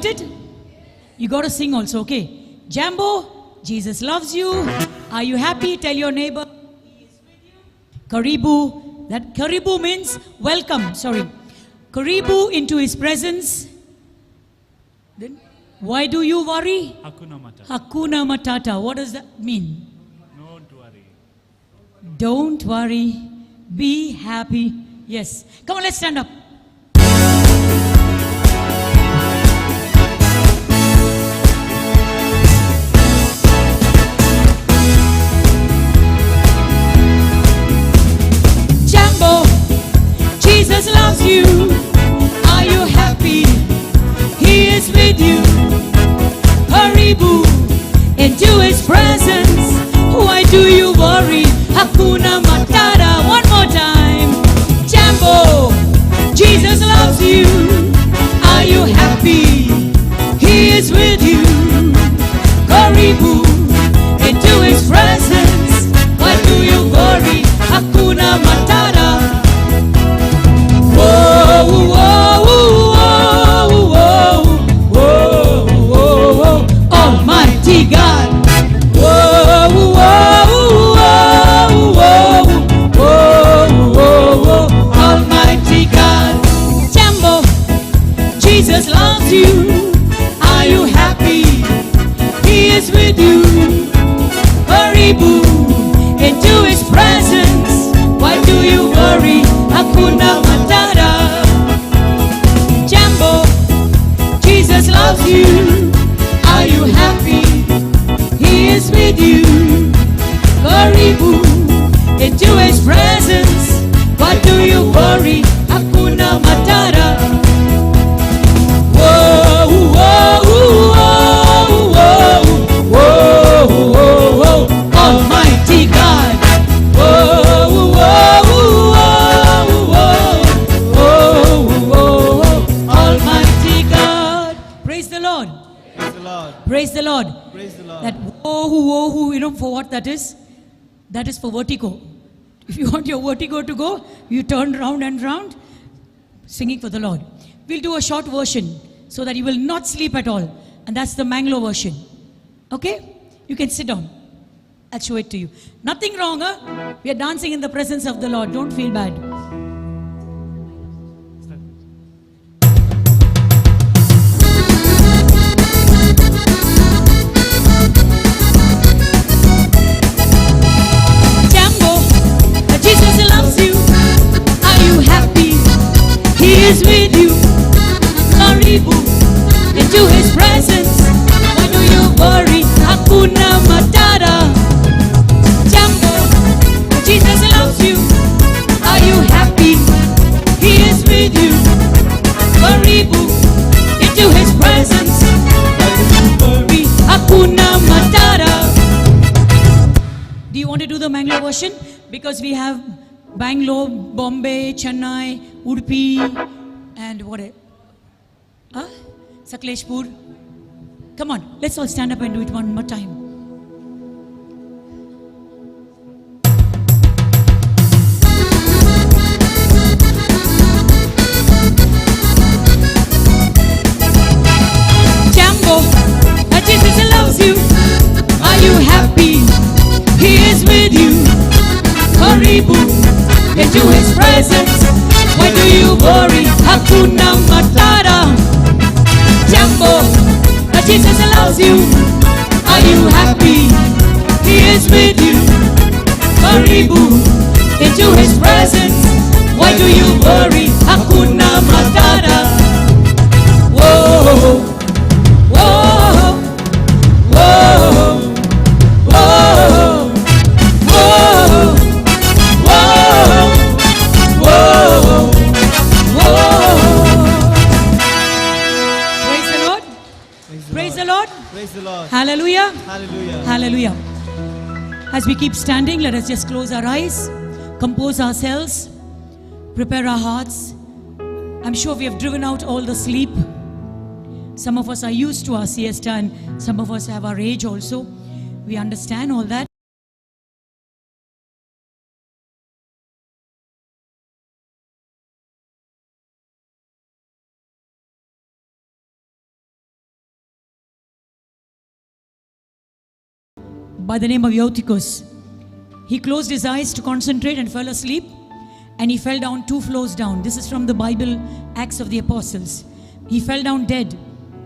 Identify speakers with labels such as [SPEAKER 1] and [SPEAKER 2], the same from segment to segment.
[SPEAKER 1] excited? You got to sing also, okay? Jambo, Jesus loves you. Are you happy? Tell your neighbor. Karibu. That Karibu means welcome. Sorry. Karibu into his presence. Then, why do you worry?
[SPEAKER 2] Hakuna Matata.
[SPEAKER 1] Hakuna Matata. What does that mean?
[SPEAKER 2] Don't worry.
[SPEAKER 1] Don't worry. Be happy. Yes. Come on, let's stand up. Jambo, Jesus loves you. Are you happy? He is with you. Karibu into his presence. Why do you worry? Hakuna Matata. One more time. Jambo, Jesus loves you. Are you happy? He is with you. Karibu into his presence. Why do you worry? Hakuna Matata. Whoa, whoa, whoa, whoa, whoa, whoa, whoa. Almighty God. Whoa, whoa, whoa, whoa, whoa, whoa, whoa. Almighty God. Jambo, Jesus loves you. Are you happy? He is with you. Karibu into his presence. Why do you worry? Hakuna Matata. Jambo, Jesus loves you. Are you happy? He is with you. Karibu into his presence. Why do you worry? Hakuna Matata. Whoa, whoa, whoa, whoa, whoa, whoa, whoa. Almighty God. Whoa, whoa, whoa, whoa, whoa, whoa. Almighty God. Praise the Lord.
[SPEAKER 3] Praise the Lord.
[SPEAKER 1] Praise the Lord.
[SPEAKER 3] Praise the Lord.
[SPEAKER 1] That whoa, you know for what that is? That is for vertigo. If you want your vertigo to go, you turn round and round, singing for the Lord. We'll do a short version so that you will not sleep at all. And that's the Manglo version. Okay? You can sit down. I'll show it to you. Nothing wrong, huh? We are dancing in the presence of the Lord. Don't feel bad. Jambo, Jesus loves you. Are you happy? He is with you. Karibu into his presence. Why do you worry? Hakuna Matata. Jambo, Jesus loves you. Are you happy? He is with you. Karibu into his presence. Why do you worry? Hakuna Matata. Do you want to do the Manglo version? Because we have Bangalore, Bombay, Chennai, Udupi, and what? Huh? Sakleshpur. Come on, let's all stand up and do it one more time. Jambo, Jesus loves you. Are you happy? He is with you. Karibu into his presence. Why do you worry? Hakuna Matata. Jambo, Jesus loves you. Are you happy? He is with you. Karibu into his presence. Why do you worry? Hakuna Matata. Whoa, whoa, whoa, whoa, whoa, whoa, whoa, whoa. Praise the Lord. Praise the Lord.
[SPEAKER 3] Praise the Lord.
[SPEAKER 1] Hallelujah.
[SPEAKER 3] Hallelujah.
[SPEAKER 1] Hallelujah. As we keep standing, let us just close our eyes, compose ourselves, prepare our hearts. I'm sure we have driven out all the sleep. Some of us are used to our siesta and some of us have our age also. We understand all that. by the name of Eutychus. He closed his eyes to concentrate and fell asleep, and he fell down 2 floors down. This is from the Bible, Acts of the Apostles. He fell down dead,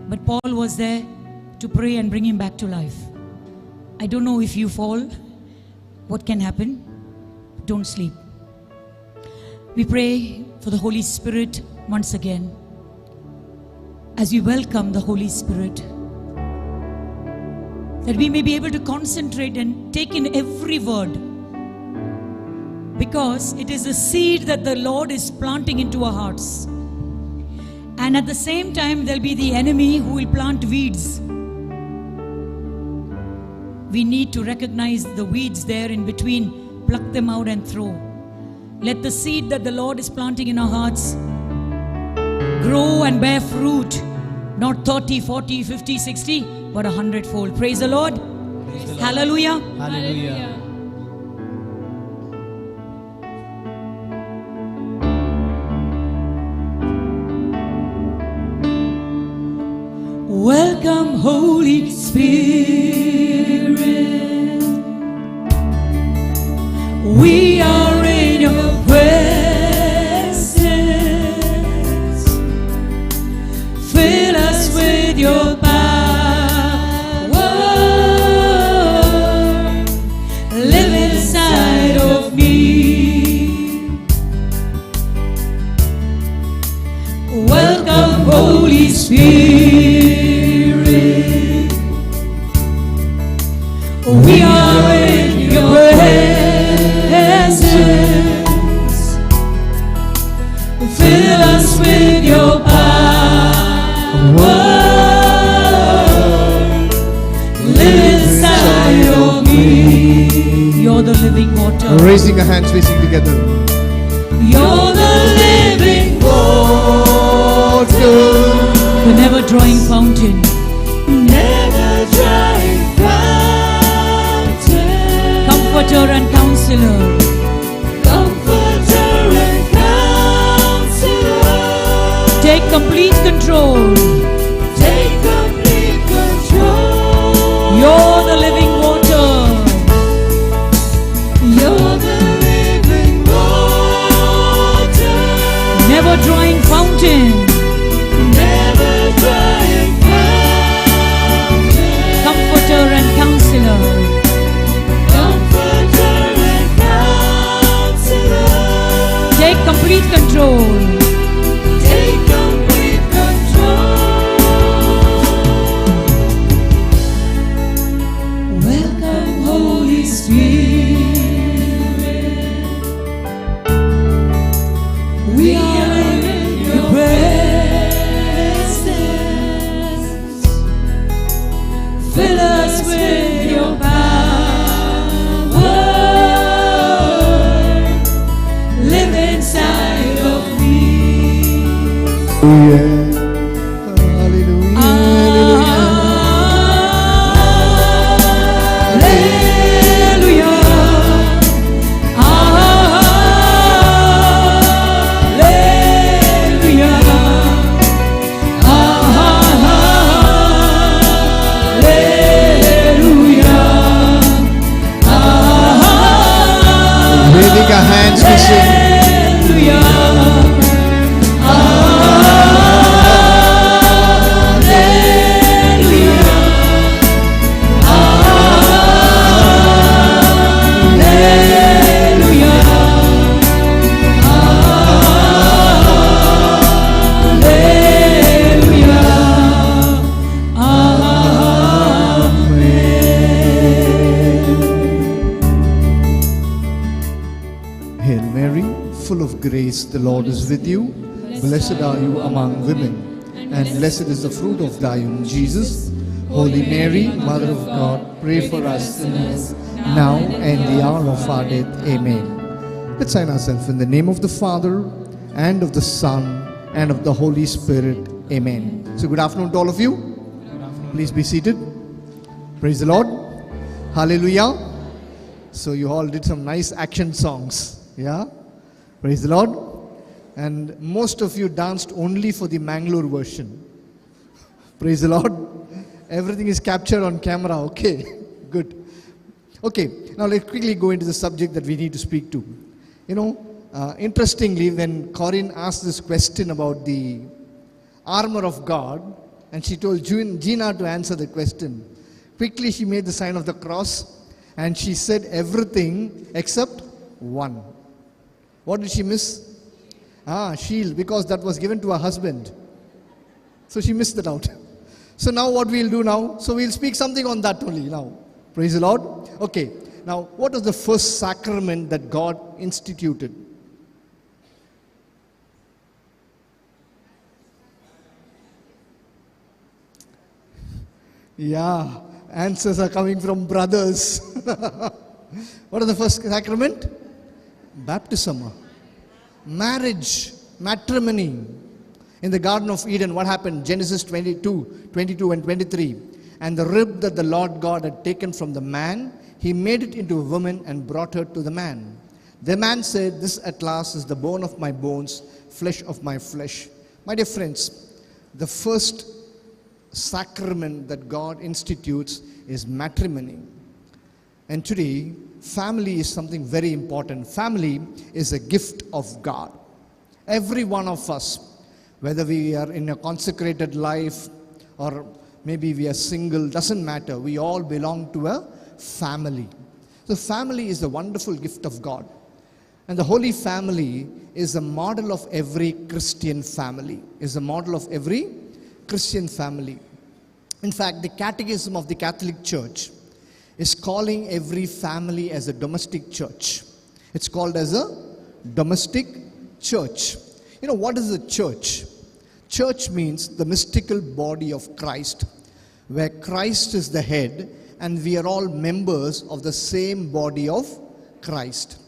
[SPEAKER 1] but Paul was there to pray and bring him back to life. I don't know if you fall, what can happen? Don't sleep. We pray for the Holy Spirit once again. As we welcome the Holy Spirit, that we may be able to concentrate and take in every word, because it is a seed that the Lord is planting into our hearts. And at the same time, there'll be the enemy who will plant weeds. We need to recognize the weeds there in between, pluck them out and throw. Let the seed that the Lord is planting in our hearts grow and bear fruit, not 30, 40, 50, 60, but 100-fold. Praise the Lord.
[SPEAKER 2] Praise the Lord.
[SPEAKER 1] Hallelujah.
[SPEAKER 2] Hallelujah.
[SPEAKER 1] Welcome, Holy Spirit. We are in your presence. Fill us with your power. Live inside of me. Welcome, Holy Spirit. We are in your presence. Fill us with your power. Live inside of me. You're the living water.
[SPEAKER 3] Raising our hands, we sing together.
[SPEAKER 1] You're the living
[SPEAKER 3] Water.
[SPEAKER 1] the never drying fountain.
[SPEAKER 3] Never drying fountain.
[SPEAKER 1] Comforter and counselor.
[SPEAKER 3] Comforter and counselor.
[SPEAKER 1] Take complete control.
[SPEAKER 3] Take complete control.
[SPEAKER 1] You're the living water.
[SPEAKER 3] You're the living water.
[SPEAKER 1] Never drying fountain.
[SPEAKER 3] Never drying fountain.
[SPEAKER 1] Comforter and counselor.
[SPEAKER 3] Comforter and counselor.
[SPEAKER 1] Take complete control.
[SPEAKER 3] Take complete control.
[SPEAKER 1] Welcome, Holy Spirit. We are in your presence. Fill us with your power. Live inside of me.
[SPEAKER 3] Hallelujah. Raising our hands, we sing. Hail Mary, full of grace, the Lord is with you. Blessed are you among women, and blessed is the fruit of thy womb, Jesus. Holy Mary, Mother of God, pray for us sinners, now and the hour of our death. Amen. Let's sign ourselves in the name of the Father, and of the Son, and of the Holy Spirit. Amen. So good afternoon to all of you. Please be seated. Praise the Lord. Hallelujah. So you all did some nice action songs. Yeah, praise the Lord. And most of you danced only for the Mangalore version. Praise the Lord. Everything is captured on camera. Okay, good. Okay, now let's quickly go into the subject that we need to speak to. Interestingly, when Corinne asked this question about the armor of God, and she told Gina to answer the question, quickly she made the sign of the cross, and she said everything except one. What did she miss? Shield, because that was given to her husband. So she missed that out. So now what we'll do now, so we'll speak something on that only now. Praise the Lord. Okay, now what was the first sacrament that God instituted? Yeah, answers are coming from brothers. What is the first sacrament? Baptism. Marriage, matrimony. In the Garden of Eden, what happened? Genesis 22 and 23. And the rib that the Lord God had taken from the man, he made it into a woman and brought her to the man. The man said, this at last is the bone of my bones, flesh of my flesh. My dear friends, the first sacrament that God institutes is matrimony. And today, family is something very important. Family is a gift of God. Every one of us, whether we are in a consecrated life or maybe we are single, doesn't matter. We all belong to a family. So family is a wonderful gift of God. And the Holy Family is a model of every Christian family. Is a model of every Christian family. In fact, the Catechism of the Catholic Church is calling every family as a domestic church. It's called as a domestic church. What is a church? Church means the mystical body of Christ, where Christ is the head and we are all members of the same body of Christ.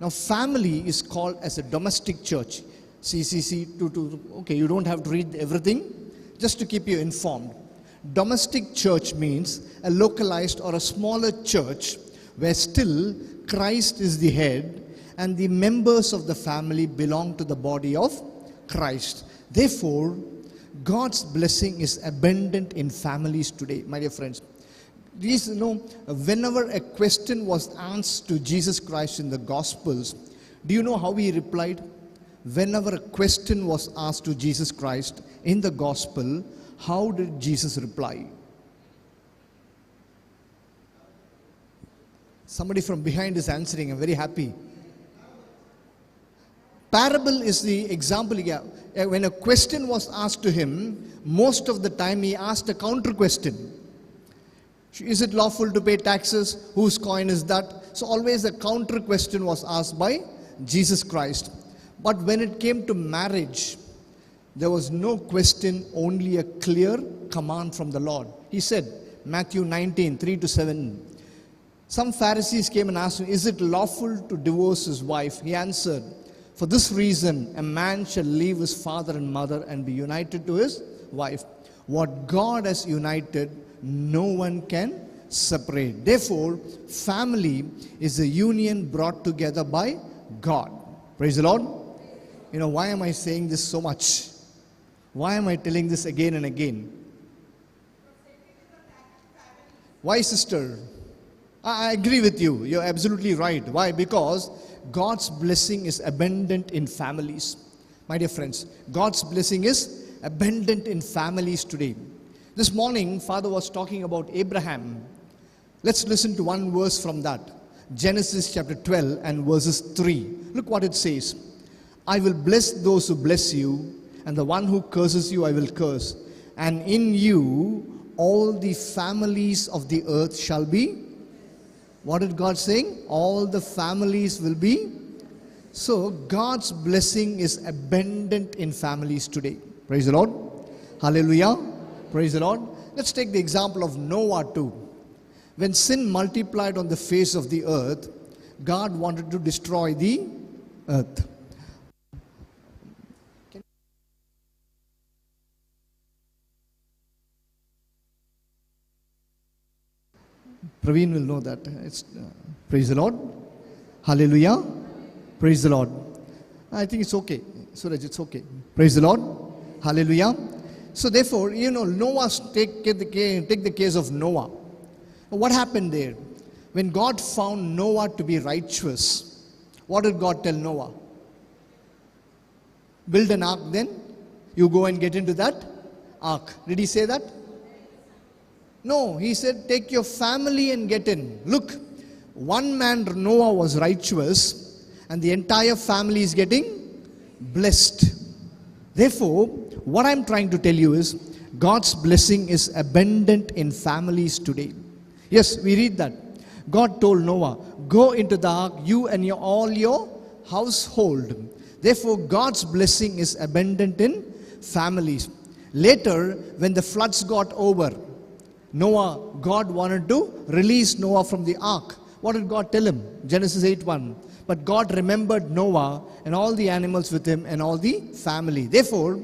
[SPEAKER 3] Now, family is called as a domestic church. Okay, you don't have to read everything, just to keep you informed. Domestic church means a localized or a smaller church where still Christ is the head and the members of the family belong to the body of Christ. Therefore, God's blessing is abundant in families today, my dear friends. Please whenever a question was asked to Jesus Christ in the Gospels, do you know how he replied? Whenever a question was asked to Jesus Christ in the Gospel, how did Jesus reply? Somebody from behind is answering. I'm very happy. Parable is the example. When a question was asked to him, most of the time he asked a counter question. Is it lawful to pay taxes? Whose coin is that? So always a counter question was asked by Jesus Christ. But when it came to marriage, there was no question, only a clear command from the Lord. He said, Matthew 19, 3-7. Some Pharisees came and asked him, is it lawful to divorce his wife? He answered, for this reason, a man shall leave his father and mother and be united to his wife. What God has united, no one can separate. Therefore, family is a union brought together by God. Praise the Lord. Why am I saying this so much? Why am I telling this again and again? Why, sister? I agree with you. You're absolutely right. Why? Because God's blessing is abundant in families. My dear friends, God's blessing is abundant in families today. This morning, Father was talking about Abraham. Let's listen to one verse from that. Genesis chapter 12 and verses 3. Look what it says. I will bless those who bless you, and the one who curses you I will curse. And in you all the families of the earth shall be. What did God say? All the families will be. So God's blessing is abundant in families today. Praise the Lord. Hallelujah. Praise the Lord. Let's take the example of Noah too. When sin multiplied on the face of the earth, God wanted to destroy the earth. Praveen will know that. Praise the Lord. Hallelujah. Praise the Lord. I think it's okay. Suraj, it's okay. Praise the Lord. Hallelujah. So therefore, Noah, take the case of Noah. What happened there? when God found Noah to be righteous, what did God tell Noah? Build an ark then. You go and get into that ark. Did he say that? No, he said, take your family and get in. Look, one man, Noah, was righteous, and the entire family is getting blessed. Therefore, what I'm trying to tell you is, God's blessing is abundant in families today. Yes, we read that. God told Noah, go into the ark, you and all your household. Therefore, God's blessing is abundant in families. Later, when the floods got over, God wanted to release Noah from the ark. What did God tell him? Genesis 8:1. But God remembered Noah and all the animals with him and all the family. Therefore,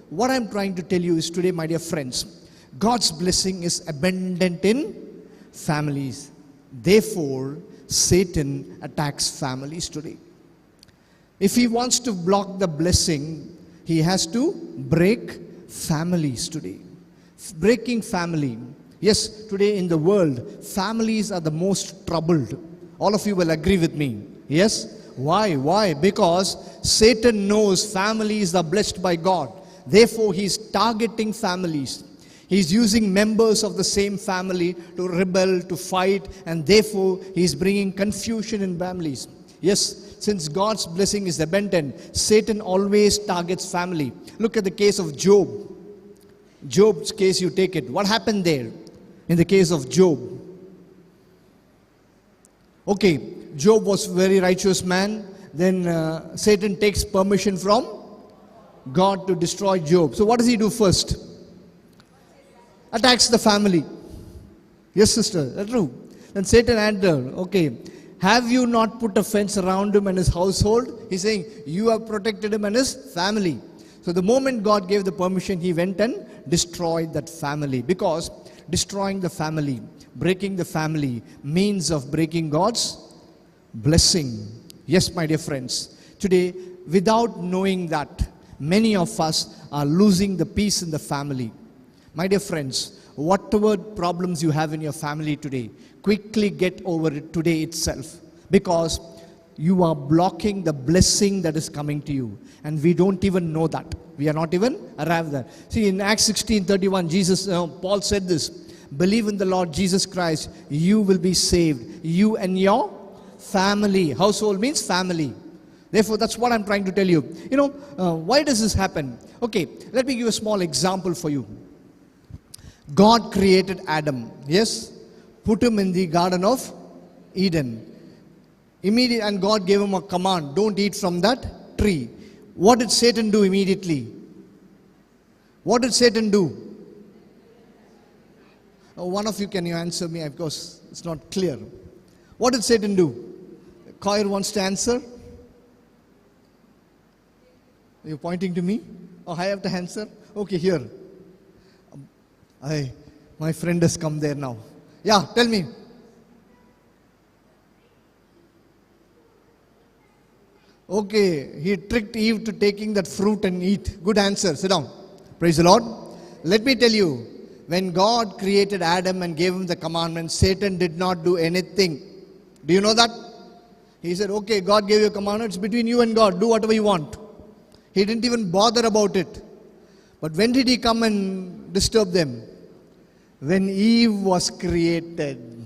[SPEAKER 3] what I'm trying to tell you is today, my dear friends, God's blessing is abundant in families. Therefore, Satan attacks families today. If he wants to block the blessing, he has to break families today. Breaking family. Yes, today in the world, families are the most troubled. All of you will agree with me. Yes? Why? Why? Because Satan knows families are blessed by God. Therefore, he is targeting families. He is using members of the same family to rebel, to fight, and therefore he is bringing confusion in families. Yes, since God's blessing is abundant, Satan always targets family. Look at the case of Job. Job's case, you take it. What happened there in the case of Job? Okay, Job was a very righteous man. Then Satan takes permission from God to destroy Job. So what does he do first? Attacks the family. Yes, sister, that's true. Then Satan entered. Okay, have you not put a fence around him and his household? He's saying, you have protected him and his family. So the moment God gave the permission, he went and destroyed that family. Because destroying the family, breaking the family, means of breaking God's blessing. Yes, my dear friends. Today, without knowing that, many of us are losing the peace in the family. My dear friends, whatever problems you have in your family today, quickly get over it today itself. Because you are blocking the blessing that is coming to you. And we don't even know that. We are not even arrived there. See, in Acts 16:31, Paul said this, believe in the Lord Jesus Christ, you will be saved. You and your family. Household means family. Therefore, that's what I'm trying to tell you. Why does this happen? Okay, let me give a small example for you. God created Adam, yes, put him in the Garden of Eden. Immediately, and God gave him a command, don't eat from that tree. What did Satan do immediately? What did Satan do? One of you, can you answer me? Of course, it's not clear. What did Satan do? Koir wants to answer. Are you pointing to me? Oh, I have to answer? Okay, here. My friend has come there now. Yeah, tell me. Okay, he tricked Eve to taking that fruit and eat. Good answer. Sit down. Praise the Lord. Let me tell you, when God created Adam and gave him the commandment, Satan did not do anything. Do you know that? He said, okay, God gave you a commandment. It's between you and God. Do whatever you want. He didn't even bother about it. But when did he come and disturb them? When Eve was created.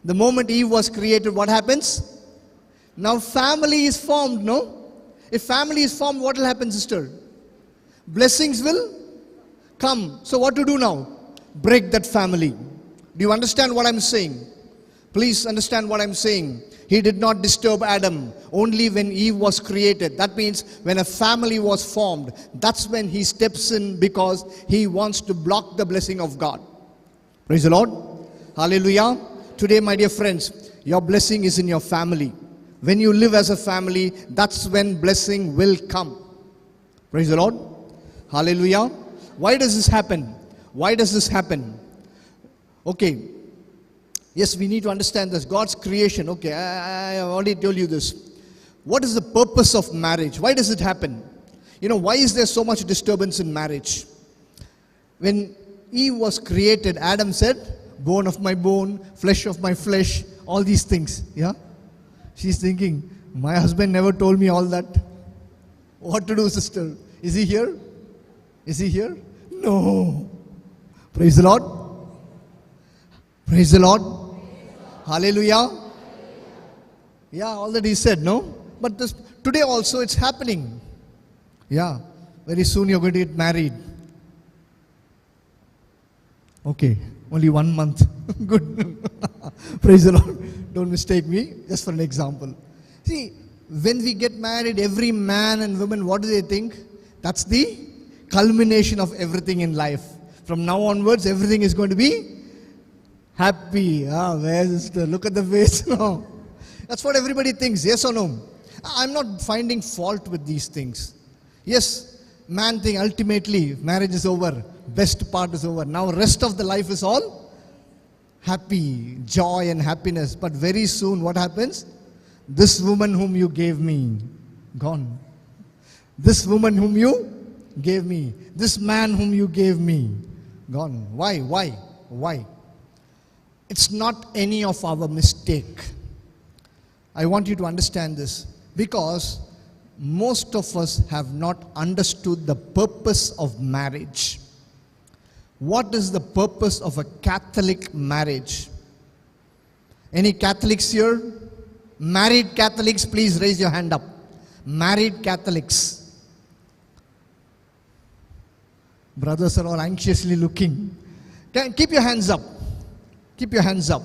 [SPEAKER 3] The moment Eve was created, what happens? Now family is formed, no? If family is formed, what will happen, sister? Blessings will come. So what to do now? Break that family. Do you understand what I'm saying? Please understand what I'm saying. He did not disturb Adam only when Eve was created. That means when a family was formed, that's when he steps in, because he wants to block the blessing of God. Praise the Lord. Hallelujah. Today, my dear friends, your blessing is in your family. When you live as a family, that's when blessing will come. Praise the Lord. Hallelujah. Why does this happen? Why does this happen? Okay. Yes, we need to understand this. God's creation. Okay, I already told you this. What is the purpose of marriage? Why does it happen? Why is there so much disturbance in marriage? When Eve was created, Adam said, bone of my bone, flesh of my flesh. all these things. Yeah? She's thinking, my husband never told me all that. What to do, sister? Is he here? Is he here? No. Praise the Lord. Praise the Lord. Hallelujah. Yeah, all that he said, no? But today also it's happening. Yeah. Very soon you're going to get married. Okay. Only 1 month. Good. Praise the Lord. Don't mistake me. Just for an example. See, when we get married, every man and woman, what do they think? That's the culmination of everything in life. From now onwards, everything is going to be happy. Where's the look at the face? No. That's what everybody thinks. Yes or no? I'm not finding fault with these things. Yes, man think ultimately marriage is over. Best part is over. Now rest of the life is all happy, joy and happiness. But very soon what happens? This woman whom you gave me, gone. This woman whom you gave me. This man whom you gave me, gone. Why? It's not any of our mistake. I want you to understand this. Because most of us have not understood the purpose of marriage. What is the purpose of a Catholic marriage? Any Catholics here? Married Catholics, please raise your hand up. Married Catholics. Brothers are all anxiously looking. Keep your hands up. Keep your hands up.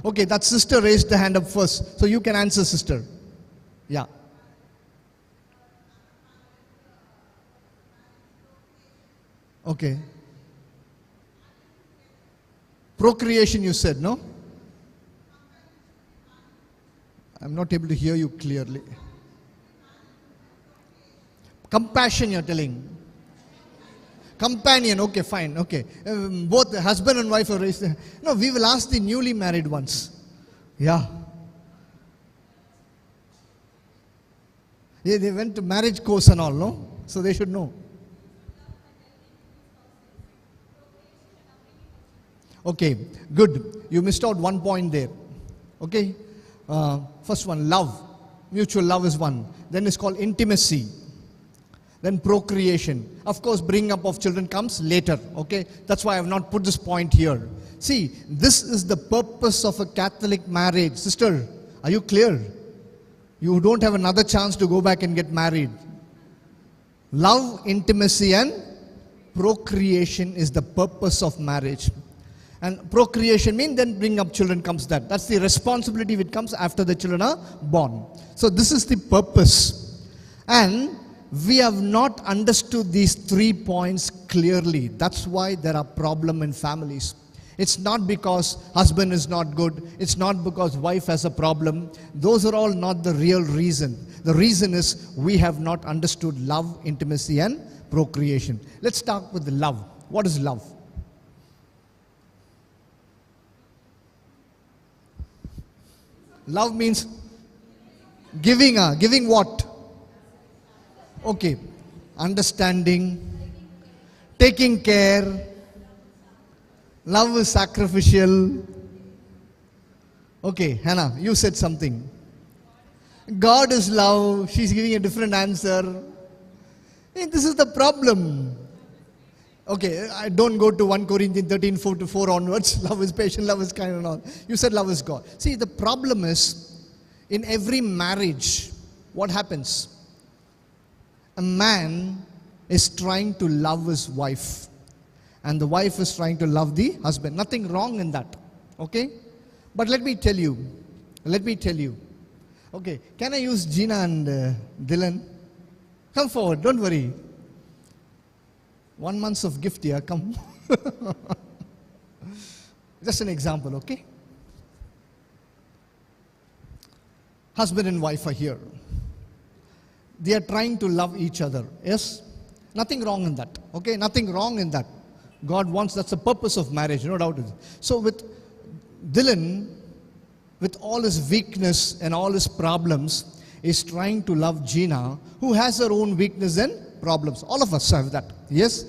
[SPEAKER 3] Okay, that sister raised the hand up first. So you can answer, sister. Yeah. Okay. Procreation you said, no? I'm not able to hear you clearly. Compassion you're telling. Companion, okay, fine, okay. Both the husband and wife are raised there. No, we will ask the newly married ones. Yeah. Yeah, they went to marriage course and all, no? So they should know. Okay, good. You missed out 1 point there. Okay? First one, love. Mutual love is one. Then it's called intimacy. Then procreation. Of course, bringing up of children comes later. Okay? That's why I have not put this point here. See, this is the purpose of a Catholic marriage. Sister, are you clear? You don't have another chance to go back and get married. Love, intimacy and procreation is the purpose of marriage. And procreation means then bring up children comes that. That's the responsibility which comes after the children are born. So this is the purpose. And we have not understood these 3 points clearly. That's why there are problems in families. It's not because husband is not good. It's not because wife has a problem. Those are all not the real reason. The reason is we have not understood love, intimacy and procreation. Let's start with the love. What is love? Love means giving. Giving what? Okay. Understanding. Taking care. Love is sacrificial. Okay, Hannah, you said something. God is love. She's giving a different answer. Hey, this is the problem. Okay, I don't go to 1 Corinthians 13, 4 onwards. Love is patient, love is kind and all. You said love is God. See, the problem is, in every marriage, what happens? A man is trying to love his wife. And the wife is trying to love the husband. Nothing wrong in that. Okay? But let me tell you. Okay, can I use Gina and Dylan? Come forward, don't worry. 1 month of gift here, come. Just an example, okay? Husband and wife are here. They are trying to love each other. Yes? Nothing wrong in that. Okay? Nothing wrong in that. God wants, that's the purpose of marriage, no doubt. So with Dylan, with all his weakness and all his problems, is trying to love Gina, who has her own weakness and problems. All of us have that. Yes?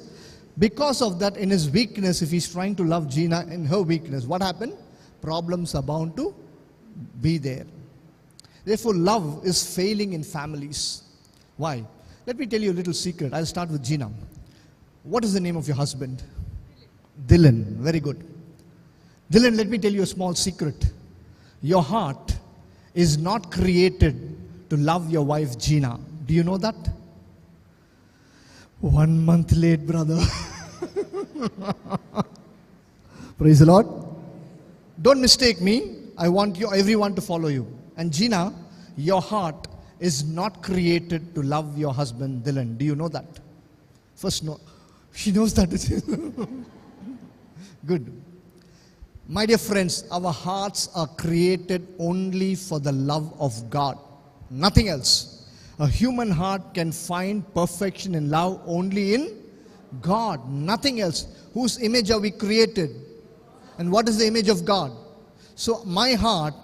[SPEAKER 3] Because of that, in his weakness, if he's trying to love Gina in her weakness, what happened? Problems are bound to be there. Therefore, love is failing in families. Why? Let me tell you a little secret. I'll start with Gina. What is the name of your husband? Dylan. Very good. Dylan, let me tell you a small secret. Your heart is not created to love your wife Gina. Do you know that? 1 month late, brother. Praise the Lord. Don't mistake me. I want you, everyone to follow you. And Gina, your heart is not created to love your husband Dylan. Do you know that? First, no. She knows that. Good. My dear friends, our hearts are created only for the love of God. Nothing else. A human heart can find perfection in love only in God. Nothing else. Whose image are we created? And what is the image of God? So my heart,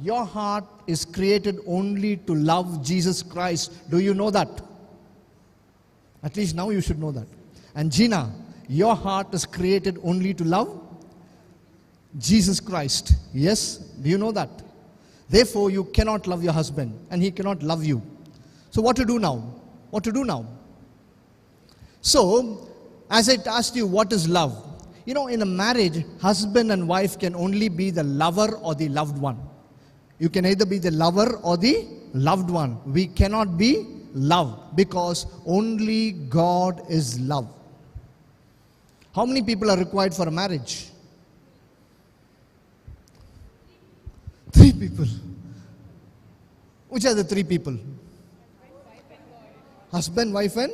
[SPEAKER 3] your heart is created only to love Jesus Christ. Do you know that? At least now you should know that. And Gina, your heart is created only to love Jesus Christ. Yes? Do you know that? Therefore, you cannot love your husband and he cannot love you. So what to do now? What to do now? So, as I asked you, what is love? You know, in a marriage, husband and wife can only be the lover or the loved one. You can either be the lover or the loved one. We cannot be love because only God is love. How many people are required for a marriage? 3 people. Which are the 3 people? Husband, wife and?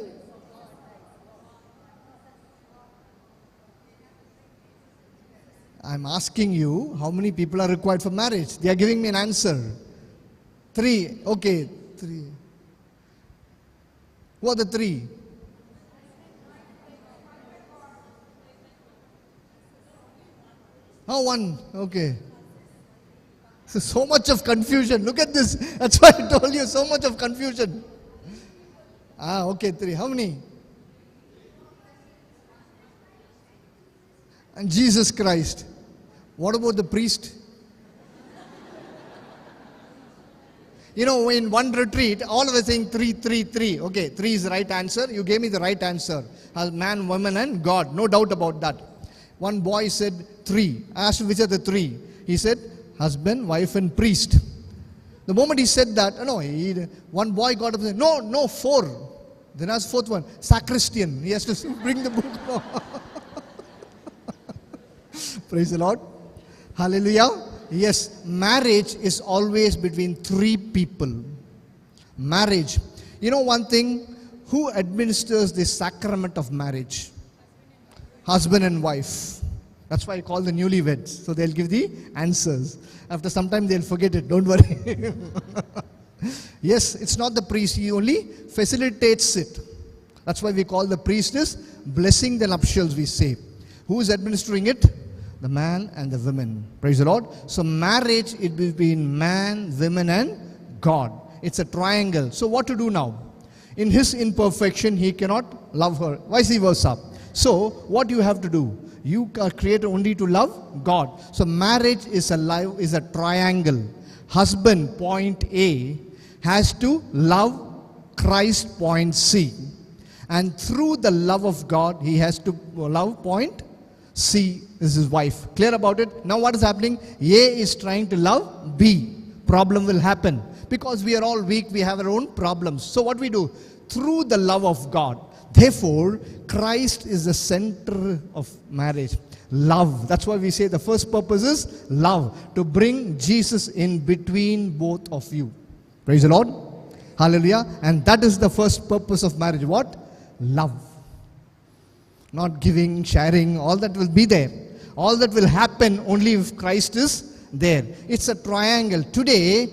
[SPEAKER 3] I'm asking you, how many people are required for marriage? They are giving me an answer. 3. Okay, 3. Who are the 3? Oh, 1. Okay. So much of confusion. Look at this. That's why I told you, so much of confusion. Okay, 3. How many? And Jesus Christ. What about the priest? You know, in one retreat, all of us saying 3, 3, 3. Okay, 3 is the right answer. You gave me the right answer. As man, woman and God. No doubt about that. One boy said 3. I asked him which are the 3. He said husband, wife and priest. The moment he said that, one boy got up and said, no, 4. Then asked 4th one, sacristan. He has to bring the book. Praise the Lord. Hallelujah. Yes, marriage is always between 3 people. Marriage. You know one thing? Who administers the sacrament of marriage? Husband and wife. That's why I call the newlyweds. So they'll give the answers. After some time they'll forget it. Don't worry. Yes, it's not the priest. He only facilitates it. That's why we call the priest is blessing the nuptials, we say. Who is administering it? The man and the women. Praise the Lord. So marriage is between man, women and God. It's a triangle. So what to do now? In his imperfection, he cannot love her. Vice versa. So what you have to do? You are created only to love God. So marriage is a triangle. Husband, point A, has to love Christ, point C. And through the love of God, he has to love point C, is his wife. Clear about it? Now what is happening? A is trying to love B. Problem will happen. Because we are all weak, we have our own problems. So what we do? Through the love of God. Therefore, Christ is the center of marriage. Love. That's why we say the first purpose is love. To bring Jesus in between both of you. Praise the Lord. Hallelujah. And that is the first purpose of marriage. What? Love. Not giving, sharing, all that will be there. All that will happen only if Christ is there. It's a triangle. Today,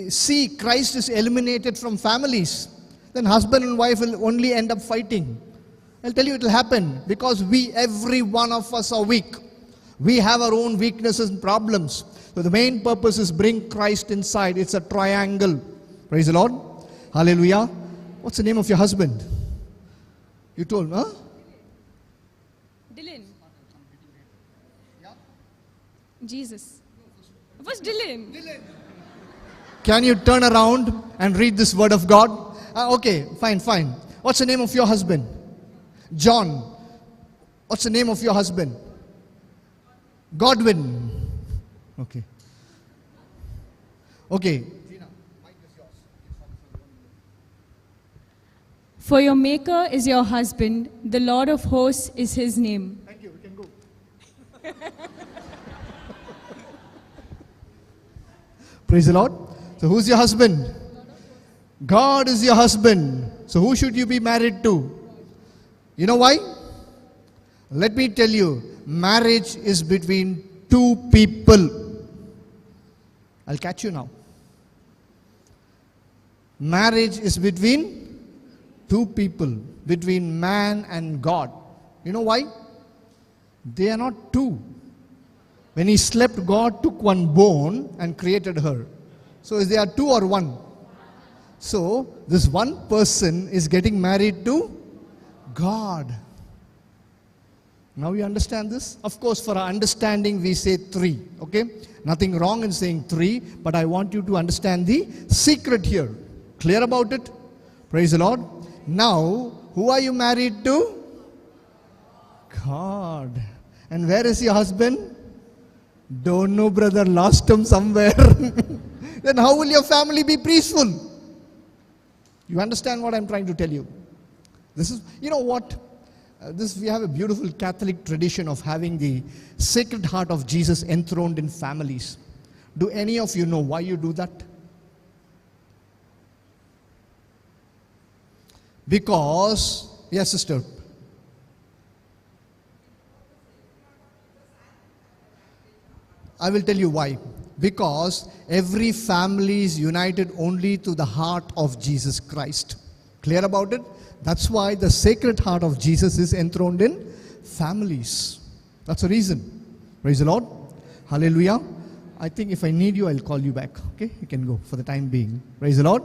[SPEAKER 3] see, Christ is eliminated from families. Then husband and wife will only end up fighting. I'll tell you it will happen because every one of us are weak. We have our own weaknesses and problems. So the main purpose is bring Christ inside. It's a triangle. Praise the Lord. Hallelujah. What's the name of your husband? You told me, huh?
[SPEAKER 1] Dylan. Jesus. First Dylan.
[SPEAKER 3] Can you turn around and read this word of God? Okay, fine. What's the name of your husband? John. What's the name of your husband? Godwin. Okay.
[SPEAKER 1] For your Maker is your husband, the Lord of hosts is his name.
[SPEAKER 3] Thank you. We can go. Praise the Lord. So who's your husband? God is your husband. So who should you be married to? You know why? Let me tell you, marriage is between two people. I'll catch you now. Marriage is between two people, between man and God. You know why? They are not two. When he slept, God took one bone and created her. So is there two or one? So this one person is getting married to God. Now you understand this? Of course, for our understanding, we say three. Okay? Nothing wrong in saying three, but I want you to understand the secret here. Clear about it? Praise the Lord. Now, who are you married to? God. And where is your husband? Don't know, brother. Lost him somewhere. Then how will your family be peaceful? You understand what I'm trying to tell you? This is, you know what? We have a beautiful Catholic tradition of having the Sacred Heart of Jesus enthroned in families. Do any of you know why you do that? Because, yes, sister. I will tell you why. Because every family is united only to the heart of Jesus Christ. Clear about it? That's why the Sacred Heart of Jesus is enthroned in families. That's the reason. Praise the Lord. Hallelujah. I think if I need you, I'll call you back. Okay? You can go for the time being. Praise the Lord.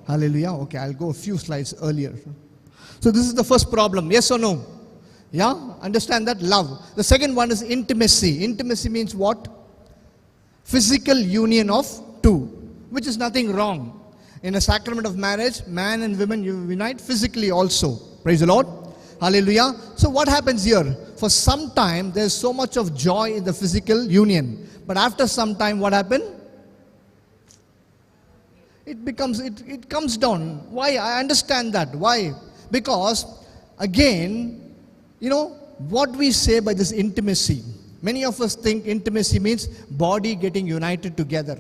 [SPEAKER 3] Hallelujah. Okay, I'll go a few slides earlier. So this is the first problem. Yes or no? Yeah? Understand that? Love. The second one is intimacy. Intimacy means what? Physical union of two, which is nothing wrong. In a sacrament of marriage, man and women unite physically also. Praise the Lord. Hallelujah. So what happens here? For some time, there's so much of joy in the physical union. But after some time, what happened? It comes down. Why? I understand that. Why? Because, again, you know, what we say by this intimacy. Many of us think intimacy means body getting united together.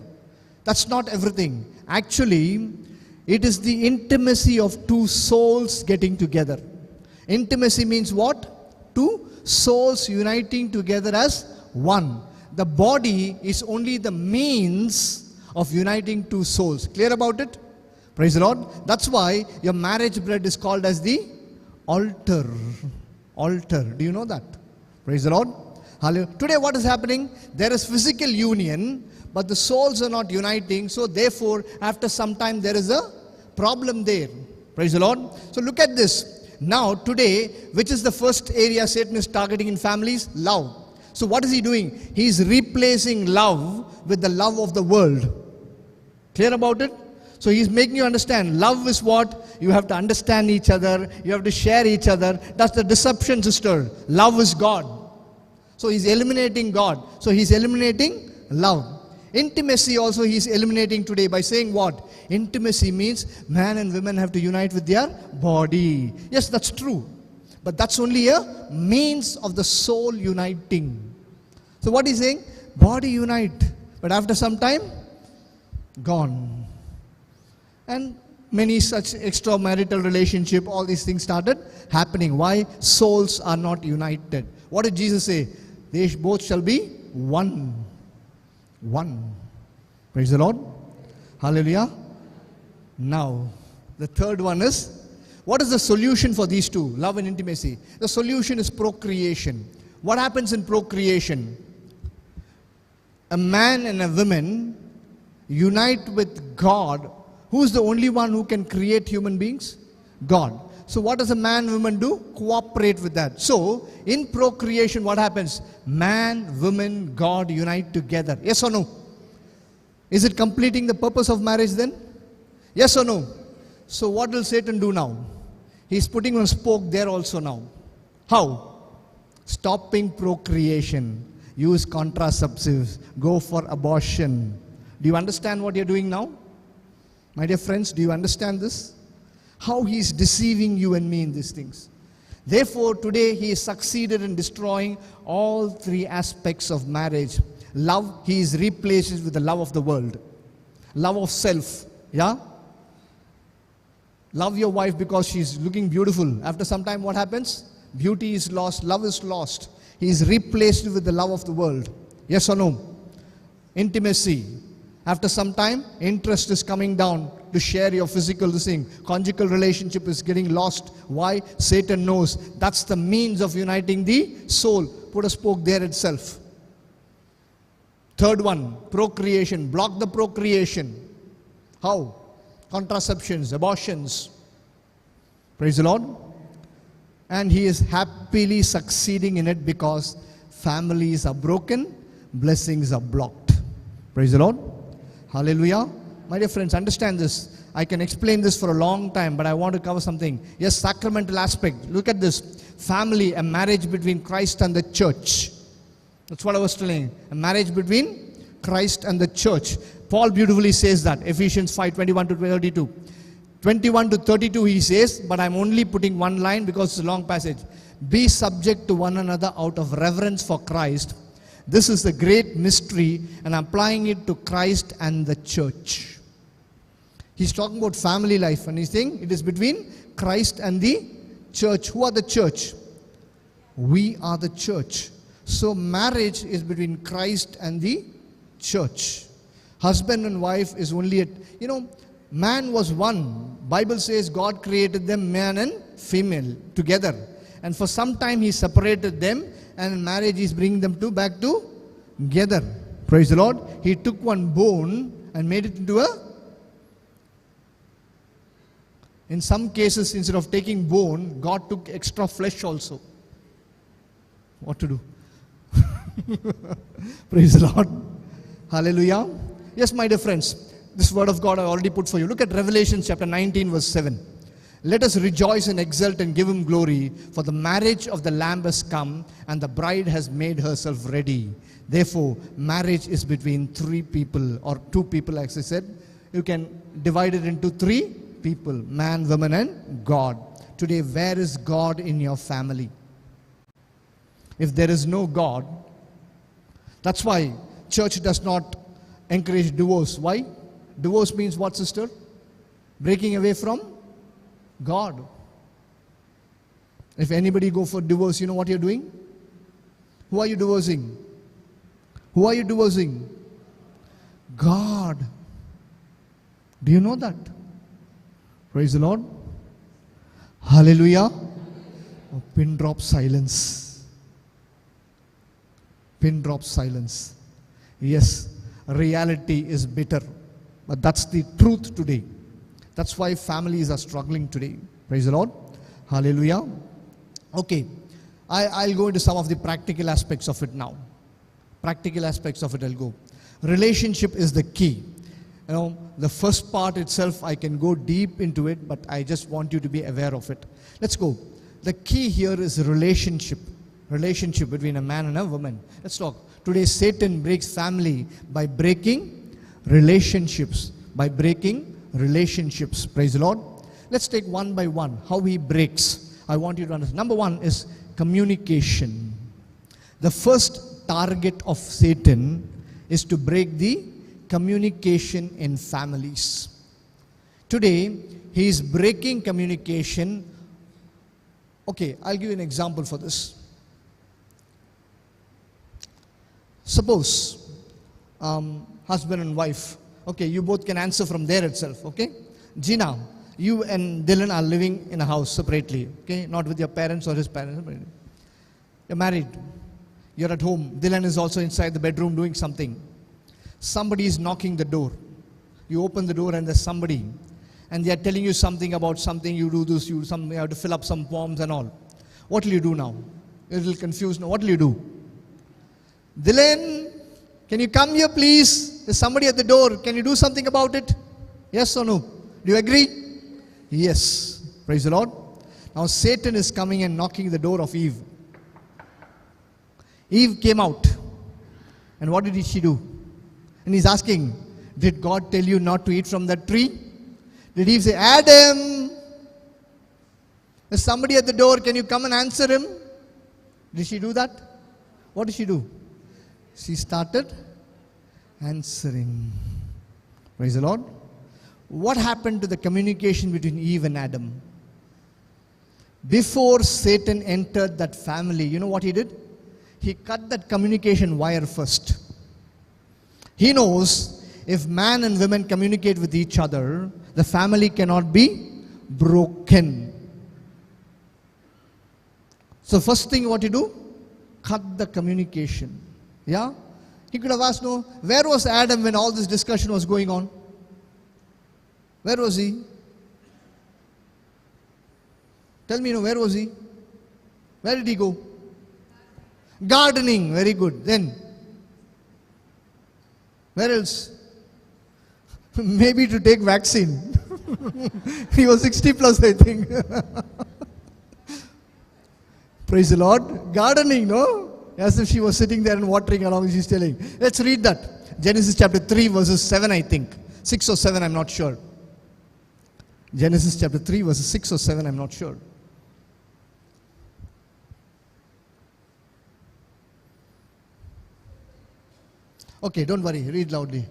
[SPEAKER 3] That's not everything. Actually, it is the intimacy of two souls getting together. Intimacy means what? Two souls uniting together as one. The body is only the means of uniting two souls. Clear about it? Praise the Lord. That's why your marriage bed is called as the altar. Altar. Do you know that? Praise the Lord. Hallelujah. Today what is happening? There is physical union, but the souls are not uniting. So therefore, after some time, there is a problem there. Praise the Lord. So look at this. Now today, which is the first area Satan is targeting in families? Love. So what is he doing? He is replacing love with the love of the world. Clear about it? So he's making you understand. Love is what? You have to understand each other. You have to share each other. That's the deception, sister. Love is God. So he's eliminating God. So he's eliminating love. Intimacy also he's eliminating today by saying what? Intimacy means man and women have to unite with their body. Yes, that's true. But that's only a means of the soul uniting. So what he's saying? Body unite. But after some time, gone. And many such extramarital relationship, all these things started happening. Why? Souls are not united. What did Jesus say? They both shall be one. One. Praise the Lord. Hallelujah. Now, the third one is, what is the solution for these two? Love and intimacy. The solution is procreation. What happens in procreation? A man and a woman unite with God. Who is the only one who can create human beings? God. So what does a man and woman do? Cooperate with that. So, in procreation, what happens? Man, woman, God unite together. Yes or no? Is it completing the purpose of marriage then? Yes or no? So what will Satan do now? He's putting a spoke there also now. How? Stopping procreation. Use contraceptives. Go for abortion. Do you understand what you're doing now? My dear friends, do you understand this? How he's deceiving you and me in these things. Therefore, today he has succeeded in destroying all three aspects of marriage. Love, he is replaced with the love of the world. Love of self. Yeah? Love your wife because she's looking beautiful. After some time, what happens? Beauty is lost, love is lost. He is replaced with the love of the world. Yes or no? Intimacy. After some time, interest is coming down to share your physical thing. Conjugal relationship is getting lost. Why? Satan knows that's the means of uniting the soul. Put a spoke there itself. Third one, procreation. Block the procreation. How? Contraceptions, abortions. Praise the Lord. And he is happily succeeding in it because families are broken, blessings are blocked. Praise the Lord. Hallelujah. My dear friends, understand this. I can explain this for a long time, but I want to cover something. Yes, sacramental aspect. Look at this. Family, a marriage between Christ and the church. That's what I was telling you. A marriage between Christ and the church. Paul beautifully says that. Ephesians 5:21 to 32. 21 to 32 he says, but I'm only putting one line because it's a long passage. Be subject to one another out of reverence for Christ. This is the great mystery, and I'm applying it to Christ and the church. He's talking about family life, and he's saying it is between Christ and the church. Who are the church? We are the church. So marriage is between Christ and the church. Husband and wife is only man was one. Bible says God created them man and female together. And for some time he separated them, and in marriage he's bringing them back together. Praise the Lord. He took one bone and made it into in some cases, instead of taking bone, God took extra flesh also. What to do? Praise the Lord. Hallelujah. Yes, my dear friends, this word of God I already put for you. Look at Revelation chapter 19 verse 7. Let us rejoice and exult and give him glory, for the marriage of the Lamb has come, and the bride has made herself ready. Therefore, marriage is between three people, or two people, as I said. You can divide it into three people, man, woman, and God. Today, where is God in your family? If there is no God, that's why church does not encourage divorce. Why? Divorce means what, sister? Breaking away from God. If anybody go for divorce, you know what you're doing? Who are you divorcing? Who are you divorcing? God. Do you know that? Praise the Lord. Hallelujah. Oh, pin drop silence. Pin drop silence. Yes, reality is bitter. But that's the truth today. That's why families are struggling today. Praise the Lord. Hallelujah. Okay. I'll go into some of the practical aspects of it now. Practical aspects of it I'll go. Relationship is the key. The first part itself, I can go deep into it, but I just want you to be aware of it. Let's go. The key here is relationship. Relationship between a man and a woman. Let's talk. Today, Satan breaks family by breaking relationships. By breaking relationships. Praise the Lord. Let's take one by one how he breaks. I want you to understand. Number one is communication. The first target of Satan is to break the communication in families. Today, he is breaking communication. Okay, I'll give you an example for this. Suppose, husband and wife. Okay, you both can answer from there itself, okay? Gina, you and Dylan are living in a house separately, okay? Not with your parents or his parents. You're married. You're at home. Dylan is also inside the bedroom doing something. Somebody is knocking the door. You open the door and there's somebody. And they are telling you something about something. You do this, you have to fill up some forms and all. What will you do now? You're a little confused now. What will you do? Dylan, can you come here please? there's somebody at the door. Can you do something about it? Yes or no? Do you agree? Yes. Praise the Lord. Now Satan is coming and knocking the door of Eve. Eve came out. And what did she do? And he's asking, did God tell you not to eat from that tree? Did Eve say, Adam, there's somebody at the door, can you come and answer him? Did she do that? What did she do? She started answering. Praise the Lord. What happened to the communication between Eve and Adam? Before Satan entered that family, you know what he did? He cut that communication wire first. He knows if man and women communicate with each other, the family cannot be broken. So first thing what you do? Cut the communication. Yeah? He could have asked, no, where was Adam when all this discussion was going on? Where was he? Tell me, where was he? Where did he go? Gardening, very good. Then, where else? Maybe to take vaccine. He was 60 plus, I think. Praise the Lord. Gardening, no? As if she was sitting there and watering along, she's telling. Let's read that. Genesis chapter 3 verses 7, I think. 6 or 7, I'm not sure. Genesis chapter 3 verses 6 or 7, I'm not sure. Okay, don't worry, read loudly.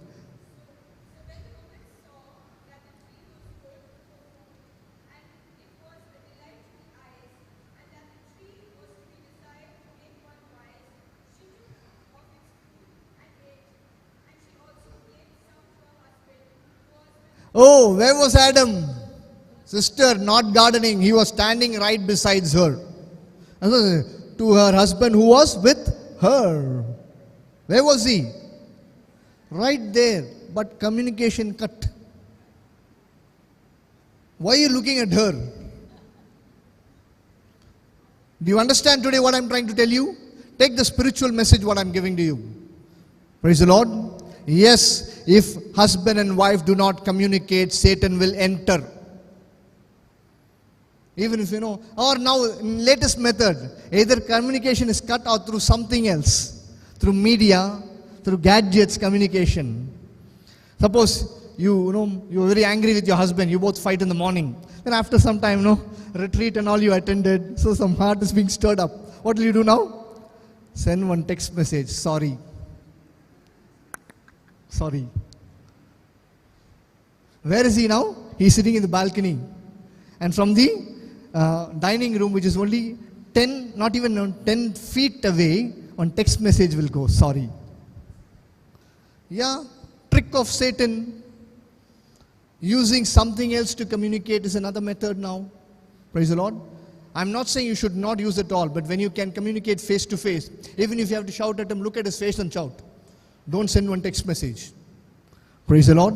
[SPEAKER 3] Oh, where was Adam? Sister, not gardening. He was standing right beside her. To her husband who was with her. Where was he? Right there. But communication cut. Why are you looking at her? Do you understand today what I'm trying to tell you? Take the spiritual message what I'm giving to you. Praise the Lord. Yes, if husband and wife do not communicate, Satan will enter. Even if or now latest method, either communication is cut out through something else, through media, through gadgets communication. Suppose you're very angry with your husband, you both fight in the morning. Then after some time, retreat and all you attended, so some heart is being stirred up. What will you do now? Send one text message, sorry. Sorry. Where is he now? He's sitting in the balcony. And from the dining room, which is only 10 feet away, one text message will go, sorry. Yeah, trick of Satan. Using something else to communicate is another method now. Praise the Lord. I'm not saying you should not use it all, but when you can communicate face to face, even if you have to shout at him, look at his face and shout. Don't send one text message. Praise the Lord.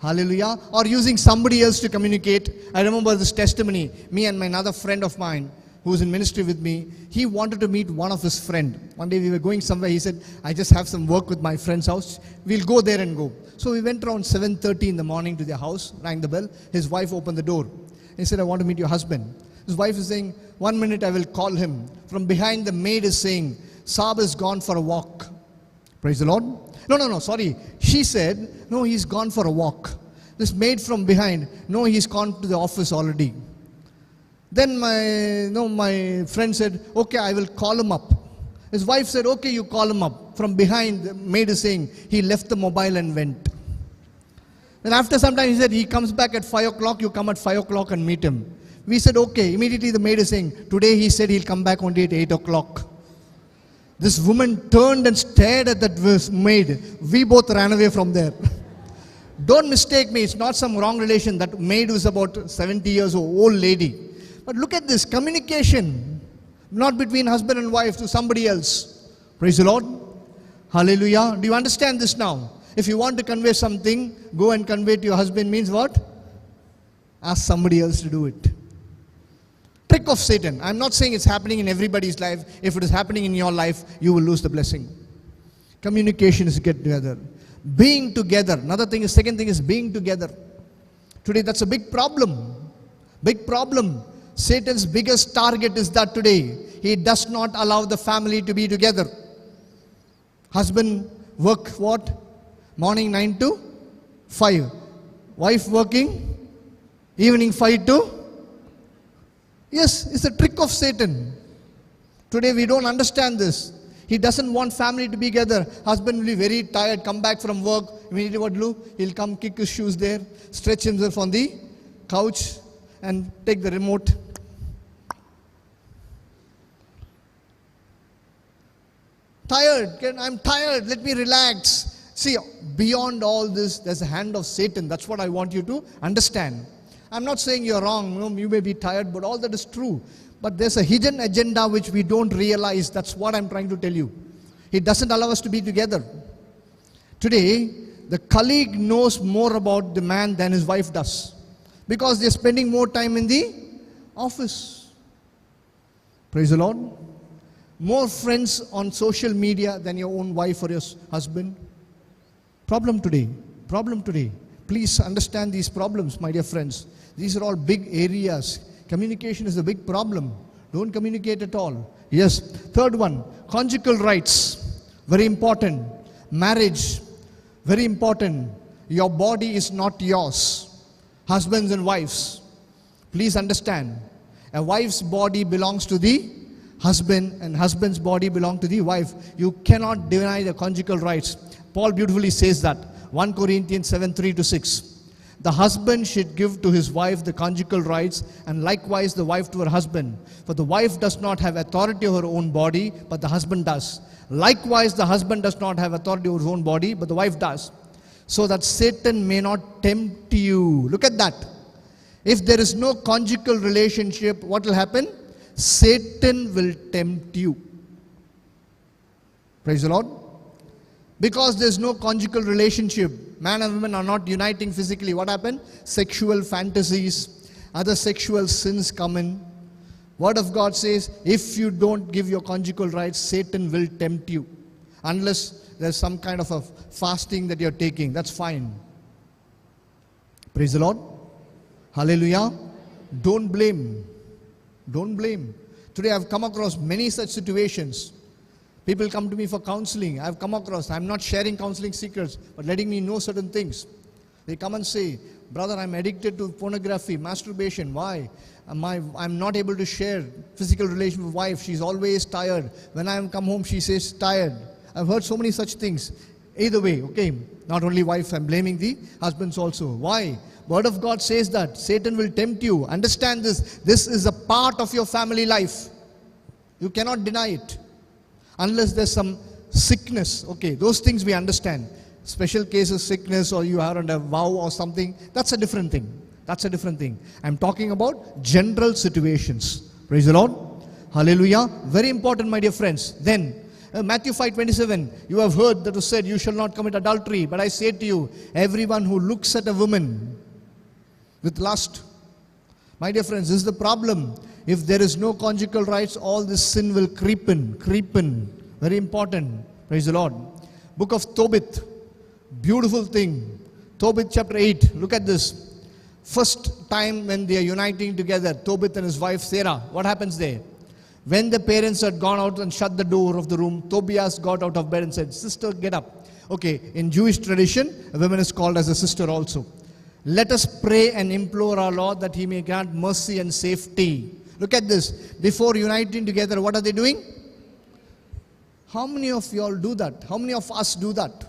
[SPEAKER 3] Hallelujah. Or using somebody else to communicate. I remember this testimony. Me and another friend of mine who was in ministry with me, he wanted to meet one of his friend. One day we were going somewhere. He said, I just have some work with my friend's house. We'll go there and go. So we went around 7:30 in the morning to their house, rang the bell. His wife opened the door. He said, I want to meet your husband. His wife is saying, 1 minute I will call him. From behind the maid is saying, Saab is gone for a walk. Praise the Lord. No, sorry. She said, no, he's gone for a walk. This maid from behind, no, he's gone to the office already. Then my friend said, okay, I will call him up. His wife said, okay, you call him up. From behind, the maid is saying, he left the mobile and went. Then after some time, he said, he comes back at 5 o'clock, you come at 5 o'clock and meet him. We said, okay. Immediately the maid is saying, today he said he'll come back only at 8 o'clock. This woman turned and stared at that maid. We both ran away from there. Don't mistake me, it's not some wrong relation. That maid was about 70 years old lady. But look at this, communication. Not between husband and wife, to somebody else. Praise the Lord. Hallelujah. Do you understand this now? If you want to convey something, go and convey to your husband means what? Ask somebody else to do it. Trick of Satan. I'm not saying it's happening in everybody's life. If it is happening in your life, you will lose the blessing. Communication is get together. Being together. Another thing is, second thing is being together. Today that's a big problem. Big problem. Satan's biggest target is that today he does not allow the family to be together. Husband work what? Morning 9 to 5. Wife working evening 5 to. Yes, it's a trick of Satan. Today we don't understand this. He doesn't want family to be together. Husband will be very tired, come back from work, immediately what do? He'll come kick his shoes there, stretch himself on the couch and take the remote. Tired, I'm tired, let me relax. See, beyond all this, there's a hand of Satan. That's what I want you to understand. I'm not saying you're wrong, you may be tired, but all that is true. But there's a hidden agenda which we don't realize. That's what I'm trying to tell you. He doesn't allow us to be together. Today, the colleague knows more about the man than his wife does, because they're spending more time in the office. Praise the Lord. More friends on social media than your own wife or your husband. Problem today. Problem today. Please understand these problems, my dear friends. These are all big areas. Communication is a big problem. Don't communicate at all. Yes. Third one, conjugal rights. Very important. Marriage. Very important. Your body is not yours. Husbands and wives, please understand. A wife's body belongs to the husband and husband's body belongs to the wife. You cannot deny the conjugal rights. Paul beautifully says that. 1 Corinthians 7, 3-6. The husband should give to his wife the conjugal rights, and likewise the wife to her husband. For the wife does not have authority over her own body, but the husband does. Likewise the husband does not have authority over his own body, but the wife does. So that Satan may not tempt you. Look at that. If there is no conjugal relationship, what will happen? Satan will tempt you. Praise the Lord. Because there is no conjugal relationship, man and woman are not uniting physically. What happened? Sexual fantasies, other sexual sins come in. Word of God says, if you don't give your conjugal rights, Satan will tempt you. Unless there's some kind of a fasting that you're taking, that's fine. Praise the Lord. Hallelujah. Don't blame. Don't blame. Today I've come across many such situations. People come to me for counseling. I've come across, I'm not sharing counseling secrets, but letting me know certain things. They come and say, brother, I'm addicted to pornography, masturbation. Why? I'm not able to share physical relation with wife. She's always tired. When I come home, she says tired. I've heard so many such things. Either way, okay, not only wife, I'm blaming the husbands also. Why? Word of God says that Satan will tempt you. Understand this. This is a part of your family life. You cannot deny it. Unless there's some sickness. Okay, those things we understand. Special cases, sickness, or you are on a vow or something, that's a different thing. That's a different thing. I'm talking about general situations. Praise the Lord. Hallelujah. Very important, my dear friends. Then, Matthew 5:27, you have heard that it said, you shall not commit adultery. But I say to you, everyone who looks at a woman with lust. My dear friends, this is the problem. If there is no conjugal rights, all this sin will creep in. Very important. Praise the Lord. Book of Tobit. Beautiful thing. Tobit chapter 8. Look at this. First time when they are uniting together, Tobit and his wife Sarah. What happens there? When the parents had gone out and shut the door of the room, Tobias got out of bed and said, sister, get up. Okay, in Jewish tradition, a woman is called as a sister also. Let us pray and implore our Lord that He may grant mercy and safety. Look at this. Before uniting together, what are they doing? How many of you all do that? How many of us do that?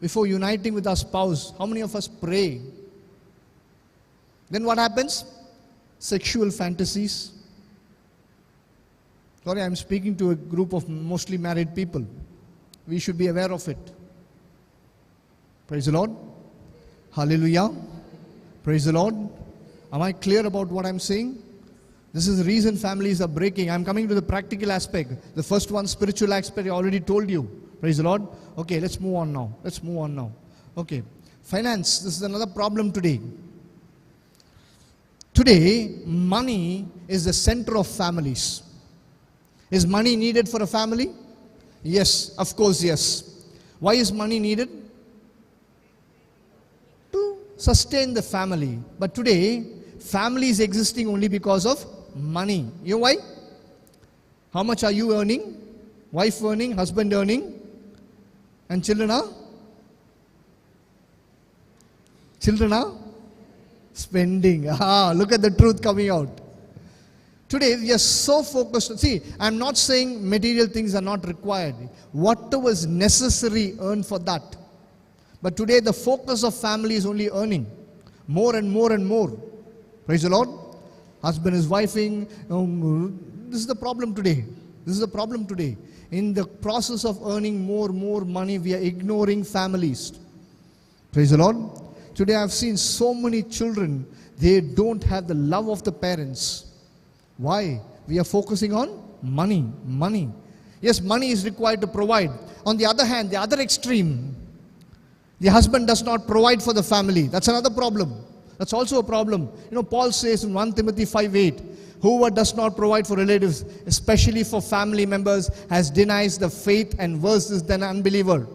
[SPEAKER 3] Before uniting with our spouse, how many of us pray? Then what happens? Sexual fantasies. Sorry, I'm speaking to a group of mostly married people. We should be aware of it. Praise the Lord. Hallelujah. Praise the Lord. Am I clear about what I'm saying? This is the reason families are breaking. I'm coming to the practical aspect. The first one, spiritual aspect, I already told you. Praise the Lord. Okay, let's move on now. Okay. Finance. This is another problem today. Today, money is the center of families. Is money needed for a family? Yes, of course, yes. Why is money needed? sustain the family. But today, family is existing only because of money. You know why? How much are you earning? Wife earning, husband earning, and children are? Children are spending. Look at the truth coming out. Today we are so focused. See, I'm not saying material things are not required. Whatever is necessary, earn for that. But today the focus of family is only earning. More and more and more. Praise the Lord. Husband is wifing. This is the problem today. This is the problem today. In the process of earning more money, we are ignoring families. Praise the Lord. Today I've seen so many children, they don't have the love of the parents. Why? We are focusing on money. Money. Yes, money is required to provide. On the other hand, the other extreme, the husband does not provide for the family. That's another problem. That's also a problem. You know, Paul says in 1 Timothy 5:8, whoever does not provide for relatives, especially for family members, has denies the faith and worse is than an unbeliever.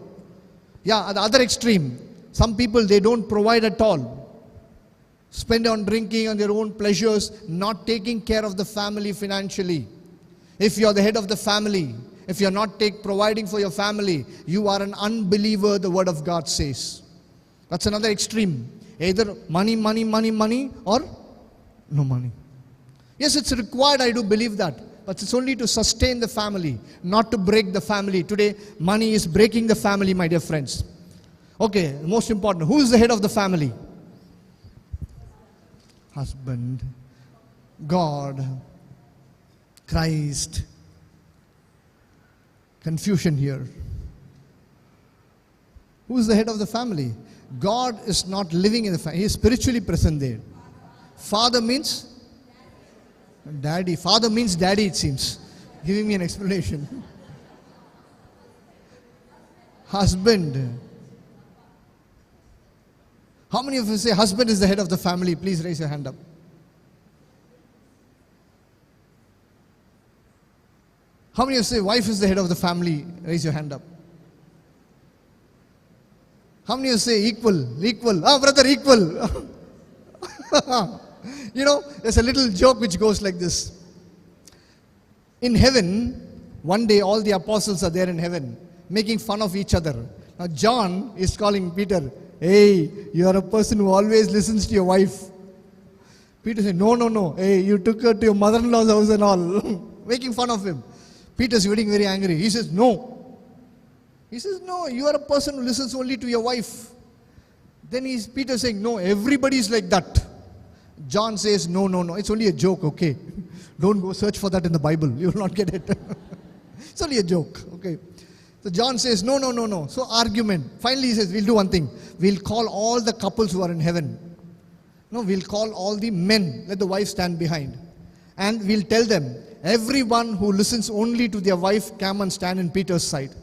[SPEAKER 3] Yeah, at the other extreme, some people, they don't provide at all. Spend on drinking, on their own pleasures, not taking care of the family financially. If you're the head of the family, if you're not providing for your family, you are an unbeliever, the word of God says. That's another extreme. Either money, or no money. Yes, it's required, I do believe that. But it's only to sustain the family, not to break the family. Today, money is breaking the family, my dear friends. Okay, most important. Who is the head of the family? Husband, God, Christ. Confusion here. Who is the head of the family? God is not living in the family. He is spiritually present there. Father means daddy. Father means daddy, it seems. Giving me an explanation. Husband. How many of you say husband is the head of the family? Please raise your hand up. How many of you say wife is the head of the family? Raise your hand up. How many of you say equal? Equal. Brother, equal. You know, there's a little joke which goes like this. In heaven, one day all the apostles are there in heaven, making fun of each other. Now John is calling Peter, hey, you are a person who always listens to your wife. Peter said, no. Hey, you took her to your mother-in-law's house and all. Making fun of him. Peter's getting very angry. He says, no. He says, no, you are a person who listens only to your wife. Then Peter saying, no, everybody is like that. John says, no, it's only a joke, okay. Don't go search for that in the Bible. You will not get it. It's only a joke, okay. So John says, no. So argument. Finally he says, we'll do one thing. We'll call all the couples who are in heaven. No, we'll call all the men. Let the wife stand behind. And we'll tell them, everyone who listens only to their wife, come and stand in Peter's side.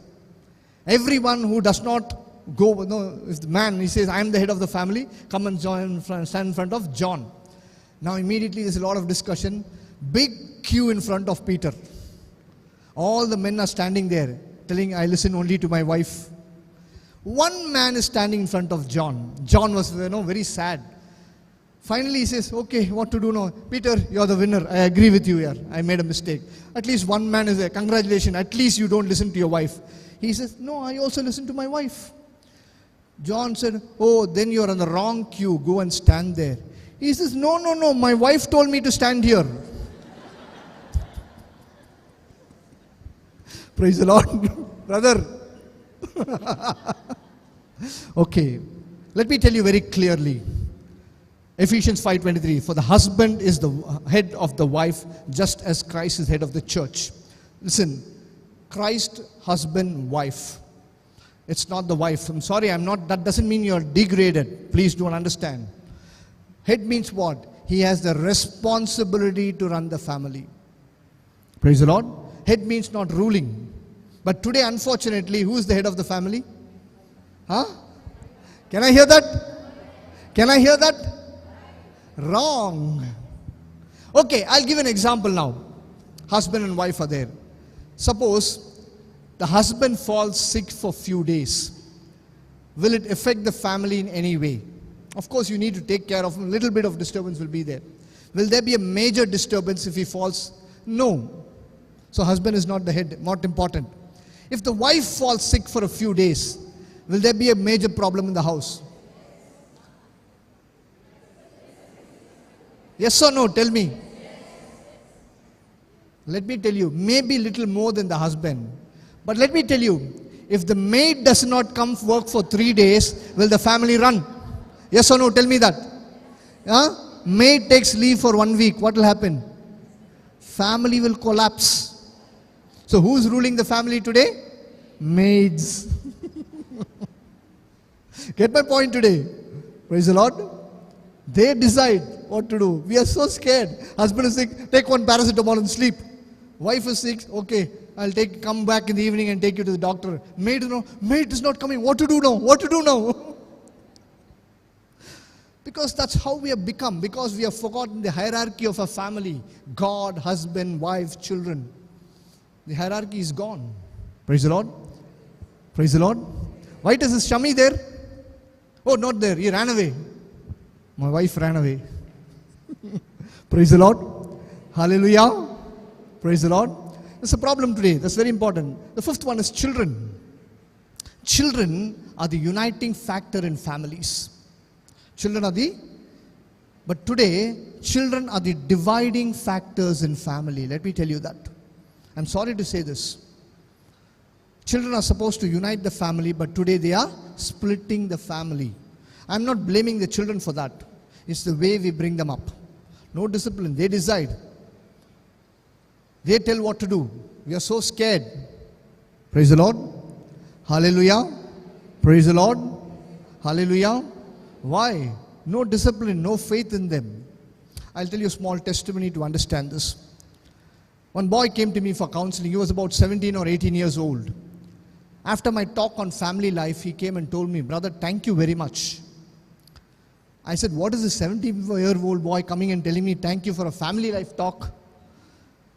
[SPEAKER 3] Everyone who does not go, if the man, he says, I'm the head of the family, come and stand in front of John. Now immediately there's a lot of discussion. Big queue in front of Peter. All the men are standing there, telling, I listen only to my wife. One man is standing in front of John. John was, very sad. Finally he says, okay, what to do now? Peter, you're the winner. I agree with you here. I made a mistake. At least one man is there. Congratulations. At least you don't listen to your wife. He says, no, I also listen to my wife. John said, oh, then you're on the wrong queue. Go and stand there. He says, no. My wife told me to stand here. Praise the Lord. Brother. Okay. Let me tell you very clearly. Ephesians 5:23. For the husband is the head of the wife, just as Christ is head of the church. Listen. Christ, husband, wife. It's not the wife. I'm sorry, that doesn't mean you're degraded. Please don't understand. Head means what? He has the responsibility to run the family. Praise the Lord. Head means not ruling. But today, unfortunately, who is the head of the family? Can I hear that? Can I hear that? Wrong. Okay, I'll give an example now. Husband and wife are there. Suppose the husband falls sick for a few days. Will it affect the family in any way? Of course, you need to take care of him. A little bit of disturbance will be there. Will there be a major disturbance if he falls? No. So husband is not the head, not important. If the wife falls sick for a few days, will there be a major problem in the house? Yes or no? Tell me. Let me tell you, maybe little more than the husband. But let me tell you, if the maid does not come work for 3 days, will the family run? Yes or no? Tell me that. Maid takes leave for 1 week. What will happen? Family will collapse. So who's ruling the family today? Maids. Get my point today? Praise the Lord. They decide what to do. We are so scared. Husband is sick, take one paracetamol and sleep. Wife is sick, okay, I'll come back in the evening and take you to the doctor. Maid is not coming. What to do now? What to do now? Because that's how we have become. Because we have forgotten the hierarchy of a family. God, husband, wife, children. The hierarchy is gone. Praise the Lord. Praise the Lord. Why is this Shami there? Oh, not there. He ran away. My wife ran away. Praise the Lord. Hallelujah. Praise the Lord. There's a problem today. That's very important. The fifth one is children. Children are the uniting factor in families. But today, children are the dividing factors in family. Let me tell you that. I'm sorry to say this. Children are supposed to unite the family, but today they are splitting the family. I'm not blaming the children for that. It's the way we bring them up. No discipline. They decide. They tell what to do. We are so scared. Praise the Lord. Hallelujah. Praise the Lord. Hallelujah. Why? No discipline, no faith in them. I'll tell you a small testimony to understand this. One boy came to me for counseling. He was about 17 or 18 years old. After my talk on family life, he came and told me, "Brother, thank you very much." I said, "What is a 17-year-old boy coming and telling me thank you for a family life talk?"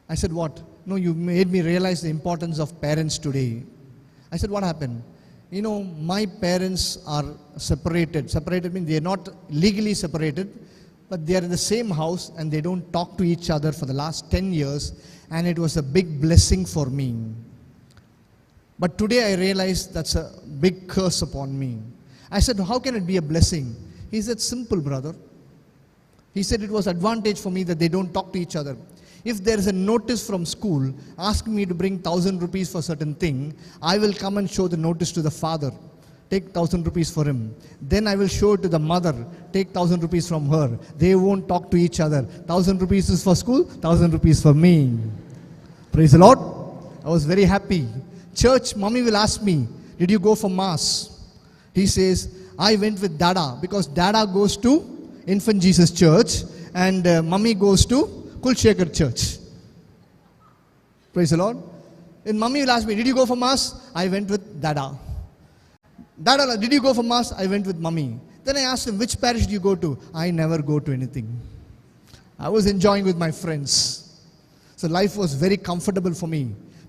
[SPEAKER 3] I said, "What?" "No, you made me realize the importance of parents today." I said, "What happened?" "You know, my parents are separated. Separated means they are not legally separated, but they are in the same house and they don't talk to each other for the last 10 years. And it was a big blessing for me. But today I realized that's a big curse upon me." I said, "How can it be a blessing?" He said, "Simple, brother." He said, "It was advantage for me that they don't talk to each other. If there is a notice from school asking me to bring 1,000 rupees for certain thing, I will come and show the notice to the father. Take 1,000 rupees for him. Then I will show it to the mother. Take 1,000 rupees from her. They won't talk to each other. 1,000 rupees is for school, 1,000 rupees for me." Praise the Lord. I was very happy. Church, mommy will ask me, "Did you go for mass?" He says, "I went with Dada because Dada goes to Infant Jesus Church and mommy goes to Kulshekar Church." Praise the Lord. And mommy will ask me, "Did you go for mass?" I went with Dada. "Dada, did you go for mass?" I went with mommy. Then I asked him, "Which parish do you go to?" "I never go to anything. I was enjoying with my friends." So life was very comfortable for me.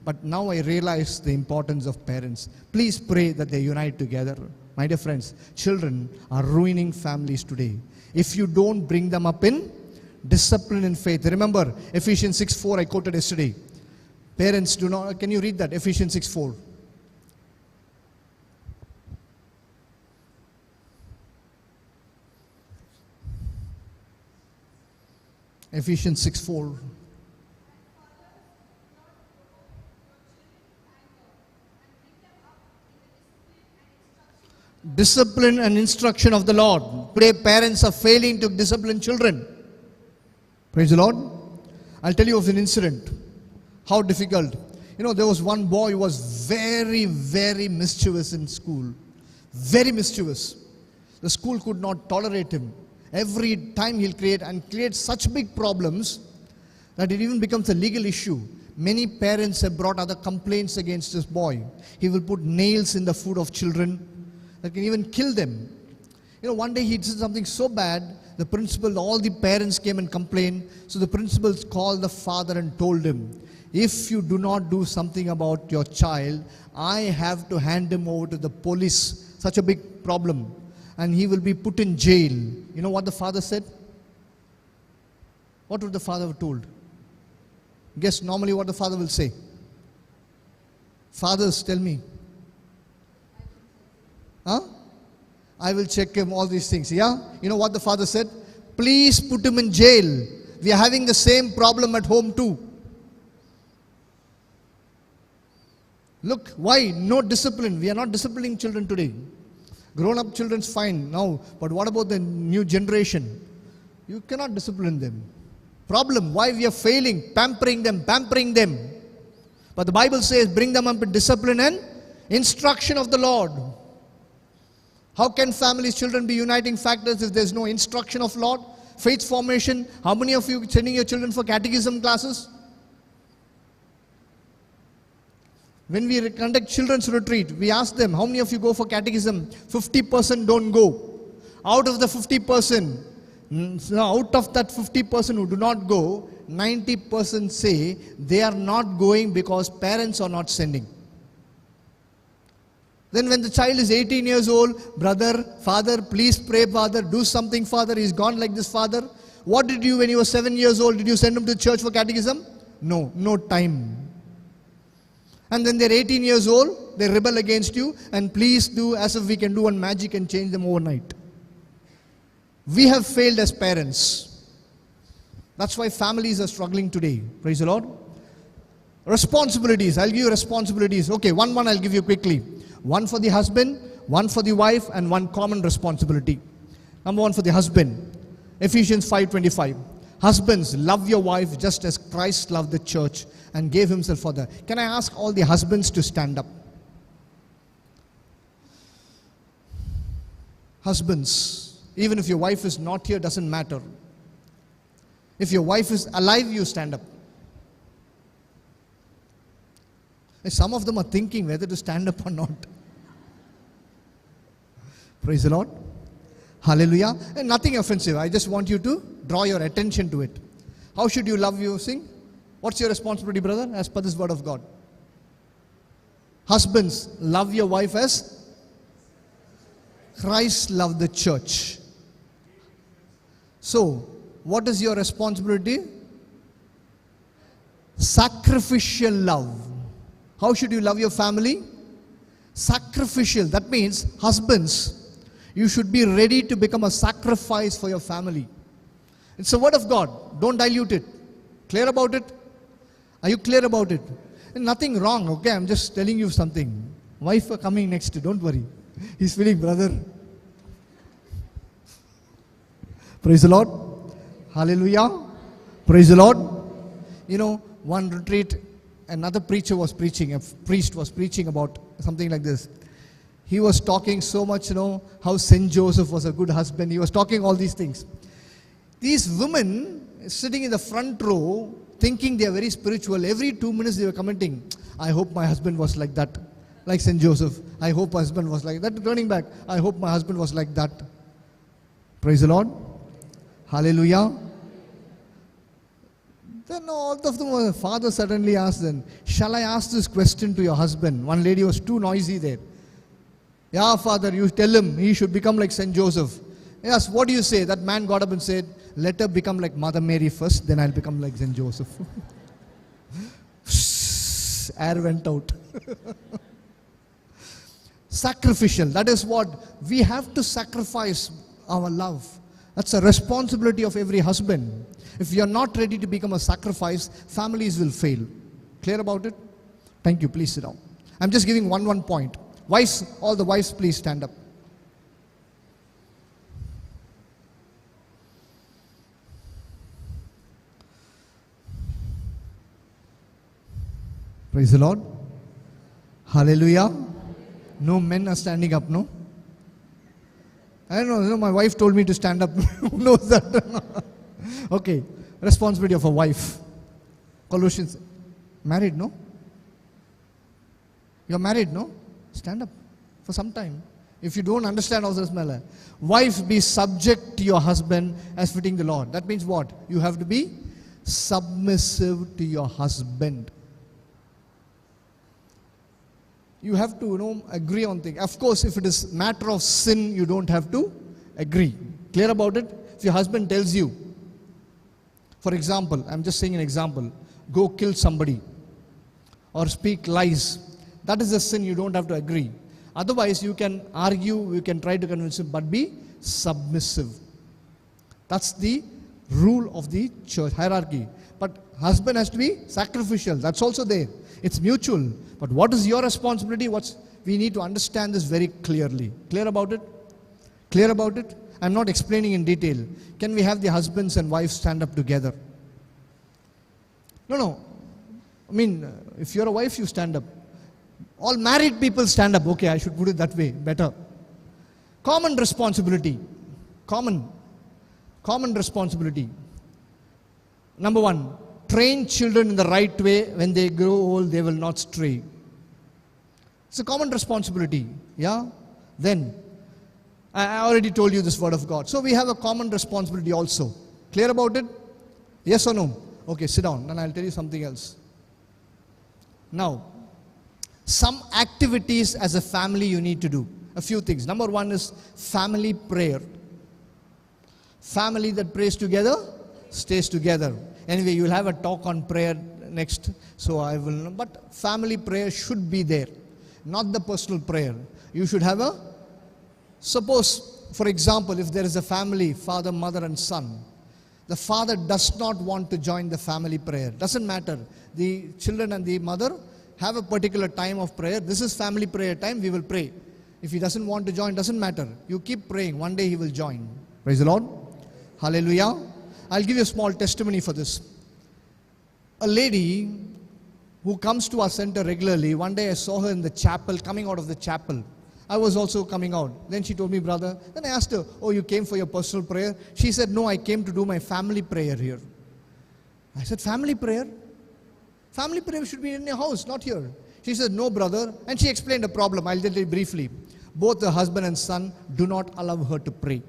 [SPEAKER 3] But now I realize the importance of parents. Please pray that they unite together. My dear friends, children are ruining families today. If you don't bring them up in discipline and faith. Remember, Ephesians 6:4 I quoted yesterday. Parents do not, can you read that? Ephesians 6:4. Ephesians 6:4. Discipline and instruction of the Lord. Today parents are failing to discipline children. Praise the Lord. I'll tell you of an incident. How difficult. You know, there was one boy who was very, very mischievous in school. Very mischievous. The school could not tolerate him. Every time he'll create such big problems that it even becomes a legal issue. Many parents have brought other complaints against this boy. He will put nails in the food of children that can even kill them. You know, one day he did something so bad, the principal, all the parents came and complained. So the principal called the father and told him, "If you do not do something about your child, I have to hand him over to the police." Such a big problem. and he will be put in jail. You know what the father said? What would the father have told? Guess normally what the father will say. Fathers, tell me. Huh? I will check him, all these things. Yeah? You know what the father said? Please put him in jail. We are having the same problem at home too. Look, why? No discipline. We are not disciplining children today. Grown-up children's fine now, but what about the new generation? You cannot discipline them. Problem, why we are failing? Pampering them. But the Bible says, bring them up in discipline and instruction of the Lord. How can families, children be uniting factors if there is no instruction of Lord? Faith formation. How many of you sending your children for catechism classes? When we conduct children's retreat, we ask them, how many of you go for catechism? 50% don't go. Out of the 50%, out of that 50% who do not go, 90% say they are not going because parents are not sending. Then when the child is 18 years old, brother, father, please pray, father, do something, father, he's gone like this, father. What did you when you were 7 years old? Did you send him to church for catechism? No, no time. And then they're 18 years old, they rebel against you, and please do as if we can do one magic and change them overnight. We have failed as parents. That's why families are struggling today. Praise the Lord. Responsibilities. I'll give you responsibilities. Okay, one I'll give you quickly. One for the husband, one for the wife, and one common responsibility. Number one for the husband. Ephesians 5:25. Husbands, love your wife just as Christ loved the church and gave himself for her. Can I ask all the husbands to stand up? Husbands, even if your wife is not here, doesn't matter. If your wife is alive, you stand up. Some of them are thinking whether to stand up or not. Praise the Lord. Hallelujah. And nothing offensive. I just want you to draw your attention to it. How should you love your sing? What's your responsibility, brother, as per this word of God? Husbands, love your wife as Christ loved the church. So, what is your responsibility? Sacrificial love. How should you love your family? Sacrificial. That means, husbands, you should be ready to become a sacrifice for your family. It's a word of God. Don't dilute it. Clear about it? Are you clear about it? And nothing wrong, okay? I'm just telling you something. Wife are coming next, don't worry. He's feeling, brother. Praise the Lord. Hallelujah. Praise the Lord. You know, one retreat, another preacher was preaching, a priest was preaching about something like this. He was talking so much, how St. Joseph was a good husband. He was talking all these things. These women sitting in the front row, thinking they are very spiritual. Every 2 minutes they were commenting, I hope my husband was like that, like St. Joseph. I hope my husband was like that. Turning back, I hope my husband was like that. Praise the Lord. Hallelujah. Then all of them, the father suddenly asked them, shall I ask this question to your husband? One lady was too noisy there. Yeah, father, you tell him he should become like St. Joseph. Yes, what do you say? That man got up and said, let her become like Mother Mary first, then I'll become like St. Joseph. Air went out. Sacrificial. That is what we have to sacrifice our love. That's a responsibility of every husband. If you are not ready to become a sacrifice, families will fail. Clear about it? Thank you. Please sit down. I'm just giving one point. Wives, all the wives, please stand up. Praise the Lord. Hallelujah. No men are standing up, no? I don't know, my wife told me to stand up. Who knows that? Okay, responsibility of a wife. Colossians. Married, no? You're married, no? Stand up for some time. If you don't understand how this matter. Wife, be subject to your husband as fitting the Lord. That means what? You have to be submissive to your husband. you have to, agree on things. Of course, if it is matter of sin, you don't have to agree. Clear about it? If your husband tells you, for example, I'm just saying an example, go kill somebody or speak lies, that is a sin, you don't have to agree. Otherwise, you can argue, you can try to convince him, but be submissive. That's the rule of the church hierarchy. But husband has to be sacrificial. That's also there. It's mutual. But what is your responsibility? We need to understand this very clearly. Clear about it? Clear about it? I'm not explaining in detail. Can we have the husbands and wives stand up together? No. I mean, if you're a wife, you stand up. All married people stand up. Okay, I should put it that way. Better. Common responsibility. Common responsibility. Number one, train children in the right way. When they grow old, they will not stray. It's a common responsibility. Yeah? Then, I already told you this word of God. So we have a common responsibility also. Clear about it? Yes or no? Okay, sit down and I'll tell you something else. Now, some activities as a family you need to do. A few things. Number one is family prayer. Family that prays together stays together. Anyway, you'll have a talk on prayer next, so I will know. But family prayer should be there, not the personal prayer. You should have suppose, for example, if there is a family, father, mother and son, the father does not want to join the family prayer. Doesn't matter. The children and the mother have a particular time of prayer. This is family prayer time, we will pray. If he doesn't want to join, doesn't matter. You keep praying, one day he will join. Praise the Lord. Hallelujah. I'll give you a small testimony for this. A lady who comes to our center regularly, one day I saw her in the chapel, coming out of the chapel. I was also coming out. Then she told me, brother, then I asked her, oh, you came for your personal prayer? She said, no, I came to do my family prayer here. I said, family prayer? Family prayer should be in your house, not here. She said, no, brother. And she explained the problem. I'll tell you briefly. Both the husband and son do not allow her to pray.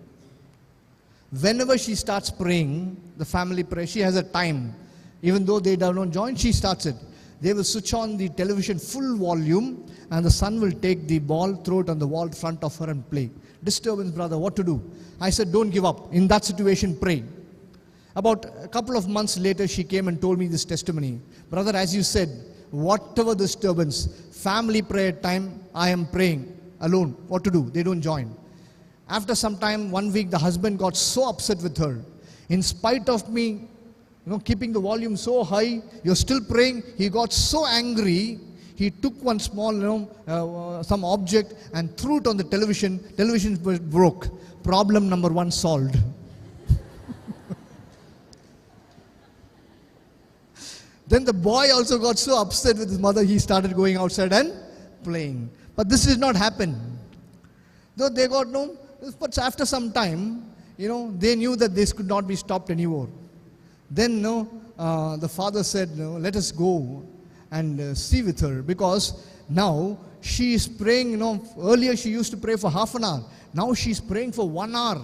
[SPEAKER 3] Whenever she starts praying, the family prayer, she has a time. Even though they don't join, she starts it. They will switch on the television full volume and the son will take the ball, throw it on the wall in front of her and play. Disturbance, brother, what to do? I said, don't give up. In that situation, pray. About a couple of months later, she came and told me this testimony. Brother, as you said, whatever disturbance, family prayer time, I am praying alone. What to do? They don't join. After some time, 1 week, the husband got so upset with her. In spite of me, keeping the volume so high, you're still praying. He got so angry, he took one small, some object and threw it on the television. Television broke. Problem number one solved. Then the boy also got so upset with his mother, he started going outside and playing. But this did not happen. Though they got but after some time, they knew that this could not be stopped anymore. Then, the father said, let us go and see with her, because now she is praying, earlier she used to pray for half an hour. Now she is praying for 1 hour.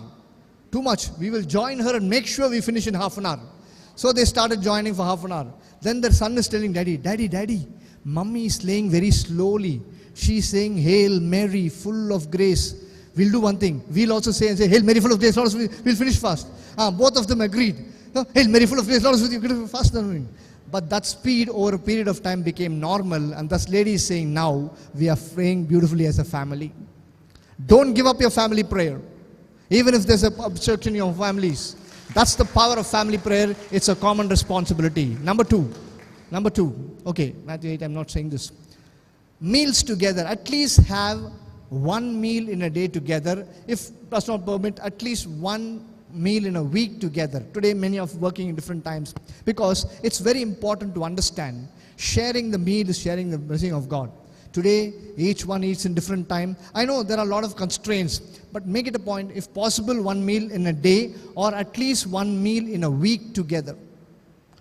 [SPEAKER 3] Too much. We will join her and make sure we finish in half an hour. So they started joining for half an hour. Then their son is telling, Daddy, Mummy is slaying very slowly. She is saying, Hail Mary, full of grace. We'll do one thing. We'll also say, Hail Mary, full of grace. Lord, we'll finish fast. Both of them agreed. Hail Mary, full of grace. Lord, is with you. Fast. But that speed over a period of time became normal. And thus lady is saying, now we are praying beautifully as a family. Don't give up your family prayer. Even if there's an obstruction in your families. That's the power of family prayer. It's a common responsibility. Number two. Okay, Matthew 8, I'm not saying this. Meals together. At least have one meal in a day together. If does not permit, at least one meal in a week together. Today, many are working in different times. Because it's very important to understand. Sharing the meal is sharing the blessing of God. Today, each one eats in different time. I know there are a lot of constraints, but make it a point, if possible, one meal in a day or at least one meal in a week together.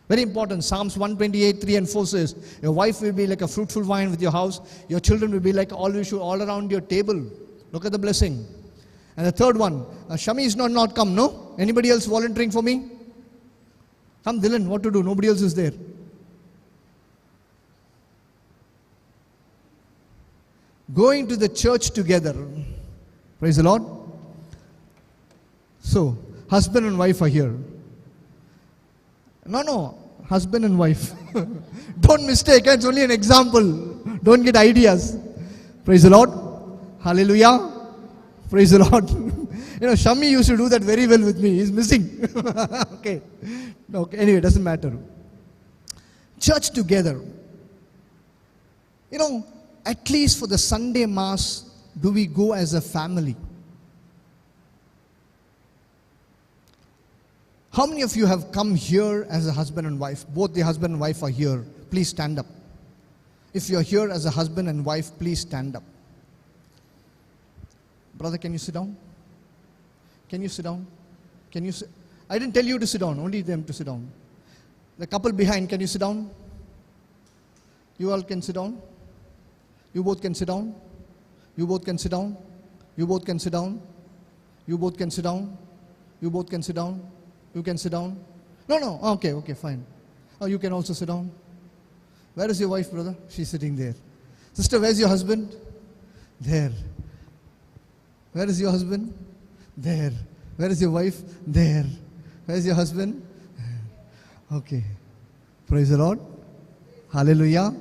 [SPEAKER 3] Very important. Psalms 128, 3 and 4 says, your wife will be like a fruitful vine with your house. Your children will be like always all around your table. Look at the blessing. And the third one, Shami is not come, no? Anybody else volunteering for me? Come, Dylan, what to do? Nobody else is there. going to the church together. Praise the Lord. So, husband and wife are here. No, husband and wife. Don't mistake, it's only an example. Don't get ideas. Praise the Lord. Hallelujah. Praise the Lord. Shami used to do that very well with me. He's missing. Okay. Anyway, doesn't matter. Church together. At least for the Sunday Mass, do we go as a family? How many of you have come here as a husband and wife? Both the husband and wife are here. Please stand up. If you're here as a husband and wife, please stand up. Brother, can you sit down? Can you sit down? Can you sit? I didn't tell you to sit down, only them to sit down. The couple behind, can you sit down? You all can sit down. You both can sit down. You both can sit down. You both can sit down. You both can sit down. You both can sit down. You can sit down. No. Okay, fine. Oh, you can also sit down. Where is your wife, brother? She's sitting there. Sister, where's your husband? There. Where is your husband? There. Where is your wife? There. Where's your husband? There. Okay. Praise the Lord. Hallelujah.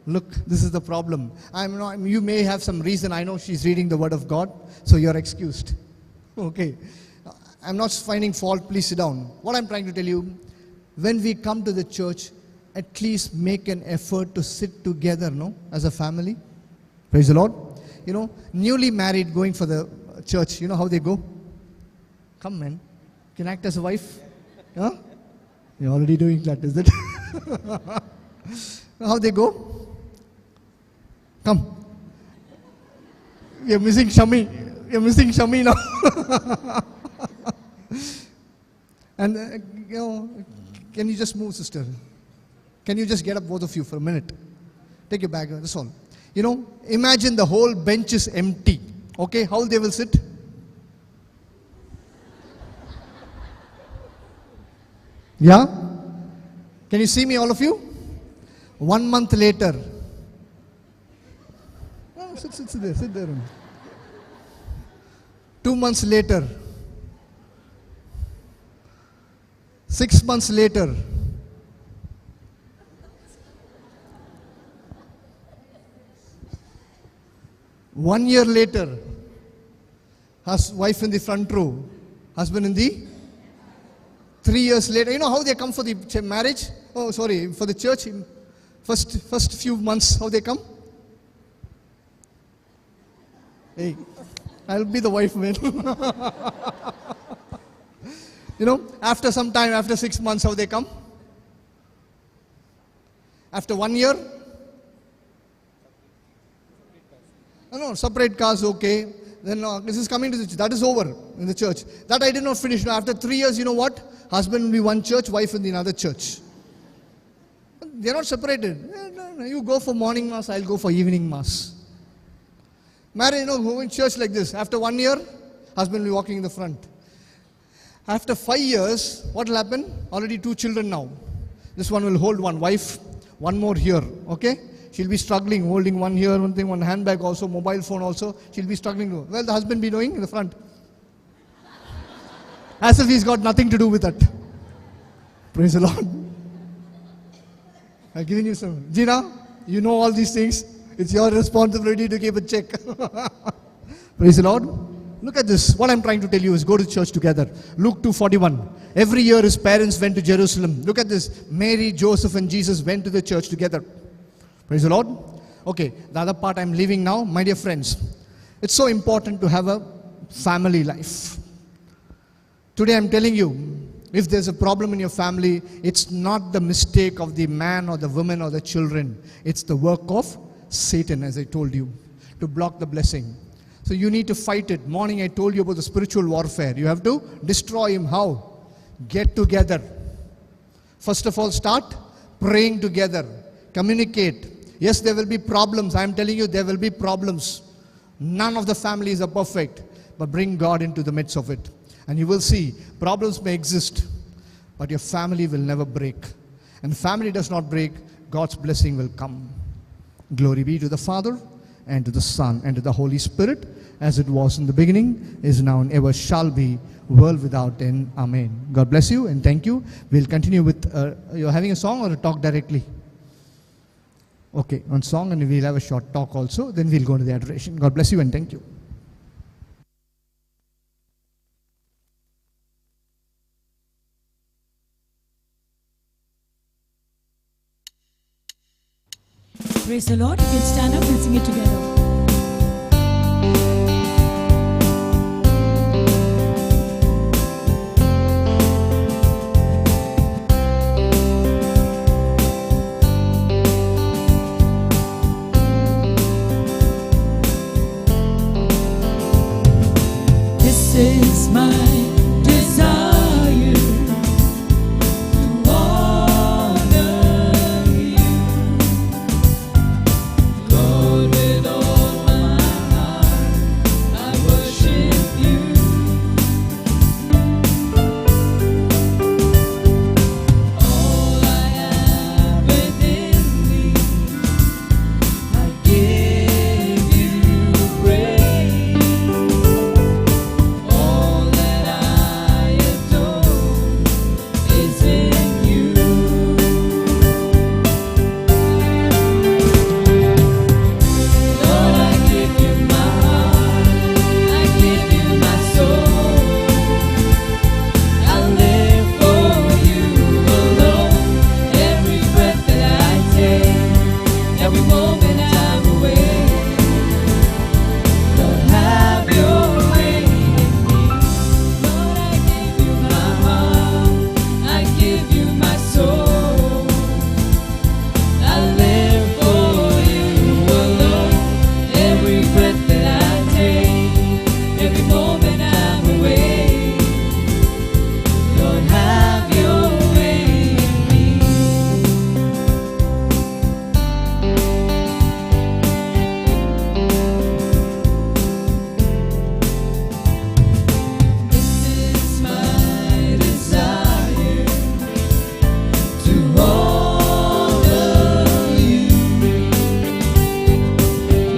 [SPEAKER 3] Look, this is the problem. You may have some reason. I know she's reading the Word of God, so you're excused. Okay. I'm not finding fault. Please sit down. What I'm trying to tell you, when we come to the church, at least make an effort to sit together, as a family. Praise the Lord. Newly married going for the church, you know how they go? Come, man. Can act as a wife? Huh? You're already doing that, is it? How they go? Come. You're missing Shami. You're missing Shami now. And, can you just move, sister? Can you just get up, both of you, for a minute? Take your bag, that's all. Imagine the whole bench is empty. Okay, how they will sit? Yeah? Can you see me, all of you? 1 month later. Oh, sit there. 2 months later. 6 months later. 1 year later. Wife in the front row. Husband in the 3 years later. You know how they come for the marriage? Oh, sorry, for the church. First few months, how they come? Hey, I'll be the wife, man. After some time, after 6 months, how they come? After 1 year? No, separate cars, okay. Then this is coming to the church. That is over in the church. That I did not finish. Now, after 3 years, you know what? Husband will be one church, wife in the another church. They are not separated. You go for morning mass, I'll go for evening mass. Married, go in church like this. After 1 year, husband will be walking in the front. After 5 years, what will happen? Already 2 children now. This one will hold one wife, one more here. Okay? She'll be struggling, holding one here, one thing, one handbag also, mobile phone also. She'll be struggling. Well, the husband be doing in the front. As if he's got nothing to do with that. Praise the Lord. I've given you some. Gina, you know all these things. It's your responsibility to keep a check. Praise the Lord. Look at this. What I'm trying to tell you is go to church together. Luke 2:41. Every year his parents went to Jerusalem. Look at this. Mary, Joseph and Jesus went to the church together. Praise the Lord. Okay, the other part I'm leaving now. My dear friends, it's so important to have a family life. Today I'm telling you, if there's a problem in your family, it's not the mistake of the man or the woman or the children. It's the work of Satan, as I told you, to block the blessing. So you need to fight it. Morning I told you about the spiritual warfare. You have to destroy him. How? Get together. First of all, start praying together. Communicate. Yes, there will be problems. I am telling you, there will be problems. None of the families are perfect. But bring God into the midst of it. And you will see, problems may exist, but your family will never break. And family does not break, God's blessing will come. Glory be to the Father, and to the Son, and to the Holy Spirit, as it was in the beginning, is now, and ever shall be, world without end. Amen. God bless you and thank you. We'll continue with, you're having a song or a talk directly? Okay, on song, and we'll have a short talk also. Then we'll go to the adoration. God bless you and thank you.
[SPEAKER 1] Praise the Lord. You can stand up and sing it together. This is my desire to honor you, Lord, with all my heart I worship you. All I have within me, I give you praise. All that I adore is in you. Lord, I give you my heart, I give you my soul. I live for you alone. Every breath that I take, every moment I'm awake. Lord, have your way in me. Lord, I give you my heart, I give you my soul. I live for you alone. Every breath that I take, every moment I'm awake. Lord, have your way in me. This is my desire to honor you,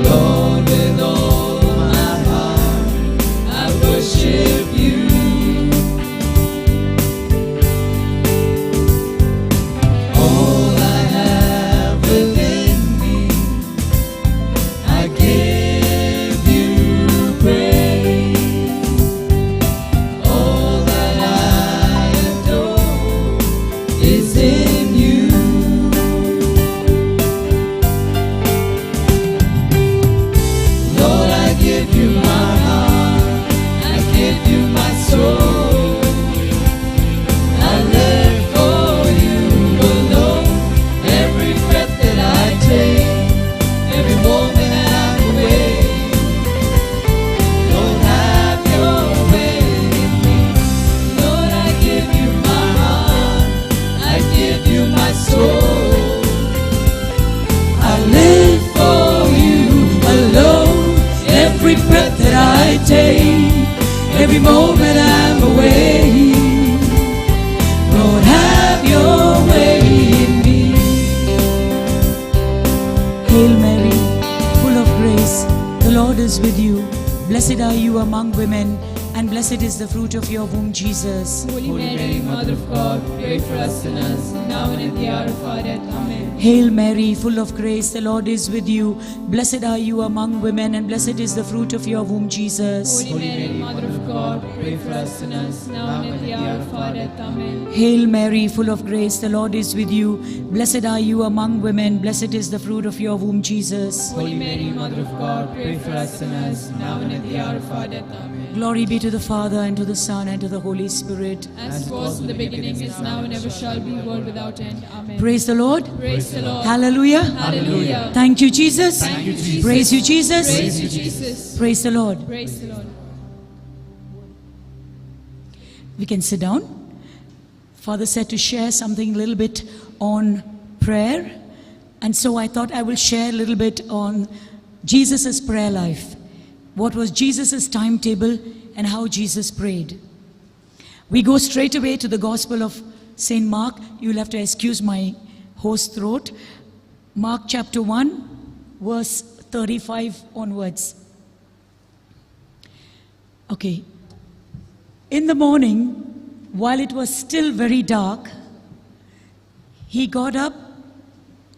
[SPEAKER 1] Lord, with all my heart I worship you. All I have within me, I give you praise. All that I adore is in you. Lord, I give you my heart, I give you my soul. I live for you alone. Every breath that I take, every moment I'm awake. Lord, have your way in me. Lord, I give you my heart, I give you my soul. I live for you alone. Every breath that I take, every moment I'm awake. Lord, have your way in me. Hail Mary, full of grace, the Lord is with you. Blessed are you among women, and blessed is the fruit of your womb, Jesus.
[SPEAKER 2] Holy Mary, Mother of God, pray for us sinners, now and at the hour of our death. Amen.
[SPEAKER 1] Hail Mary, full of grace, the Lord is with you. Blessed are you among women, and blessed is the fruit of your womb, Jesus.
[SPEAKER 2] Holy Mary, Mother of God, pray for us sinners, now and at the hour of our death. Amen.
[SPEAKER 1] Hail Mary, full of grace, the Lord is with you. Blessed are you among women, blessed is the fruit of your womb, Jesus.
[SPEAKER 2] Holy Mary, Mother of God, pray for us sinners, now and at the hour of our death. Amen.
[SPEAKER 1] Glory be to the Father, and to the Son, and to the Holy Spirit.
[SPEAKER 2] As it was in the beginning, is now, and ever shall be, world without end. Amen.
[SPEAKER 1] Praise the Lord.
[SPEAKER 2] Praise the Lord.
[SPEAKER 1] Hallelujah.
[SPEAKER 2] Hallelujah.
[SPEAKER 1] Thank you, Jesus.
[SPEAKER 2] Thank you, Jesus.
[SPEAKER 1] Praise you, Jesus.
[SPEAKER 2] Praise you, Jesus.
[SPEAKER 1] Praise the Lord.
[SPEAKER 2] Praise the Lord.
[SPEAKER 1] We can sit down. Father said to share something a little bit on prayer. And so I thought I will share a little bit on Jesus' prayer life. What was Jesus' timetable and how Jesus prayed. We go straight away to the Gospel of St. Mark. You'll have to excuse my hoarse throat. Mark chapter 1, verse 35 onwards. Okay. In the morning, while it was still very dark, he got up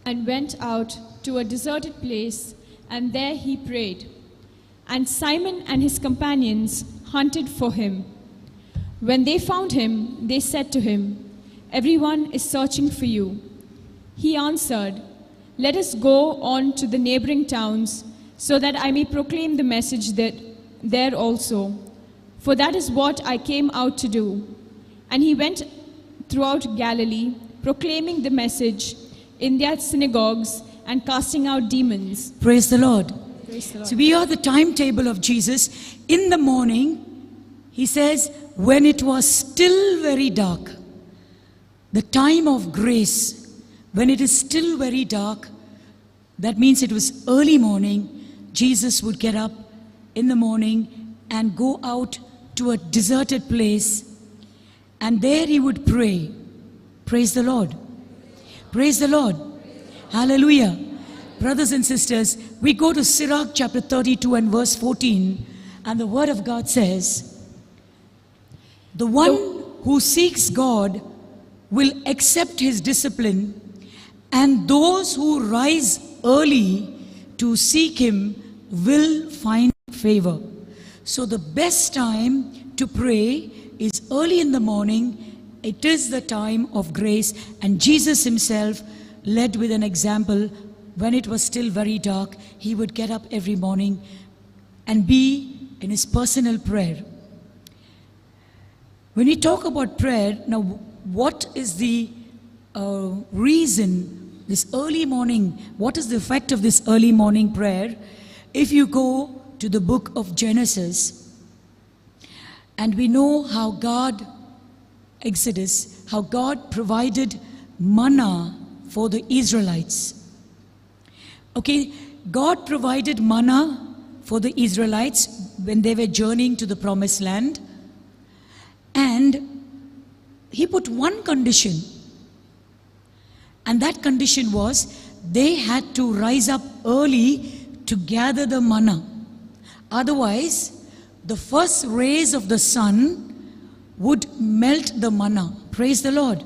[SPEAKER 2] and went out to a deserted place, and there he prayed. And Simon and his companions hunted for him. When they found him, they said to him, "Everyone is searching for you." He answered, "Let us go on to the neighboring towns, so that I may proclaim the message there also. For that is what I came out to do." And he went throughout Galilee, proclaiming the message in their synagogues and casting out demons.
[SPEAKER 1] Praise the Lord.
[SPEAKER 2] Praise the Lord.
[SPEAKER 1] So we are the timetable of Jesus. In the morning, he says, when it was still very dark, the time of grace, when it is still very dark, that means it was early morning, Jesus would get up in the morning and go out to a deserted place, and there he would pray. Praise the Lord. Praise the Lord. Hallelujah. Brothers and sisters, we go to Sirach chapter 32 and verse 14, and the word of God says, "The one who seeks God will accept his discipline, and those who rise early to seek him will find favor." So the best time to pray is early in the morning. It is the time of grace, and Jesus himself led with an example. When it was still very dark, he would get up every morning and be in his personal prayer. When we talk about prayer, now what is the reason, this early morning, what is the effect of this early morning prayer? If you go to the book of Genesis, and we know how God, Exodus, how God provided manna for the Israelites. Okay, God provided manna for the Israelites when they were journeying to the promised land, and he put one condition, and that condition was they had to rise up early to gather the manna. Otherwise, the first rays of the sun would melt the manna. Praise the Lord.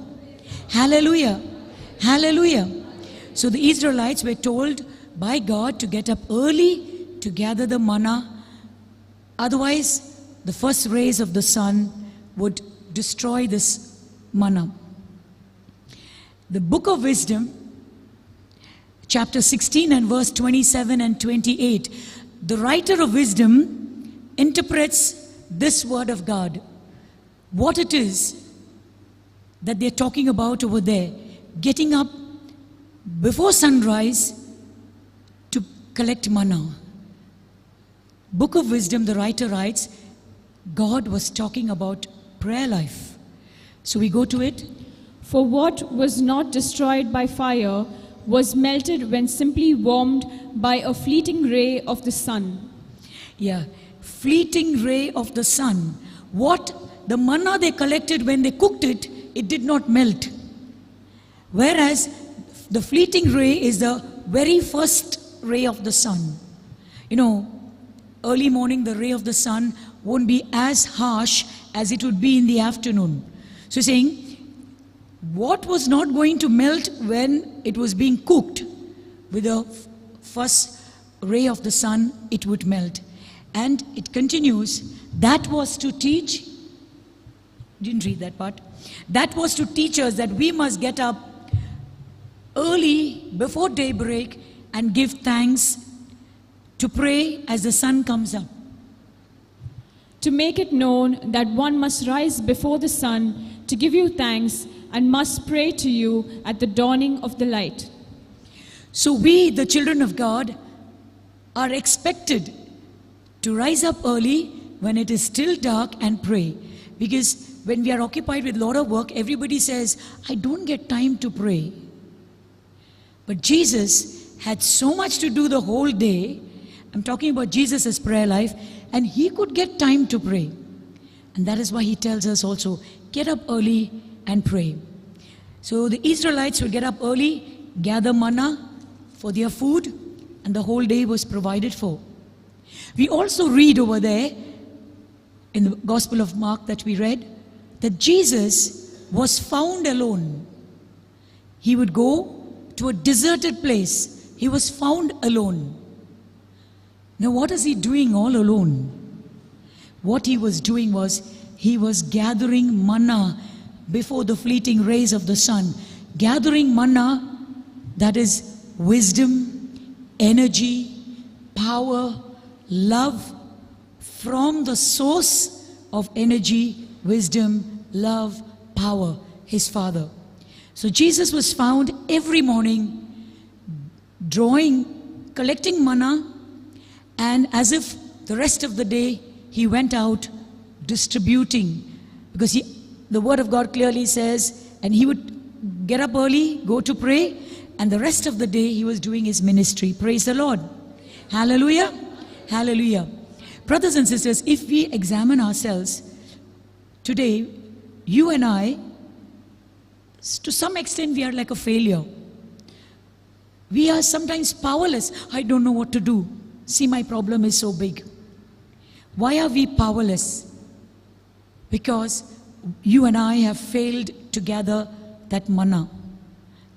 [SPEAKER 1] Hallelujah. Hallelujah. So the Israelites were told by God to get up early to gather the manna. Otherwise, the first rays of the sun would destroy this manna. The book of Wisdom, chapter 16 and verse 27 and 28, the writer of wisdom interprets this word of God, what it is that they're talking about over there, getting up before sunrise to collect manna. Book of Wisdom, the writer writes, God was talking about prayer life. So we go to it.
[SPEAKER 2] For what was not destroyed by fire was melted when simply warmed by a fleeting ray of the sun.
[SPEAKER 1] Yeah, fleeting ray of the sun. What the manna they collected when they cooked it, it did not melt. Whereas the fleeting ray is the very first ray of the sun. You know, early morning the ray of the sun won't be as harsh as it would be in the afternoon. So saying, what was not going to melt when it was being cooked, with the first ray of the sun, it would melt. And it continues, that was to teach, didn't read that part, that was to teach us that we must get up early before daybreak and give thanks, to pray as the sun comes up.
[SPEAKER 2] To make it known that one must rise before the sun to give you thanks, and must pray to you at the dawning of the light.
[SPEAKER 1] So we, the children of God, are expected to rise up early when it is still dark and pray. Because when we are occupied with a lot of work, everybody says, I don't get time to pray. But Jesus had so much to do the whole day. I'm talking about Jesus' prayer life, and he could get time to pray. And that is why he tells us also, get up early and pray. So the Israelites would get up early, gather manna for their food,
[SPEAKER 4] and the whole day was provided for. We also read over there in the Gospel of Mark that we read that Jesus was found alone. He would go to a deserted place. He was found alone. Now what is he doing all alone? What he was doing was he was gathering manna before the fleeting rays of the sun. Gathering manna, that is wisdom, energy, power, love from the source of energy, wisdom, love, power, his Father. So Jesus was found every morning collecting manna, and as if the rest of the day he went out distributing, because the word of God clearly says, and he would get up early, go to pray, and the rest of the day he was doing his ministry. Praise the Lord. Hallelujah. Hallelujah. Brothers and sisters, if we examine ourselves today, you and I, to some extent we are like a failure. We are sometimes powerless. I don't know what to do. See, my problem is so big. Why are we powerless? Because you and I have failed to gather that manna.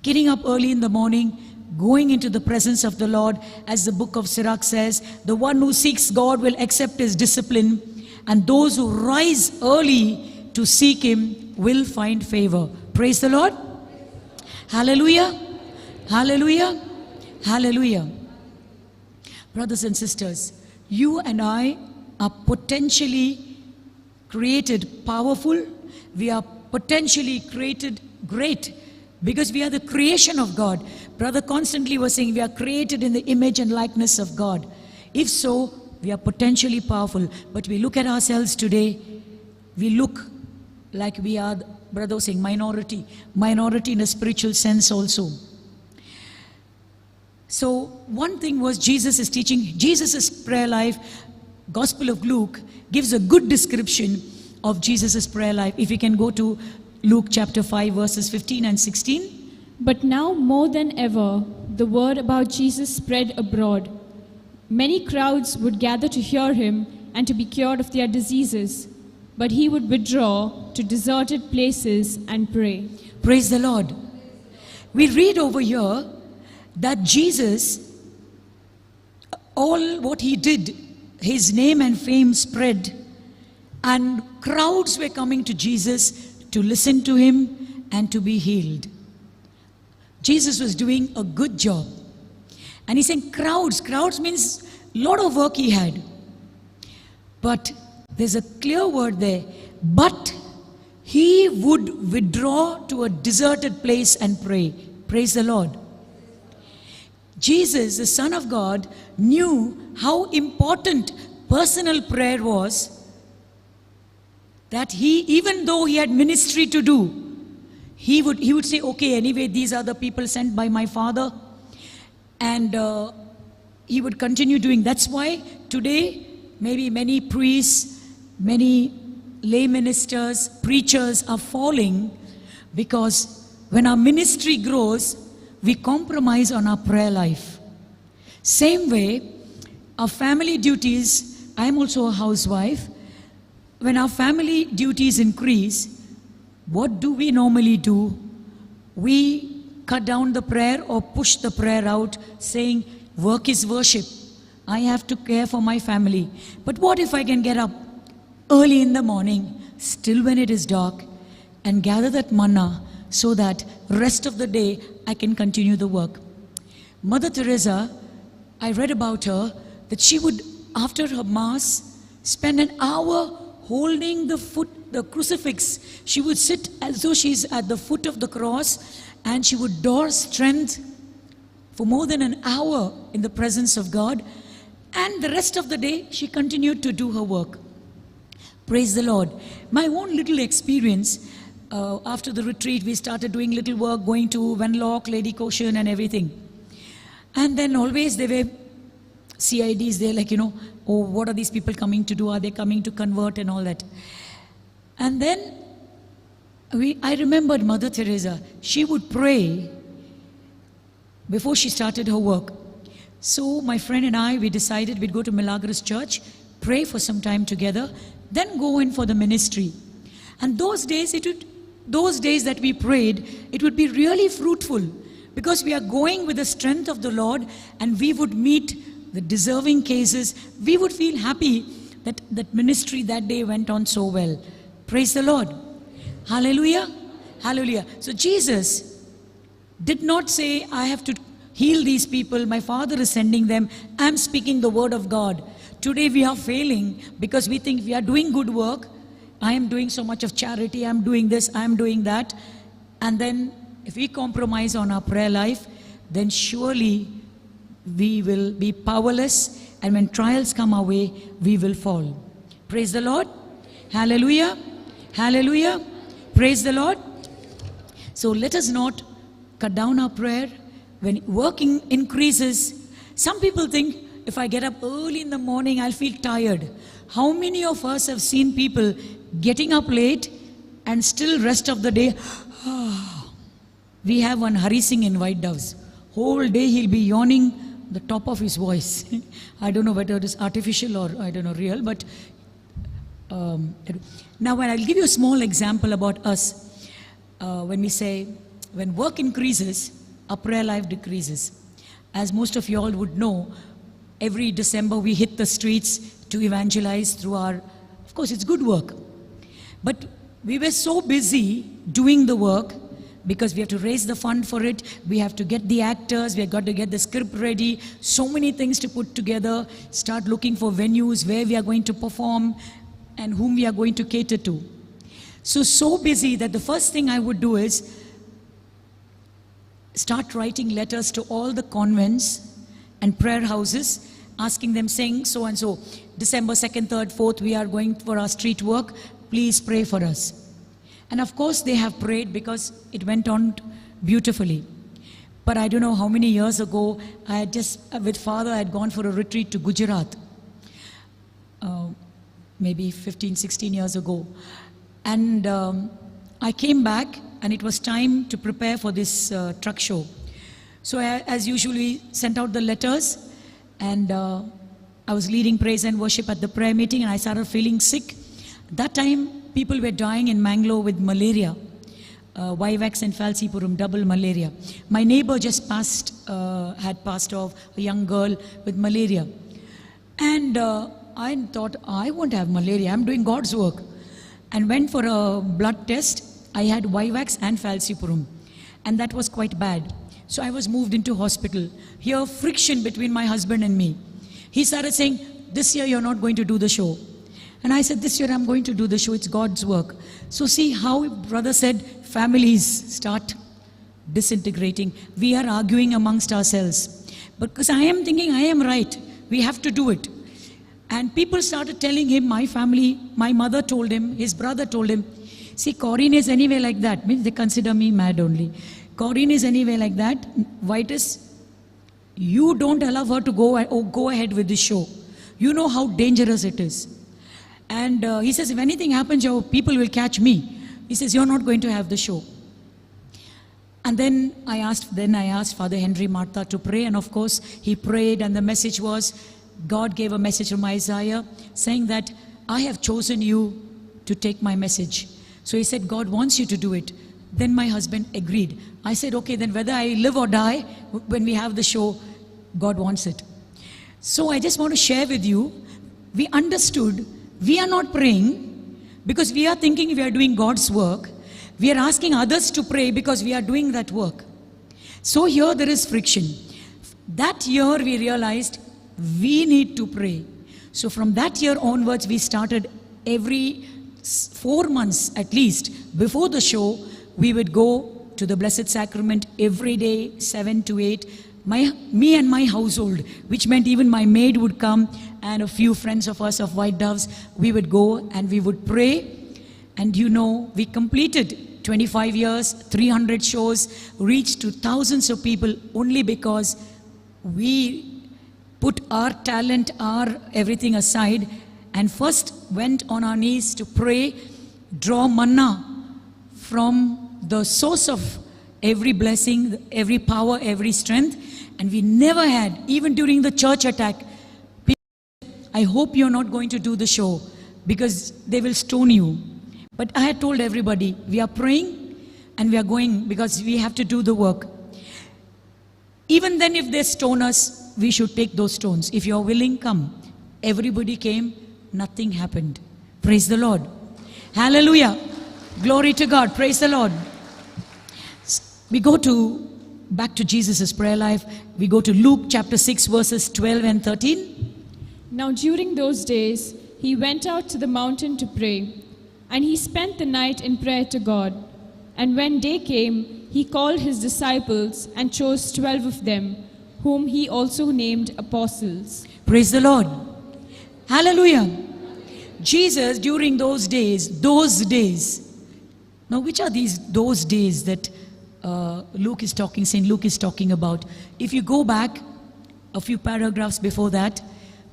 [SPEAKER 4] Getting up early in the morning, going into the presence of the Lord, as the book of Sirach says, the one who seeks God will accept his discipline, and those who rise early to seek him will find favor. Praise the Lord. Hallelujah. Hallelujah. Hallelujah. Brothers and sisters, you and I are potentially created powerful. We are potentially created great, because we are the creation of God. Brother constantly was saying we are created in the image and likeness of God. If so, we are potentially powerful. But we look at ourselves today, we look like we are, brother was saying, minority in a spiritual sense also. So one thing was Jesus is teaching, Jesus' prayer life. Gospel of Luke gives a good description of Jesus' prayer life. If you can go to Luke chapter 5 verses 15 and 16.
[SPEAKER 2] But now more than ever, the word about Jesus spread abroad. Many crowds would gather to hear him and to be cured of their diseases. But he would withdraw to deserted places and pray.
[SPEAKER 4] Praise the Lord. We read over here that Jesus, all what he did, his name and fame spread, and crowds were coming to Jesus to listen to him and to be healed. Jesus was doing a good job. And he's saying crowds means a lot of work he had. But there's a clear word there. But he would withdraw to a deserted place and pray. Praise the Lord. Jesus, the Son of God, knew how important personal prayer was, that he, even though he had ministry to do, he would say, okay, anyway, these are the people sent by my Father, and he would continue doing. That's why today maybe many priests, many lay ministers, preachers are falling, because when our ministry grows, we compromise on our prayer life. Same way, our family duties, I'm also a housewife. When our family duties increase, what do we normally do? We cut down the prayer or push the prayer out, saying, work is worship. I have to care for my family. But what if I can get up early in the morning, still when it is dark, and gather that manna, so that rest of the day I can continue the work? Mother Teresa, I read about her, that she would, after her mass, spend an hour holding the crucifix. She would sit as though she's at the foot of the cross, and she would draw strength for more than an hour in the presence of God. And the rest of the day, she continued to do her work. Praise the Lord. My own little experience, after the retreat, we started doing little work, going to Wenlock, Lady Caution and everything. And then always there were CIDs there, like, oh, what are these people coming to do? Are they coming to convert and all that? And then I remembered Mother Teresa. She would pray before she started her work. So my friend and I, we decided we'd go to Milagros Church, pray for some time together, then go in for the ministry. And those days that we prayed, it would be really fruitful, because we are going with the strength of the Lord, and we would meet the deserving cases. We would feel happy that that ministry that day went on so well. Praise the Lord. Hallelujah. Hallelujah. So Jesus did not say, I have to heal these people, my Father is sending them, I'm speaking the word of God. Today we are failing because we think we are doing good work. I am doing so much of charity, I am doing this, I am doing that. And then if we compromise on our prayer life, then surely we will be powerless, and when trials come our way, we will fall. Praise the Lord. Hallelujah. Hallelujah. Praise the Lord. So let us not cut down our prayer. When working increases, some people think, if I get up early in the morning, I'll feel tired. How many of us have seen people getting up late and still rest of the day? We have one Hari Singh in White Doves. Whole day he'll be yawning the top of his voice. I don't know whether it is artificial or I don't know real, but now when I'll give you a small example about us. When we say, when work increases, our prayer life decreases. As most of you all would know, every December we hit the streets to evangelize through our, of course it's good work. But we were so busy doing the work, because we have to raise the fund for it, we have to get the actors, we have got to get the script ready, so many things to put together, start looking for venues where we are going to perform and whom we are going to cater to. So busy that the first thing I would do is start writing letters to all the convents and prayer houses, asking them, saying so and so, December 2nd, 3rd, 4th, we are going for our street work, please pray for us. And of course they have prayed, because it went on beautifully. But I don't know how many years ago, I had just, with Father, I had gone for a retreat to Gujarat. Maybe 15, 16 years ago. And I came back, and it was time to prepare for this truck show. So I, as usually, sent out the letters, and I was leading praise and worship at the prayer meeting, and I started feeling sick. That time, people were dying in Mangalore with malaria, Vivax and Falciparum, double malaria. My neighbor just had passed off, a young girl with malaria. And I thought, I won't have malaria, I'm doing God's work. And went for a blood test. I had Vivax and Falciparum, and that was quite bad. So I was moved into hospital. Here, friction between my husband and me. He started saying, this year you're not going to do the show. And I said, this year I'm going to do the show, it's God's work. So see how brother said, families start disintegrating. We are arguing amongst ourselves. But because I am thinking I am right, we have to do it. And people started telling him, my family, my mother told him, his brother told him, see, Corinne is anyway like that. Means they consider me mad only. Corinne is anyway like that. Vitus, you don't allow her to go ahead with this show. You know how dangerous it is. And he says, if anything happens, your people will catch me. He says, you're not going to have the show. And then I asked Father Henry Martha to pray. And of course, he prayed, and the message was, God gave a message from Isaiah saying that I have chosen you to take my message. So he said, God wants you to do it. Then my husband agreed. I said, okay, then whether I live or die, when we have the show, God wants it. So I just want to share with you, we understood we are not praying because we are thinking we are doing God's work. We are asking others to pray because we are doing that work. So here there is friction. That year we realized we need to pray. So from that year onwards, we started every 4 months at least before the show, we would go to the Blessed Sacrament every day, 7 to 8. Me and my household, which meant even my maid would come, and a few friends of us of White Doves, we would go and we would pray. And you know, we completed 25 years, 300 shows, reached to thousands of people only because we put our talent, our everything aside, and first went on our knees to pray, draw manna from the source of every blessing, every power, every strength, And we never had, even during the church attack, I hope you're not going to do the show because they will stone you. But I had told everybody, we are praying and we are going because we have to do the work. Even then, if they stone us, we should take those stones. If you're willing, come. Everybody came, nothing happened. Praise the Lord. Hallelujah. Glory to God. Praise the Lord. We go back to Jesus' prayer life. We go to Luke chapter 6 verses 12 and 13.
[SPEAKER 2] Now during those days, he went out to the mountain to pray, and he spent the night in prayer to God. And when day came, he called his disciples and chose 12 of them, whom he also named apostles.
[SPEAKER 4] Praise the Lord. Hallelujah. Jesus, during those days. Now, which are those days that St. Luke is talking about? If you go back a few paragraphs before that,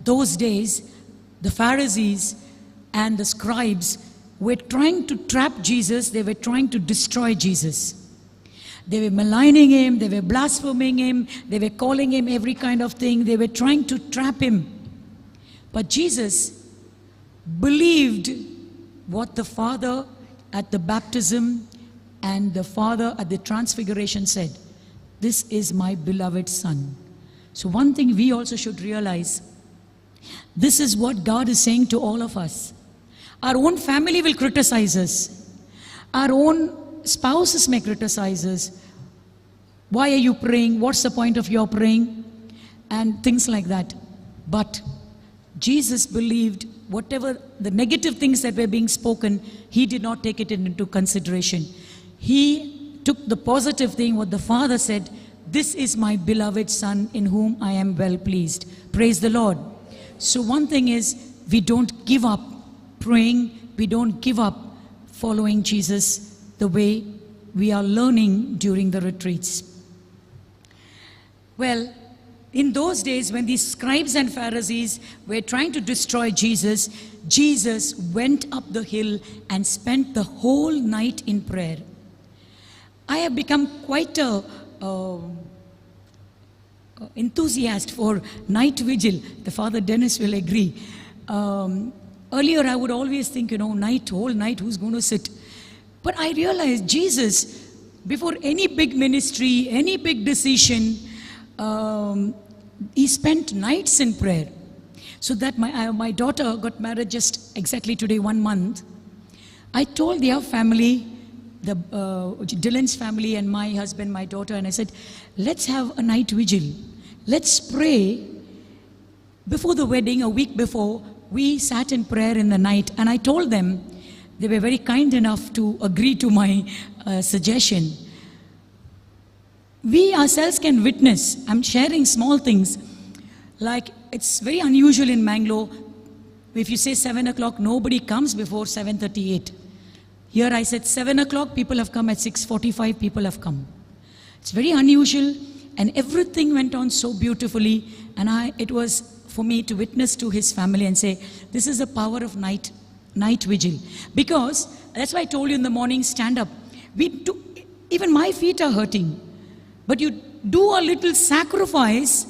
[SPEAKER 4] those days, the Pharisees and the scribes were trying to trap Jesus. They were trying to destroy Jesus. They were maligning him. They were blaspheming him. They were calling him every kind of thing. They were trying to trap him. But Jesus believed what the Father at the baptism and the Father at the transfiguration said. This is my beloved Son. So one thing we also should realize, this is what God is saying to all of us. Our own family will criticize us. Our own spouses may criticize us. Why are you praying? What's the point of your praying? And things like that. But Jesus believed whatever the negative things that were being spoken, he did not take it into consideration. He took the positive thing, what the Father said, this is my beloved Son in whom I am well pleased. Praise the Lord. So one thing is, we don't give up praying, we don't give up following Jesus the way we are learning during the retreats. Well, in those days when these scribes and Pharisees were trying to destroy Jesus, Jesus went up the hill and spent the whole night in prayer. I have become quite a enthusiast for night vigil. The Father Dennis will agree. Earlier I would always think, whole night, who's going to sit? But I realized Jesus, before any big ministry, any big decision, he spent nights in prayer. So that my daughter got married just exactly today, 1 month. I told their family, Dylan's family and my husband, my daughter, and I said, let's have a night vigil. Let's pray. Before the wedding, a week before, we sat in prayer in the night, and I told them, they were very kind enough to agree to my suggestion. We ourselves can witness. I'm sharing small things. Like, it's very unusual in Mangalore. If you say 7 o'clock, nobody comes before 7:38. Here I said 7 o'clock, people have come. At 6:45, people have come. It's very unusual, and everything went on so beautifully. And it was for me to witness to his family and say, this is the power of night vigil. Because, that's why I told you in the morning, stand up. Even my feet are hurting. But you do a little sacrifice.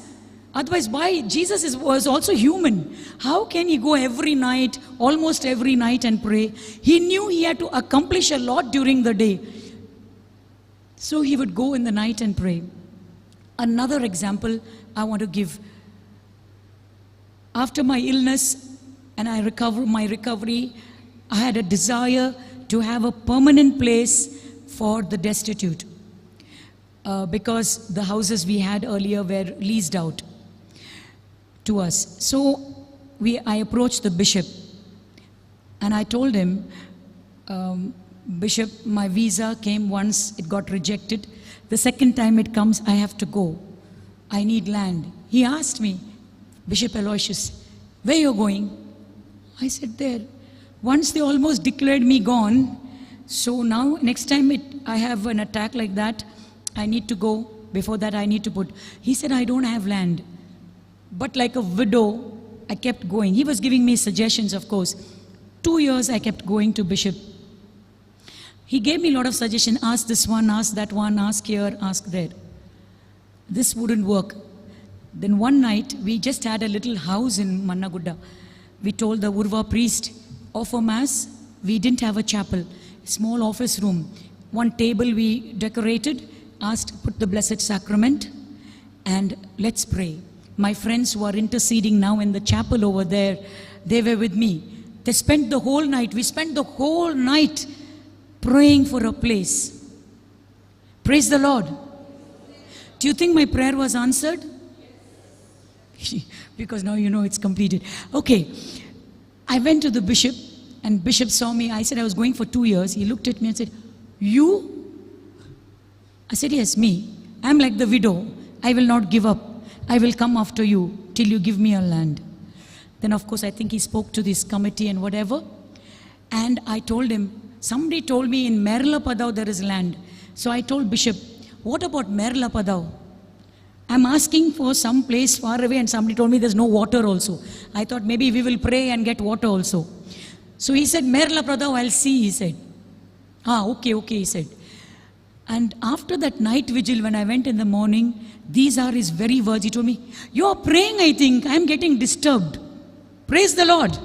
[SPEAKER 4] Otherwise, why? Jesus was also human. How can he go every night, almost every night, and pray? He knew he had to accomplish a lot during the day. So he would go in the night and pray. Another example I want to give. After my illness and my recovery, I had a desire to have a permanent place for the destitute. Because the houses we had earlier were leased out to us. So I approached the bishop and I told him, Bishop, my visa came once, it got rejected. The second time it comes, I have to go. I need land. He asked me, Bishop Aloysius, where you going? I said, there. Once they almost declared me gone. So now, next time I have an attack like that, I need to go. Before that, I need to put. He said, I don't have land. But like a widow, I kept going. He was giving me suggestions, of course. 2 years, I kept going to Bishop. He gave me a lot of suggestions. Ask this one, ask that one, ask here, ask there. This wouldn't work. Then one night, we just had a little house in Mannagudda. We told the Urva priest, offer mass. We didn't have a chapel, small office room. One table we decorated, asked, put the Blessed Sacrament, and let's pray. My friends who are interceding now in the chapel over there, they were with me. They spent the whole night, we spent the whole night praying for a place. Praise the Lord. Do you think my prayer was answered? Because now you know it's completed. Okay, I went to the bishop, and bishop saw me. I said I was going for 2 years. He looked at me and said, you? I said, yes, me. I'm like the widow. I will not give up. I will come after you till you give me a land. Then of course I think he spoke to this committee and whatever. And I told him, somebody told me in Merlapadau there is land. So I told bishop, what about Merlapadau? I'm asking for some place far away, and somebody told me there's no water also. I thought maybe we will pray and get water also. So he said, Merlapadau, I'll see, he said. Okay, he said. And after that night vigil, when I went in the morning, these are his very words. He told me, you're praying, I think. I'm getting disturbed. Praise the Lord.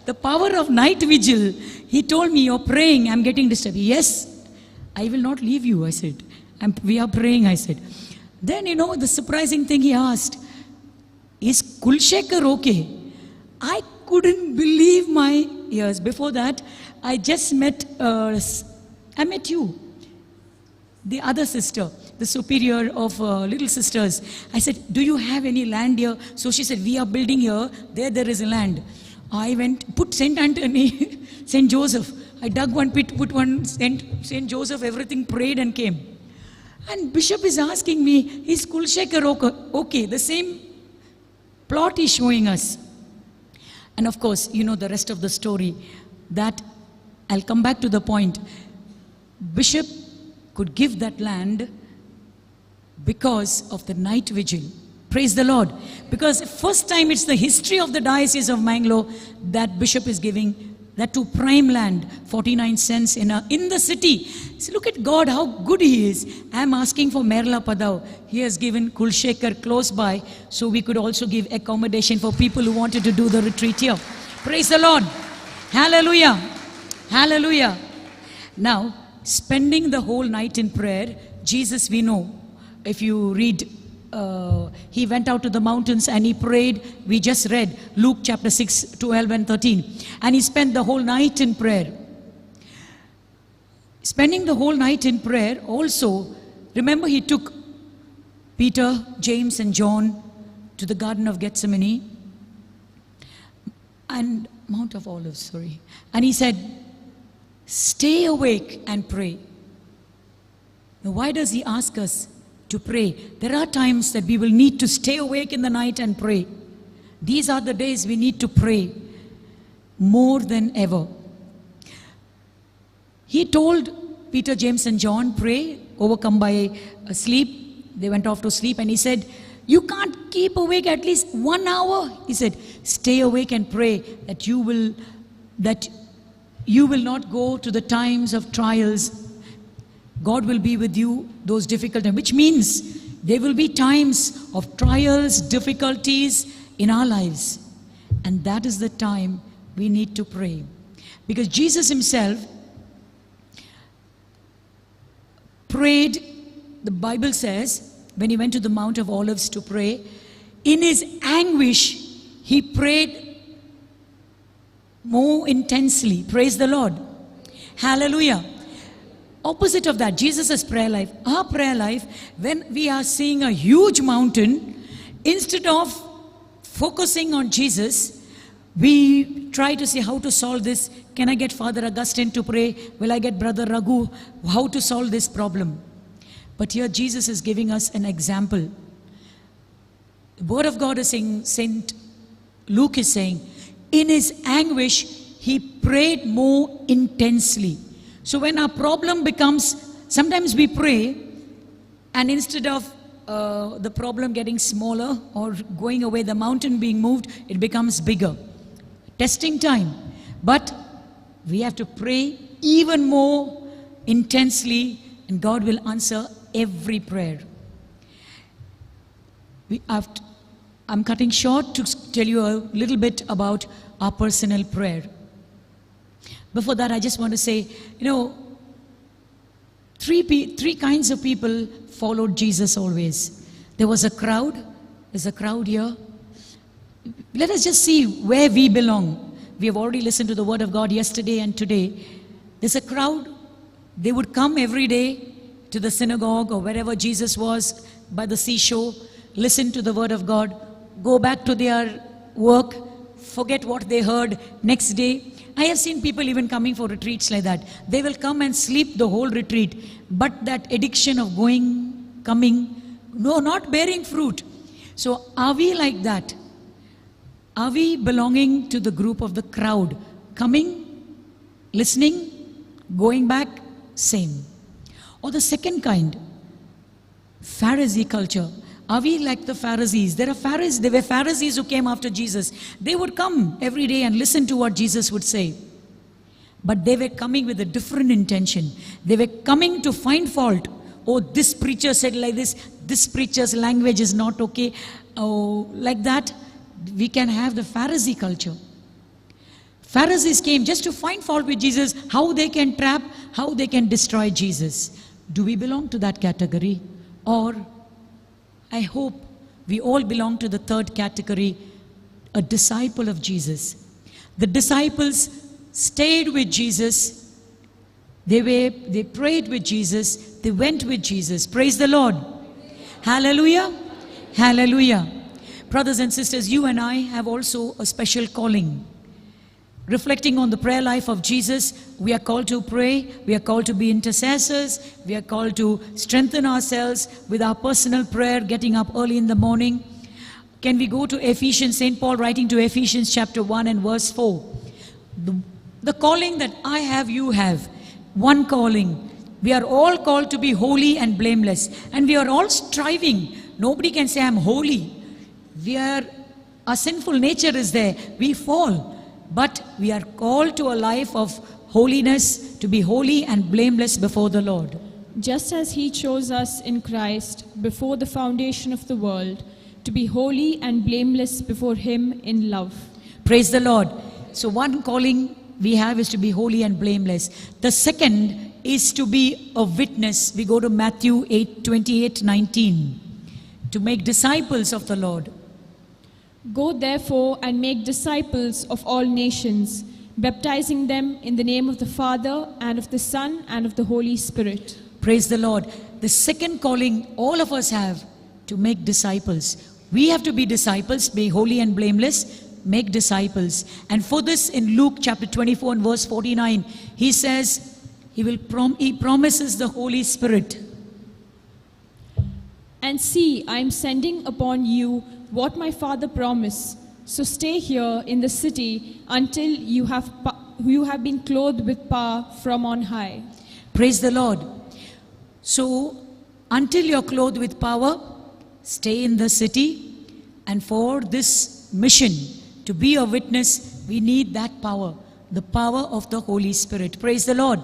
[SPEAKER 4] The power of night vigil. He told me, you're praying, I'm getting disturbed. Yes, I will not leave you, I said. We are praying, I said. Then, you know, the surprising thing he asked, is Kulshekar okay? I couldn't believe my ears. Before that, I just met, I met you, the other sister, the superior of little sisters. I said, do you have any land here? So she said, we are building here, there is a land. I went, put St. Anthony, St. Joseph. I dug one pit, put one St. Joseph, everything, prayed and came. And bishop is asking me, is Kulshekar okay? The same plot he's showing us. And of course, you know the rest of the story. That, I'll come back to the point. Bishop could give that land because of the night vigil. Praise the Lord. Because first time it's the history of the Diocese of Mangalore that bishop is giving that to prime land, 49 cents in the city. So look at God, how good He is. I'm asking for Merlapadau. He has given Kulshekar close by, so we could also give accommodation for people who wanted to do the retreat here. Praise the Lord. Hallelujah. Hallelujah. Now, spending the whole night in prayer, Jesus, we know, if you read, he went out to the mountains and he prayed. We just read Luke chapter 6, 12 and 13. And he spent the whole night in prayer. Spending the whole night in prayer also, remember he took Peter, James and John to the Garden of Gethsemane and Mount of Olives, sorry. And he said, stay awake and pray. Now why does he ask us to pray? There are times that we will need to stay awake in the night and pray. These are the days we need to pray more than ever. He told Peter, James and John, pray, overcome by sleep. They went off to sleep and he said, you can't keep awake at least 1 hour. He said, stay awake and pray that you will not go to the times of trials. God will be with you those difficult times, which means there will be times of trials, difficulties in our lives. And that is the time we need to pray. Because Jesus himself prayed, the Bible says, when he went to the Mount of Olives to pray, in his anguish, he prayed more intensely. Praise the Lord. Hallelujah. Opposite of that, Jesus' prayer life. Our prayer life, when we are seeing a huge mountain, instead of focusing on Jesus, we try to see how to solve this. Can I get Father Augustine to pray? Will I get Brother Raghu? How to solve this problem? But here Jesus is giving us an example. The Word of God is saying, St. Luke is saying, in his anguish, he prayed more intensely. So when our problem becomes, sometimes we pray, and instead of the problem getting smaller or going away, the mountain being moved, it becomes bigger. Testing time. But we have to pray even more intensely, and God will answer every prayer. I'm cutting short to tell you a little bit about our personal prayer. Before that, I just want to say, three kinds of people followed Jesus always. There was a crowd. There's a crowd here. Let us just see where we belong. We have already listened to the word of God yesterday and today. There's a crowd. They would come every day to the synagogue or wherever Jesus was, by the seashore, listen to the word of God, go back to their work, forget what they heard next day. I have seen people even coming for retreats like that. They will come and sleep the whole retreat. But that addiction of going, coming, no, not bearing fruit. So are we like that? Are we belonging to the group of the crowd? Coming, listening, going back, same. Or the second kind, Pharisee culture. Are we like the Pharisees? There were Pharisees who came after Jesus. They would come every day and listen to what Jesus would say. But they were coming with a different intention. They were coming to find fault. Oh, this preacher said like this. This preacher's language is not okay. Oh, like that. We can have the Pharisee culture. Pharisees came just to find fault with Jesus, how they can trap, how they can destroy Jesus. Do we belong to that category? Or I hope we all belong to the third category, a disciple of Jesus. The disciples stayed with Jesus. They prayed with Jesus. They went with Jesus. Praise the Lord. Hallelujah. Hallelujah. Brothers and sisters, you and I have also a special calling. Reflecting on the prayer life of Jesus, we are called to pray, we are called to be intercessors, we are called to strengthen ourselves with our personal prayer, getting up early in the morning. Can we go to Ephesians, St. Paul writing to Ephesians chapter 1 and verse 4. The calling that I have, you have. One calling. We are all called to be holy and blameless. And we are all striving. Nobody can say, I'm holy. Our sinful nature is there. We fall. But we are called to a life of holiness, to be holy and blameless before the Lord.
[SPEAKER 2] Just as He chose us in Christ before the foundation of the world, to be holy and blameless before Him in love.
[SPEAKER 4] Praise the Lord. So one calling we have is to be holy and blameless. The second is to be a witness. We go to Matthew 8:28-19. To make disciples of the Lord.
[SPEAKER 2] Go therefore and make disciples of all nations, baptizing them in the name of the Father and of the Son and of the Holy Spirit.
[SPEAKER 4] Praise the Lord. The second calling all of us have, to make disciples. We have to be disciples, be holy and blameless, make disciples. And for this, in Luke chapter 24 and verse 49, he says, he promises the Holy Spirit.
[SPEAKER 2] And see, I am sending upon you what my Father promised. So stay here in the city until you have been clothed with power from on high.
[SPEAKER 4] Praise the Lord. So, until you're clothed with power, stay in the city. And for this mission, to be a witness, we need that power, the power of the Holy Spirit. Praise the Lord.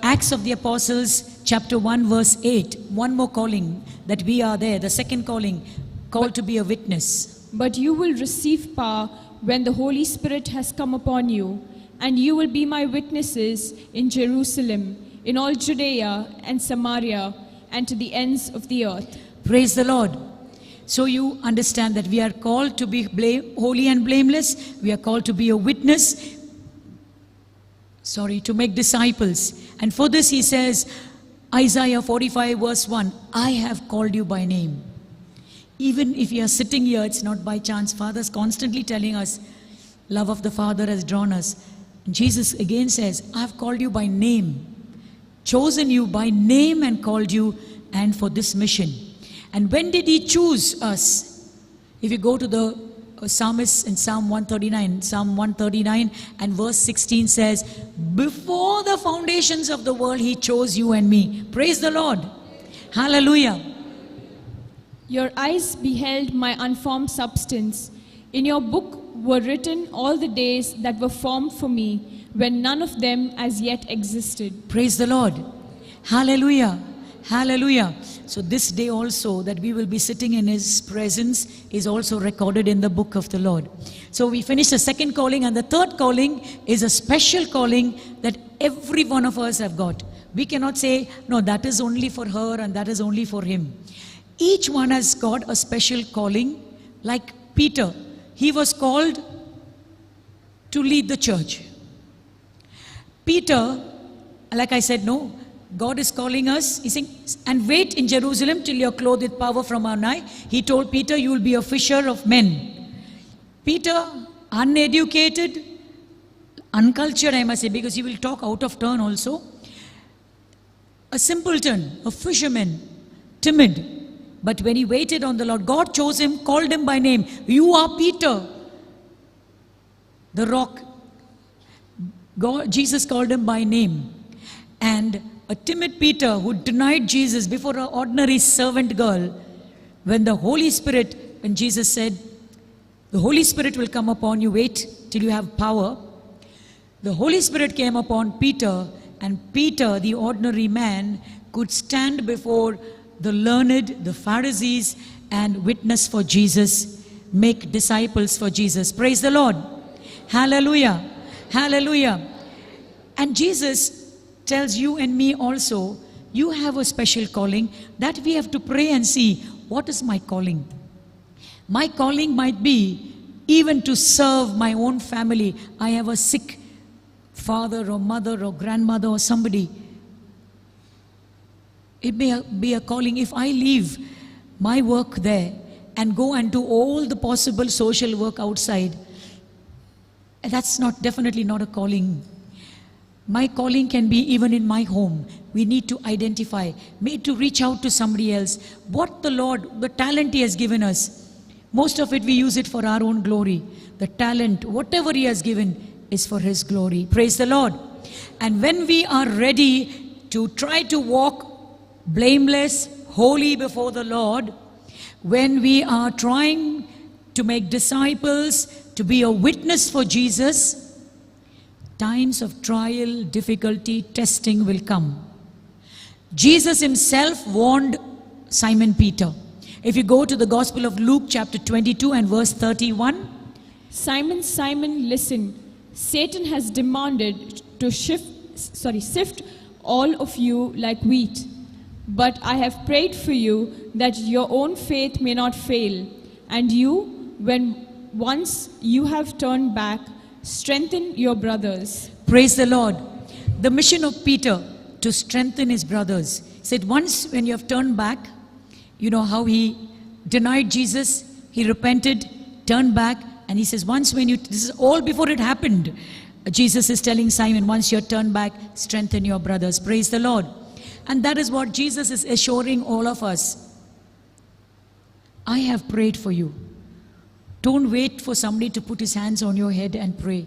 [SPEAKER 4] Acts of the Apostles, chapter 1, verse 8. One more calling that we are there, the second calling, called to be a witness.
[SPEAKER 2] But you will receive power when the Holy Spirit has come upon you, and you will be my witnesses in Jerusalem, in all Judea and Samaria, and to the ends of the earth.
[SPEAKER 4] Praise the Lord. So you understand that we are called to be holy and blameless. We are called to be a witness. To make disciples. And for this he says, Isaiah 45 verse 1, I have called you by name. Even if you are sitting here, it's not by chance. Father's constantly telling us, love of the Father has drawn us. And Jesus again says, I have called you by name. Chosen you by name and called you, and for this mission. And when did he choose us? If you go to the psalmist in Psalm 139 and verse 16 says, before the foundations of the world, he chose you and me. Praise the Lord. Hallelujah.
[SPEAKER 2] Your eyes beheld my unformed substance. In your book were written all the days that were formed for me, when none of them as yet existed.
[SPEAKER 4] Praise the Lord. Hallelujah. Hallelujah. So this day also that we will be sitting in His presence is also recorded in the book of the Lord. So we finished the second calling, and the third calling is a special calling that every one of us have got. We cannot say, no, that is only for her and that is only for him. Each one has got a special calling. Like Peter, he was called to lead the church. Peter, like I said, no, God is calling us. He's saying, and wait in Jerusalem till you're clothed with power from on high. He told Peter, you will be a fisher of men. Peter, uneducated, uncultured, I must say, because he will talk out of turn also. A simpleton, a fisherman, timid. But when he waited on the Lord, God chose him, called him by name. You are Peter, the rock. Jesus called him by name. And a timid Peter who denied Jesus before an ordinary servant girl, when the Holy Spirit, when Jesus said, the Holy Spirit will come upon you, wait till you have power. The Holy Spirit came upon Peter, and Peter, the ordinary man, could stand before the learned, the Pharisees, and witness for Jesus, make disciples for Jesus. Praise the Lord. Hallelujah. Hallelujah. And Jesus tells you and me also, you have a special calling that we have to pray and see, what is my calling? My calling might be even to serve my own family. I have a sick father or mother or grandmother or somebody. It may be a calling. If I leave my work there and go and do all the possible social work outside, that's definitely not a calling. My calling can be even in my home. We need to identify, need to reach out to somebody else. What the Lord, the talent He has given us, most of it we use it for our own glory. The talent, whatever He has given, is for His glory. Praise the Lord. And when we are ready to try to walk blameless, holy before the Lord, when we are trying to make disciples, to be a witness for Jesus, times of trial, difficulty, testing will come. Jesus Himself warned Simon Peter. If you go to the Gospel of Luke chapter 22 and verse 31.
[SPEAKER 2] Simon, Simon, listen. Satan has demanded to sift all of you like wheat. But I have prayed for you that your own faith may not fail. And you, when once you have turned back, strengthen your brothers.
[SPEAKER 4] Praise the Lord. The mission of Peter to strengthen his brothers. He said once when you have turned back, you know how he denied Jesus, he repented, turned back, and he says once when you, this is all before it happened. Jesus is telling Simon, once you're turned back, strengthen your brothers. Praise the Lord. And that is what Jesus is assuring all of us. I have prayed for you. Don't wait for somebody to put his hands on your head and pray.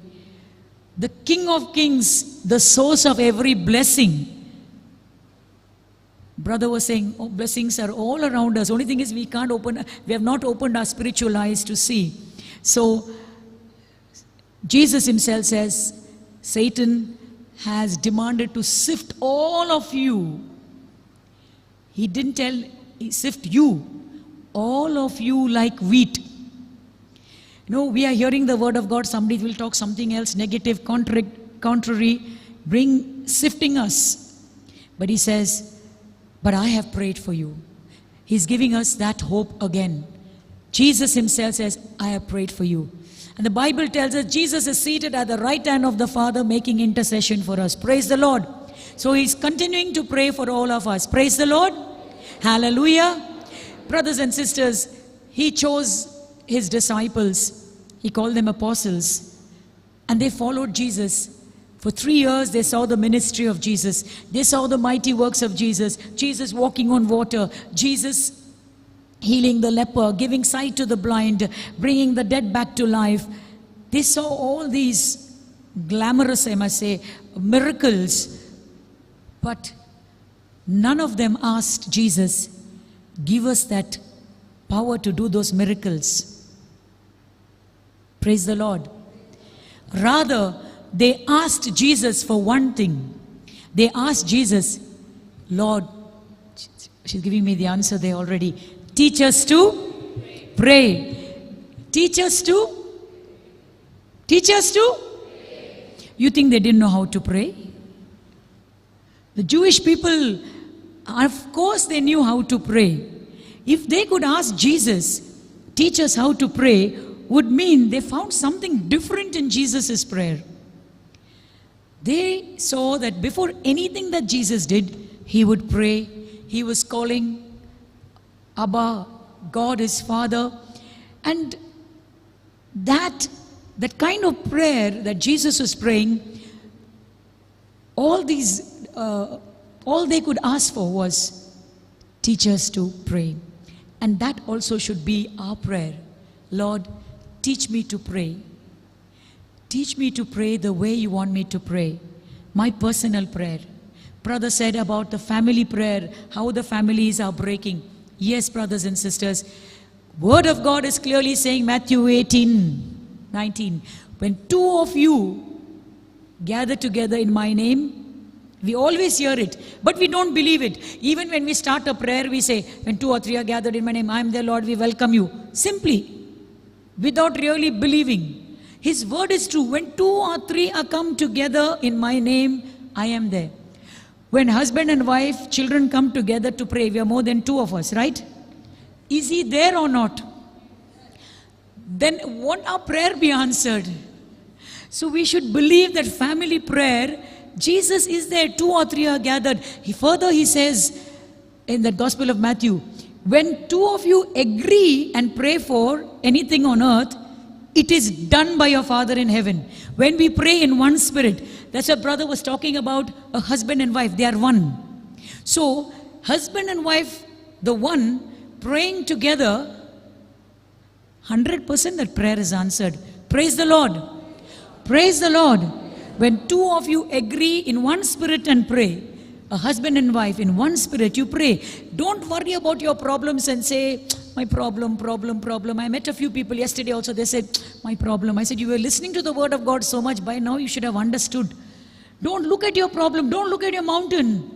[SPEAKER 4] The King of Kings, the source of every blessing. Brother was saying, oh, blessings are all around us. Only thing is we have not opened our spiritual eyes to see. So, Jesus Himself says, Satan has demanded to sift all of you. He didn't tell, sift you. All of you like wheat. You know, we are hearing the word of God. Somebody will talk something else, negative, contrary, sifting us. But He says, but I have prayed for you. He's giving us that hope again. Jesus Himself says, I have prayed for you. And the Bible tells us Jesus is seated at the right hand of the Father making intercession for us. Praise the Lord. So He's continuing to pray for all of us. Praise the Lord. Hallelujah. Brothers and sisters, He chose His disciples. He called them apostles. And they followed Jesus. For 3 years they saw the ministry of Jesus. They saw the mighty works of Jesus. Jesus walking on water. Jesus healing the leper, giving sight to the blind, bringing the dead back to life. They saw all these glamorous, I must say, miracles. But none of them asked Jesus, give us that power to do those miracles. Praise the Lord. Rather, they asked Jesus for one thing. They asked Jesus, Lord, She's giving me the answer there already. Teach us to pray. Teach us to? Teach us to? You think they didn't know how to pray? The Jewish people, of course they knew how to pray. If they could ask Jesus, teach us how to pray, would mean they found something different in Jesus' prayer. They saw that before anything that Jesus did, he would pray. He was calling Abba, God his Father. And that kind of prayer that Jesus was praying, all they could ask for was, teach us to pray. And that also should be our prayer. Lord, teach me to pray. Teach me to pray the way you want me to pray. My personal prayer. Brother said about the family prayer, how the families are breaking. Yes, brothers and sisters, Word of God is clearly saying, Matthew 18:19, when two of you gather together in my name, we always hear it, but we don't believe it. Even when we start a prayer, we say, when two or three are gathered in my name, I am there, Lord, we welcome you. Simply, without really believing. His word is true. When two or three are come together in my name, I am there. When husband and wife, children come together to pray, we are more than two of us, right? Is he there or not? Then won't our prayer be answered? So we should believe that family prayer, Jesus is there, two or three are gathered. He says in the Gospel of Matthew, when two of you agree and pray for anything on earth, it is done by your Father in heaven. When we pray in one spirit, that's what brother was talking about, a husband and wife, they are one. So, husband and wife, the one, praying together, 100% that prayer is answered. Praise the Lord. Praise the Lord. When two of you agree in one spirit and pray, a husband and wife in one spirit, you pray. Don't worry about your problems and say, my problem. I met a few people yesterday also, they said, my problem. I said, you were listening to the word of God so much, by now you should have understood. Don't look at your problem, don't look at your mountain.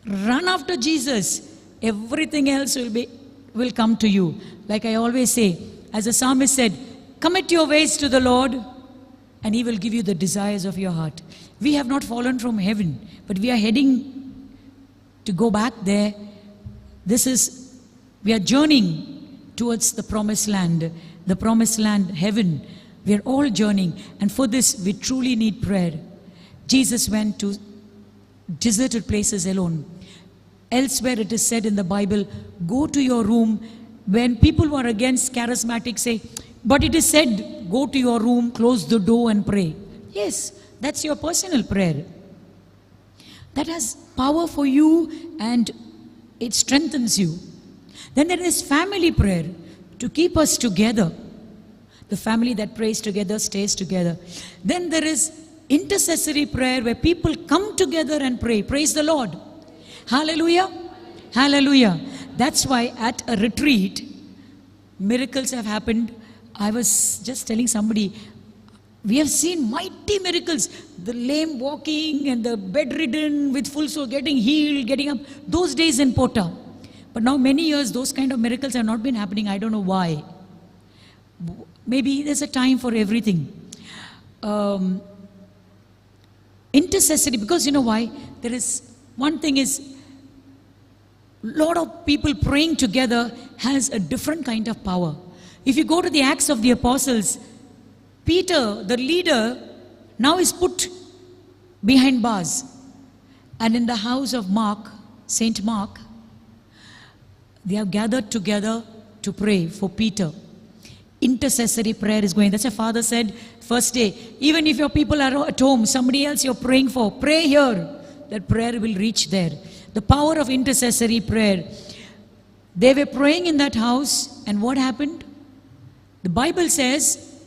[SPEAKER 4] Run after Jesus. Everything else will come to you. Like I always say, as the psalmist said, commit your ways to the Lord and he will give you the desires of your heart. We have not fallen from heaven, but we are heading to go back there. We are journeying towards the promised land, heaven. We are all journeying, and for this we truly need prayer. Jesus went to deserted places alone. Elsewhere it is said in the Bible, go to your room. When people who are against charismatic say, but it is said, go to your room, close the door and pray. Yes, that's your personal prayer. That has power for you and it strengthens you. Then there is family prayer to keep us together. The family that prays together stays together. Then there is intercessory prayer where people come together and pray. Praise the Lord. Hallelujah. Hallelujah. That's why at a retreat, miracles have happened. I was just telling somebody, we have seen mighty miracles. The lame walking and the bedridden with full soul getting healed, getting up. Those days in Pota. But now many years, those kind of miracles have not been happening. I don't know why. Maybe there's a time for everything. Intercessory, because you know why? There is, one thing is, lot of people praying together has a different kind of power. If you go to the Acts of the Apostles, Peter, the leader, now is put behind bars. And in the house of Mark, Saint Mark, they have gathered together to pray for Peter. Intercessory prayer is going. That's what Father said first day. Even if your people are at home, somebody else you're praying for, pray here. That prayer will reach there. The power of intercessory prayer. They were praying in that house, and what happened? The Bible says,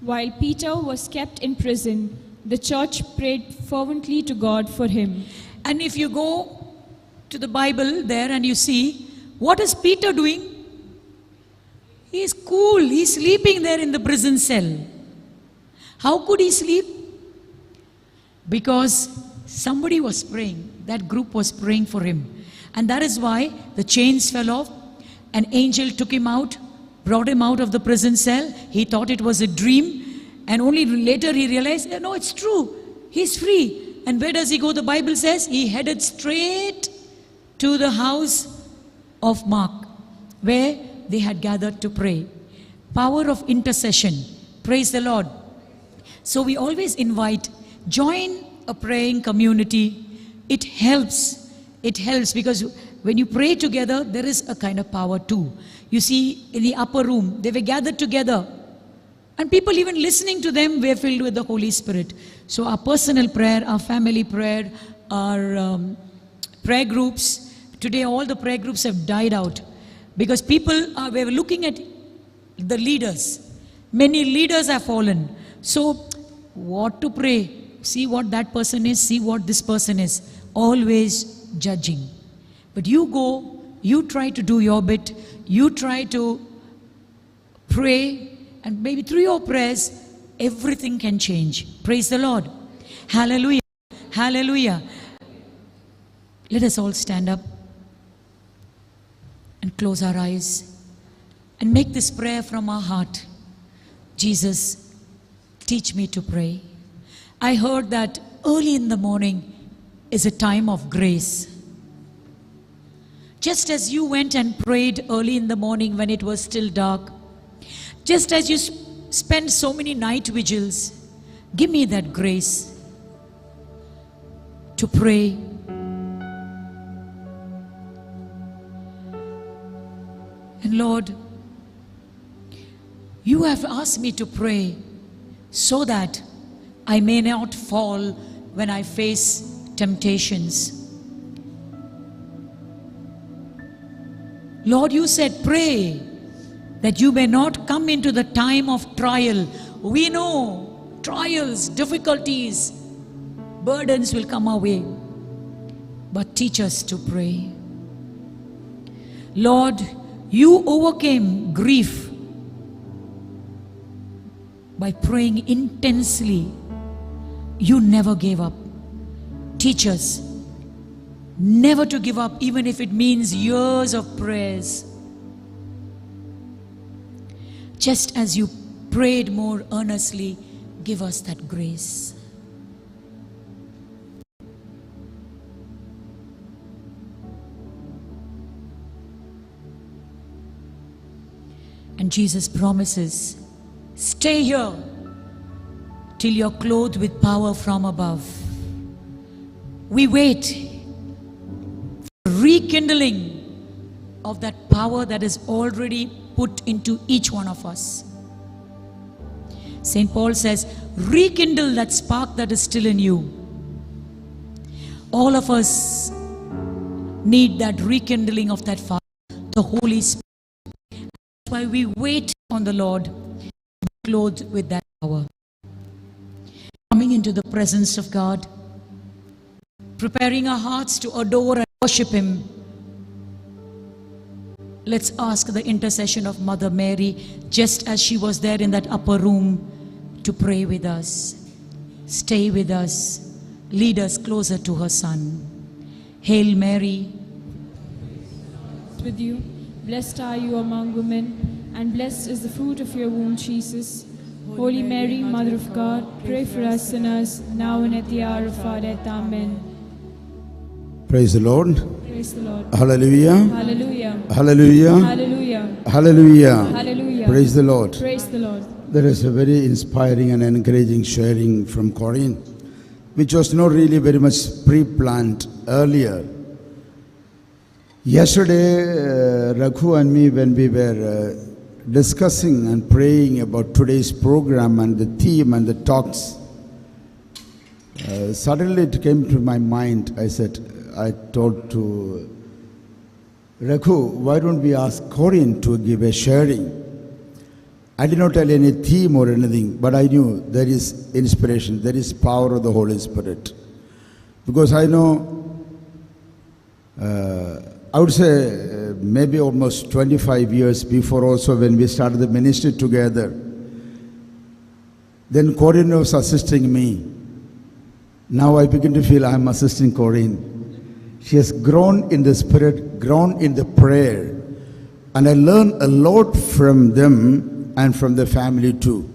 [SPEAKER 2] while Peter was kept in prison, the church prayed fervently to God for him.
[SPEAKER 4] And if you go to the Bible there and you see, what is Peter doing? He is cool. He is sleeping there in the prison cell. How could he sleep? Because somebody was praying. That group was praying for him. And that is why the chains fell off. An angel took him out, brought him out of the prison cell. He thought it was a dream, and only later he realized, no, it's true. He's free. And where does he go? The Bible says he headed straight to the house of Mark, where they had gathered to pray. Power of intercession. Praise the Lord. So we always invite, join a praying community. It helps. It helps because when you pray together, there is a kind of power too. You see, in the upper room, they were gathered together. And people even listening to them were filled with the Holy Spirit. So our personal prayer, our family prayer, our prayer groups, today all the prayer groups have died out. Because we were looking at the leaders. Many leaders have fallen. So what to pray? See what that person is, see what this person is. Always judging. But you go, you try to do your bit, you try to pray, and maybe through your prayers, everything can change. Praise the Lord. Hallelujah. Hallelujah. Let us all stand up and close our eyes and make this prayer from our heart. Jesus, teach me to pray. I heard that early in the morning is a time of grace. Just as you went and prayed early in the morning when it was still dark, just as you spent so many night vigils, give me that grace to pray. And Lord, you have asked me to pray so that I may not fall when I face temptations. Lord, you said pray that you may not come into the time of trial. We know trials, difficulties, burdens will come our way. But teach us to pray. Lord, you overcame grief by praying intensely. You never gave up. Teach us never to give up, even if it means years of prayers. Just as you prayed more earnestly, give us that grace. And Jesus promises, stay here till you're clothed with power from above. We wait for rekindling of that power that is already put into each one of us. St. Paul says, rekindle that spark that is still in you. All of us need that rekindling of that fire, the Holy Spirit. That's why we wait on the Lord, clothed with that power. Coming into the presence of God, preparing our hearts to adore and worship Him. Let's ask the intercession of Mother Mary, just as she was there in that upper room, to pray with us. Stay with us. Lead us closer to her Son. Hail Mary.
[SPEAKER 2] With you, blessed are you among women, and blessed is the fruit of your womb, Jesus. Holy Mary, Mother of God, pray for us sinners, now and at the hour of our death. Amen.
[SPEAKER 5] Praise the Lord.
[SPEAKER 2] Praise the Lord.
[SPEAKER 5] Hallelujah.
[SPEAKER 2] Hallelujah.
[SPEAKER 5] Hallelujah.
[SPEAKER 2] Hallelujah.
[SPEAKER 5] Hallelujah.
[SPEAKER 2] Hallelujah.
[SPEAKER 5] Praise the Lord.
[SPEAKER 2] Praise the Lord.
[SPEAKER 5] There is a very inspiring and encouraging sharing from Corinne, which was not really very much pre-planned earlier. Yesterday, Raghu and me, when we were discussing and praying about today's program and the theme and the talks, suddenly it came to my mind. I told to Raghu, why don't we ask Corinne to give a sharing? I did not tell any theme or anything, but I knew there is inspiration, there is power of the Holy Spirit. Because I know, I would say maybe almost 25 years before also, when we started the ministry together, then Corinne was assisting me. Now I begin to feel I am assisting Corinne. She has grown in the spirit, grown in the prayer. And I learned a lot from them and from the family too.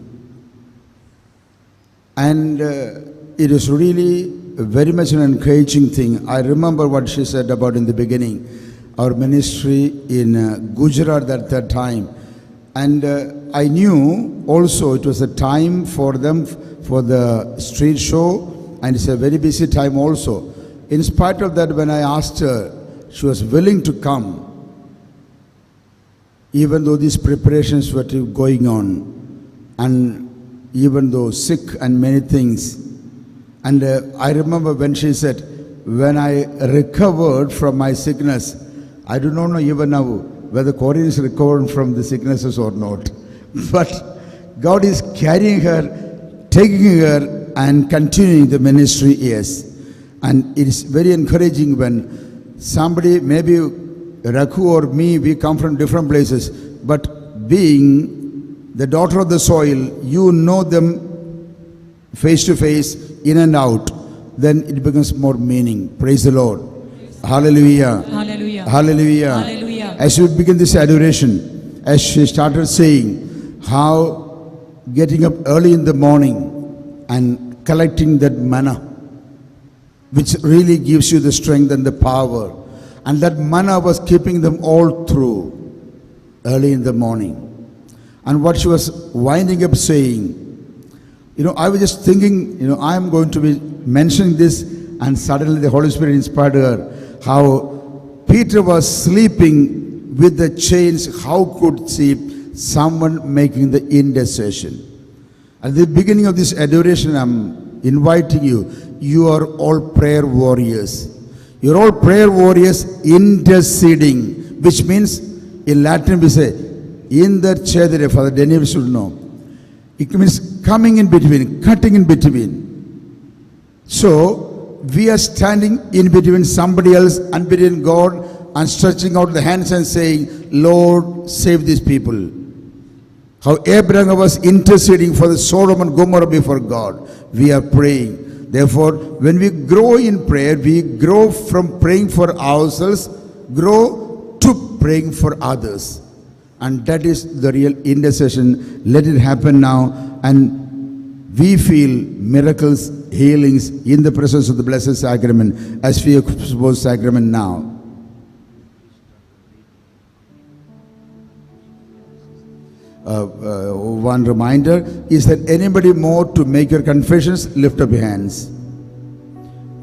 [SPEAKER 5] And it is really very much an encouraging thing. I remember what she said about in the beginning, our ministry in Gujarat at that time. And I knew also it was a time for them for the street show, and it's a very busy time also. In spite of that, when I asked her, she was willing to come, even though these preparations were going on, and even though sick and many things. And I remember when she said, when I recovered from my sickness, I do not know even now whether Corinne is recovered from the sicknesses or not. But God is carrying her, taking her, and continuing the ministry, yes. And it is very encouraging when somebody, maybe Rakhu or me, we come from different places, but being the daughter of the soil, you know them face to face, in and out, then it becomes more meaning. Praise the Lord. Hallelujah.
[SPEAKER 4] Hallelujah.
[SPEAKER 5] Hallelujah.
[SPEAKER 4] Hallelujah.
[SPEAKER 5] As we begin this adoration, as she started saying how getting up early in the morning and collecting that manna, which really gives you the strength and the power. And that manna was keeping them all through early in the morning. And what she was winding up saying, I was just thinking, I am going to be mentioning this, and suddenly the Holy Spirit inspired her how Peter was sleeping with the chains. How could see someone making the intercession? At the beginning of this adoration, I'm inviting you. You are all prayer warriors. You're all prayer warriors interceding, which means in Latin we say, intercedere, Father Daniel should know. It means coming in between, cutting in between. So, we are standing in between somebody else and between God, and stretching out the hands and saying, Lord, save these people. How Abraham was interceding for the Sodom and Gomorrah before God. We are praying. Therefore, when we grow in prayer, we grow from praying for ourselves, grow to praying for others. And that is the real intercession. Let it happen now. And we feel miracles, healings in the presence of the Blessed Sacrament as we expose Sacrament now. One reminder is that anybody more to make your confessions, lift up your hands.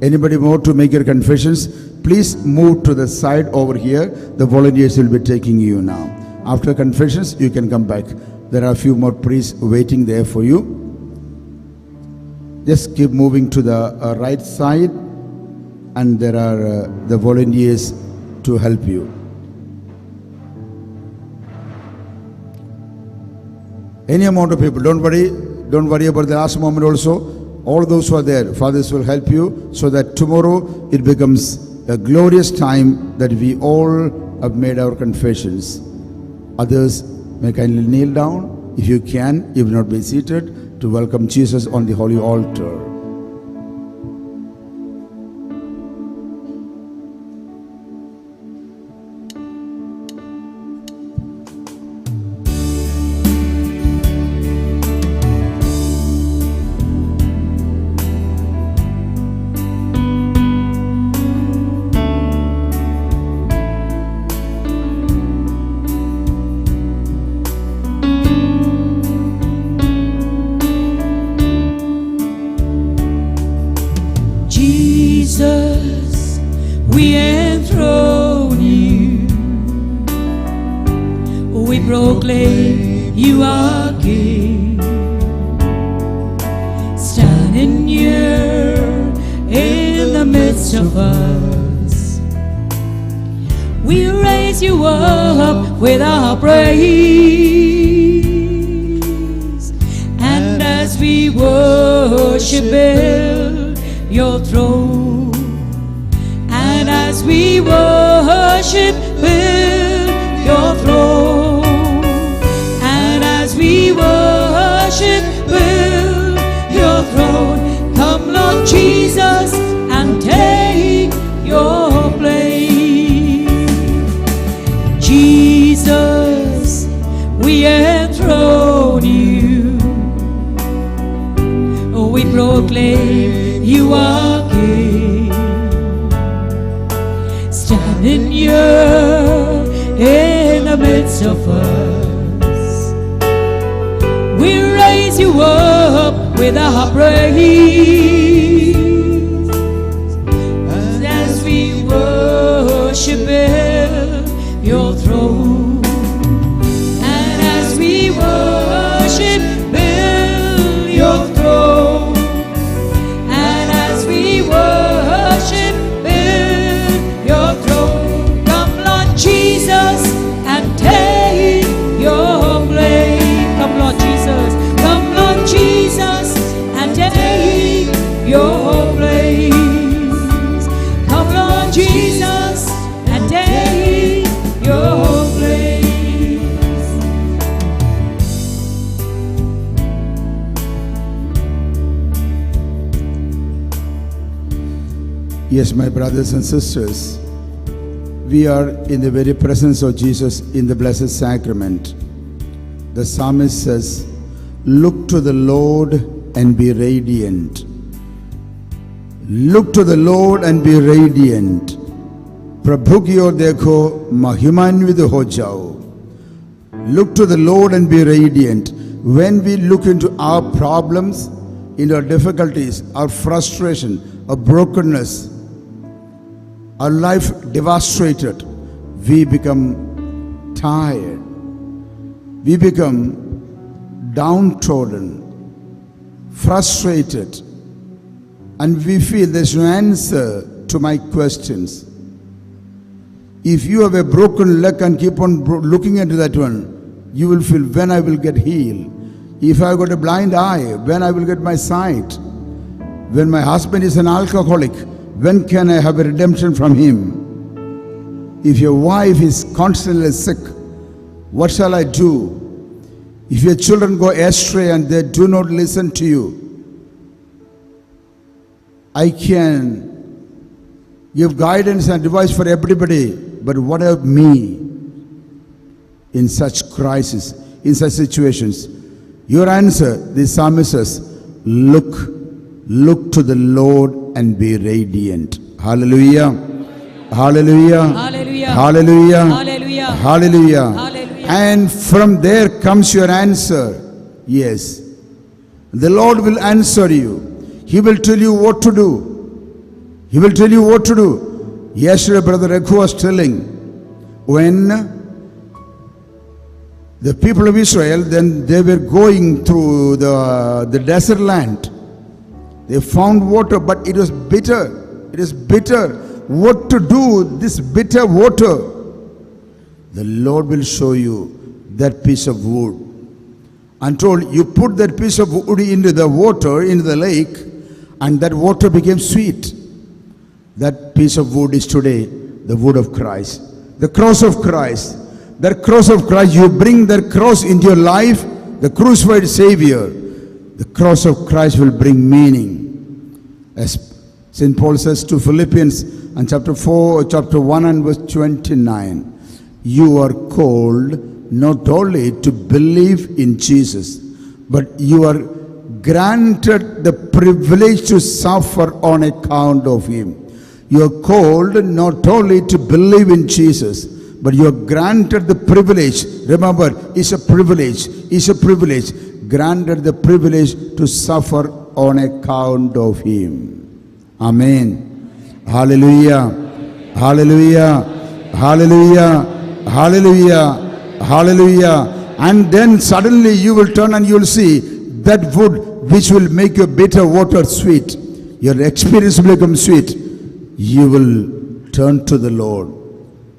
[SPEAKER 5] Anybody more to make your confessions, please move to the side over here. The volunteers will be taking you now. After confessions, you can come back. There are a few more priests waiting there for you. Just keep moving to the right side, and there are the volunteers to help you. Any amount of people, don't worry about the last moment also. All those who are there, fathers will help you so that tomorrow it becomes a glorious time that we all have made our confessions. Others may kindly kneel down if you can, if not be seated, to welcome Jesus on the holy altar.
[SPEAKER 4] Jesus, we enthrone you. We proclaim you are King. Standing here in the midst of us, we raise you up with our praise. And as we worship your throne, and as we worship your throne, and as we worship your throne, come Lord Jesus and take your we proclaim you are King. Standing here in the midst of us, we raise you up with our praise as we worship in your throne, and as we worship in your throne, and as we worship in your throne, come Lord Jesus and take your place. Come Lord Jesus, come Lord Jesus and take your place. Come Lord Jesus and take your place.
[SPEAKER 5] Yes, my brothers and sisters, we are in the very presence of Jesus in the Blessed Sacrament. The psalmist says, look to the Lord and be radiant. Look to the Lord and be radiant. प्रभु की ओर देखो, महिमान्वित हो जाओ. Look to the Lord and be radiant. When we look into our problems, into our difficulties, our frustration, our brokenness, our life devastated, we become tired. We become downtrodden, frustrated, and we feel there's no answer to my questions. If you have a broken leg and keep on looking into that one, you will feel, when I will get healed. If I got a blind eye, when I will get my sight. When my husband is an alcoholic, when can I have a redemption from him? If your wife is constantly sick, what shall I do? If your children go astray and they do not listen to you, I can give guidance and advice for everybody, but what of me in such crisis, in such situations? Your answer, the psalmist says, look to the Lord and be radiant. Hallelujah. Hallelujah.
[SPEAKER 4] Hallelujah.
[SPEAKER 5] Hallelujah.
[SPEAKER 4] Hallelujah.
[SPEAKER 5] Hallelujah.
[SPEAKER 4] Hallelujah.
[SPEAKER 5] And from there comes your answer. Yes. The Lord will answer you. He will tell you what to do. He will tell you what to do. Yesterday, Brother Raghu was telling, when the people of Israel, then they were going through the desert land. They found water, but it was bitter. It is bitter. What to do, this bitter water? The Lord will show you that piece of wood. And told, you put that piece of wood into the water, into the lake, and that water became sweet. That piece of wood is today the wood of Christ. The cross of Christ. That cross of Christ, you bring that cross into your life, the crucified Savior. The cross of Christ will bring meaning. As St. Paul says to Philippians and chapter 1 and verse 29, you are called not only to believe in Jesus, but you are granted the privilege to suffer on account of Him. You are called not only to believe in Jesus, but you are granted the privilege. Remember, it's a privilege. It's a privilege. Granted the privilege to suffer on account of Him. Amen. Hallelujah. Hallelujah. Hallelujah. Hallelujah. Hallelujah. And then suddenly you will turn and you will see that wood which will make your bitter water sweet. Your experience will become sweet. You will turn to the Lord.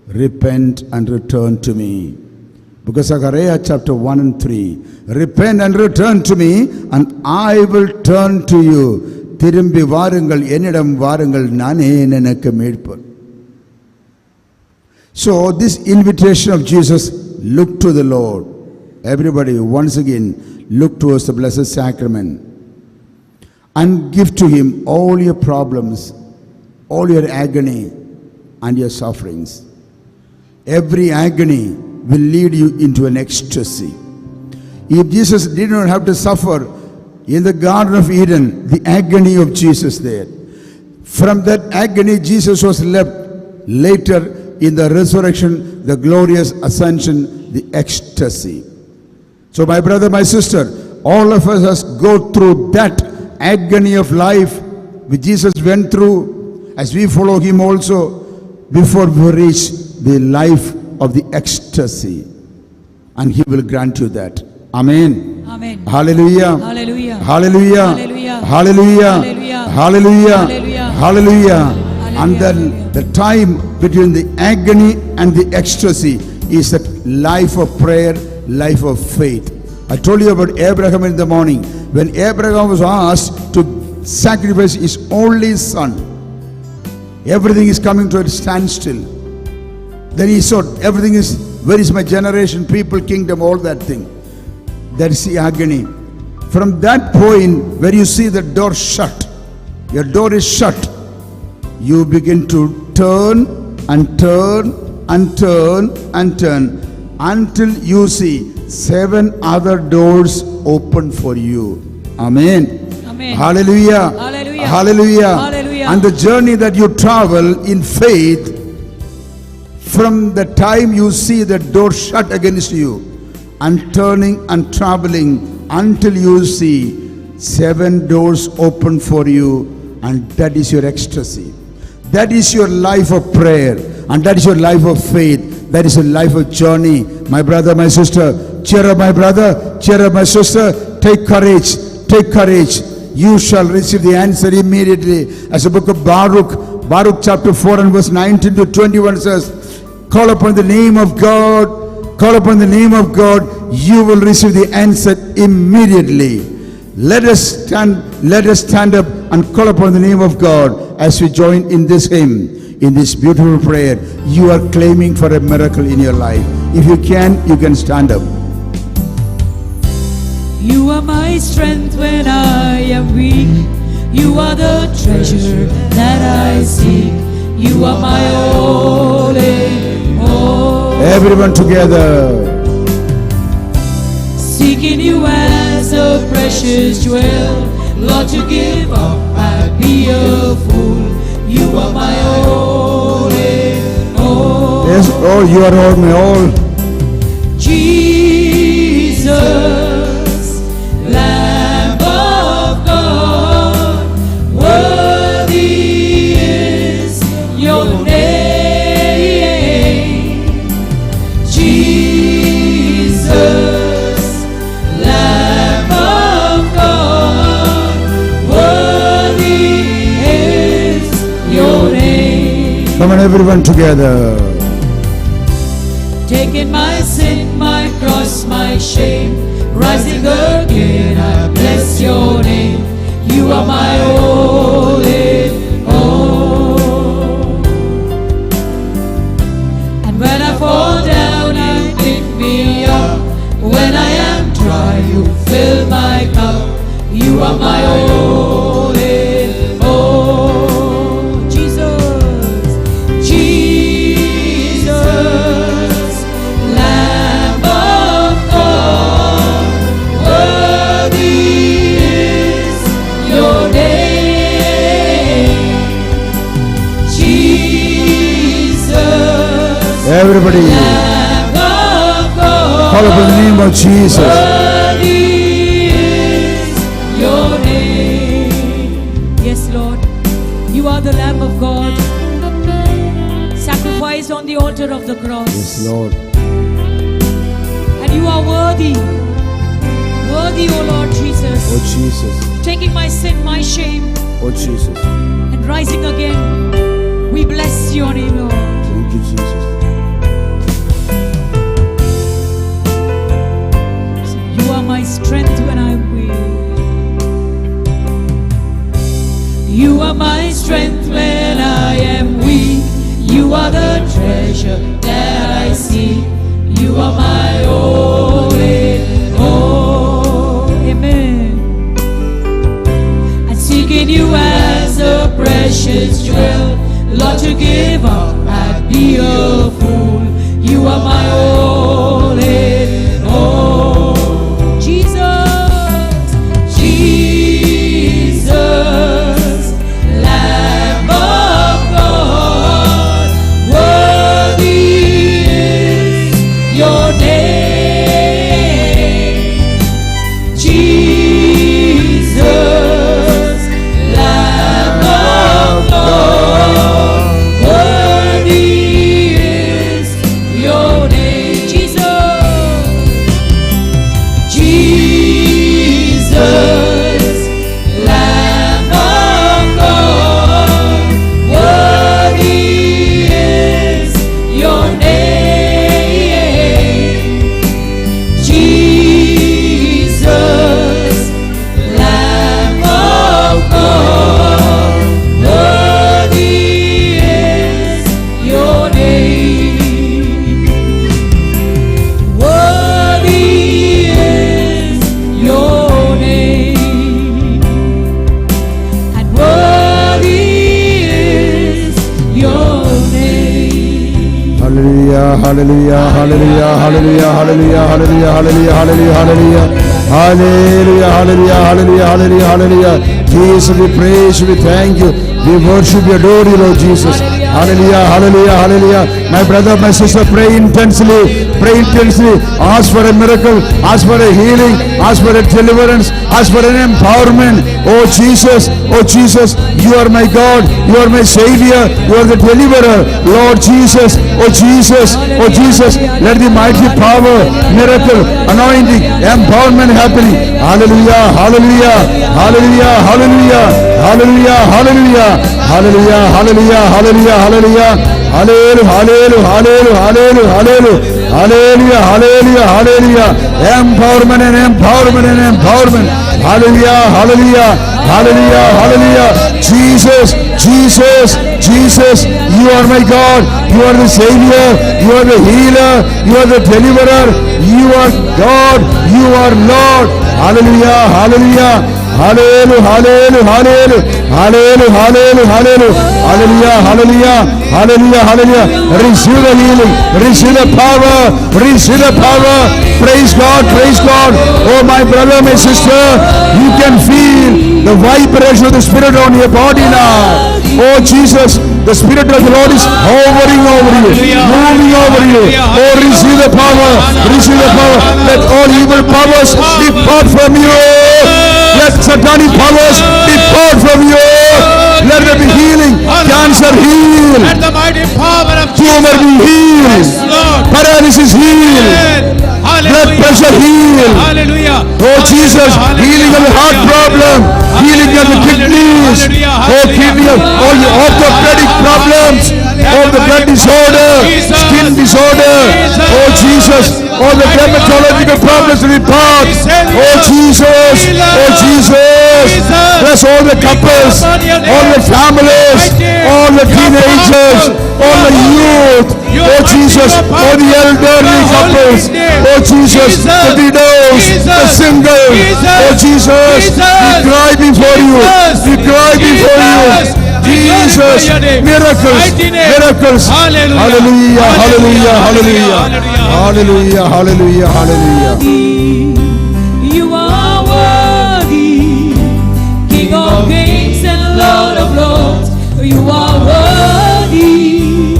[SPEAKER 5] Repent and return to me. Because Zechariah chapter 1 and 3. Repent and return to me, and I will turn to you. Thirumbi varangal enidam varangal nane nenakku meedpar. So this invitation of Jesus, look to the Lord. Everybody, once again, look towards the Blessed Sacrament and give to Him all your problems, all your agony and your sufferings. Every agony will lead you into an ecstasy. If Jesus did not have to suffer in the Garden of Eden, the agony of Jesus there. From that agony, Jesus was left. Later, in the resurrection, the glorious ascension, the ecstasy. So my brother, my sister, all of us has go through that agony of life which Jesus went through as we follow him also before we reach the life of the ecstasy. And he will grant you that. Amen.
[SPEAKER 4] Amen.
[SPEAKER 5] Hallelujah.
[SPEAKER 4] Hallelujah.
[SPEAKER 5] Hallelujah.
[SPEAKER 4] Hallelujah.
[SPEAKER 5] Hallelujah.
[SPEAKER 4] Hallelujah.
[SPEAKER 5] Hallelujah.
[SPEAKER 4] Hallelujah.
[SPEAKER 5] Hallelujah. And then
[SPEAKER 4] Hallelujah.
[SPEAKER 5] the time between the agony and the ecstasy is a life of prayer, life of faith. I told you about Abraham in the morning. When Abraham was asked to sacrifice his only son, everything is coming to a standstill. Then he saw everything is, where is my generation, people, kingdom, all that thing. That is the agony. From that point where you see the door shut, your door is shut, you begin to turn and turn and turn and turn until you see 7 other doors open for you. Amen.
[SPEAKER 4] Amen.
[SPEAKER 5] Hallelujah.
[SPEAKER 4] Hallelujah.
[SPEAKER 5] Hallelujah.
[SPEAKER 4] Hallelujah.
[SPEAKER 5] And the journey that you travel in faith, from the time you see the door shut against you and turning and traveling until you see 7 doors open for you, and that is your ecstasy. That is your life of prayer, and that is your life of faith. That is a life of journey. My brother, my sister, cheer up my brother, cheer up my sister. Take courage, take courage. You shall receive the answer immediately. As the book of Baruch chapter 4 and verse 19 to 21 says, call upon the name of God, call upon the name of God, you will receive the answer immediately. Let us stand up and call upon the name of God as we join in this hymn, in this beautiful prayer. You are claiming for a miracle in your life. If you can stand up.
[SPEAKER 4] You are my strength when I am weak. You are the treasure that I seek. You are my all in all.
[SPEAKER 5] Everyone together.
[SPEAKER 4] Seeking you as a precious jewel. Lord, to give up, I'd be a fool. You are my all in all.
[SPEAKER 5] Yes, oh, you are all my all.
[SPEAKER 4] Jesus, Lamb of God, worthy is your name. Jesus, Lamb of God, worthy is your name.
[SPEAKER 5] Come on, everyone together.
[SPEAKER 4] Taking my sin, my cross, my shame, rising again, I bless your name. You are my all in all. And when I fall down, you pick me up. When I am dry, you fill my cup. You are my all in all. Jesus, Jesus, Lamb of God, worthy is your name. Jesus,
[SPEAKER 5] Everybody,
[SPEAKER 4] Lamb of God,
[SPEAKER 5] call upon the name of Jesus.
[SPEAKER 4] worthy is your name. Yes, Lord, you are the Lamb of God, sacrificed on the altar of the cross.
[SPEAKER 5] Yes, Lord.
[SPEAKER 4] And you are worthy, worthy, O Lord Jesus,
[SPEAKER 5] Oh, Jesus.
[SPEAKER 4] taking my sin, my shame,
[SPEAKER 5] Oh, Jesus.
[SPEAKER 4] and rising again. We bless your name, Lord.
[SPEAKER 5] Thank you, Jesus.
[SPEAKER 4] You are my strength when I'm weak. You are my strength when I am weak. You are the treasure that I seek. You are my all in all. Amen. And seeking you as a precious jewel, Lord, to give up, I'd be a fool. You are my all in all. Jesus, Jesus.
[SPEAKER 5] hallelujah, hallelujah, hallelujah, hallelujah, hallelujah, hallelujah, hallelujah, hallelujah, hallelujah, hallelujah, hallelujah, hallelujah. Jesus, we praise you, we thank you, we worship you, adore you, Lord Jesus. Hallelujah, hallelujah, hallelujah. My brother, my sister, pray intensely, pray intensely. Ask for a miracle, ask for a healing, ask for a deliverance, ask for an empowerment. Oh Jesus, you are my God, you are my Savior, you are the deliverer. Lord Jesus, oh Jesus, let the mighty power, miracle, anointing, empowerment happening. Hallelujah, hallelujah, hallelujah, hallelujah, hallelujah, hallelujah, hallelujah, hallelujah, hallelujah, hallelujah, hallelujah, hallelujah, hallelujah, hallelujah, hallelujah, hallelujah, hallelujah, empowerment and empowerment and empowerment. Hallelujah, hallelujah, hallelujah, hallelujah. Jesus, you are my God, you are the Savior, you are the healer, you are the deliverer, you are God, you are Lord. Hallelujah, hallelujah. Hallelujah, hallelujah, hallelujah, hallelujah, hallelujah, hallelujah, hallelujah, hallelujah, hallelujah. Receive the healing, receive the power, receive the power. Praise God, praise God. Oh my brother, my sister, you can feel the vibration of the Spirit on your body now. Oh Jesus, the Spirit of the Lord is hovering over you, moving over you. Oh, receive the power, receive the power. Let all evil powers depart from you. Let satanic powers depart from you. Let there be healing. Cancer heal.
[SPEAKER 6] Let the mighty power of
[SPEAKER 5] Tumor be healed. Paralysis heal. Blood pressure heal.
[SPEAKER 6] Hallelujah.
[SPEAKER 5] Oh Jesus, healing of the heart problem, healing of the kidneys, oh kidney, all the orthopedic problems, all the blood disorder, skin disorder, oh Jesus, all the dermatological problems will depart. Oh Jesus, bless all the couples, all the families, all the teenagers, all the youth, oh Jesus, all the elderly couples, oh Jesus, the widows, the singles, oh Jesus, we cry before you, we cry before you. Jesus, miracles, hallelujah, hallelujah, hallelujah, hallelujah, hallelujah, hallelujah.
[SPEAKER 1] You are worthy, King of kings and Lord of lords. You are worthy,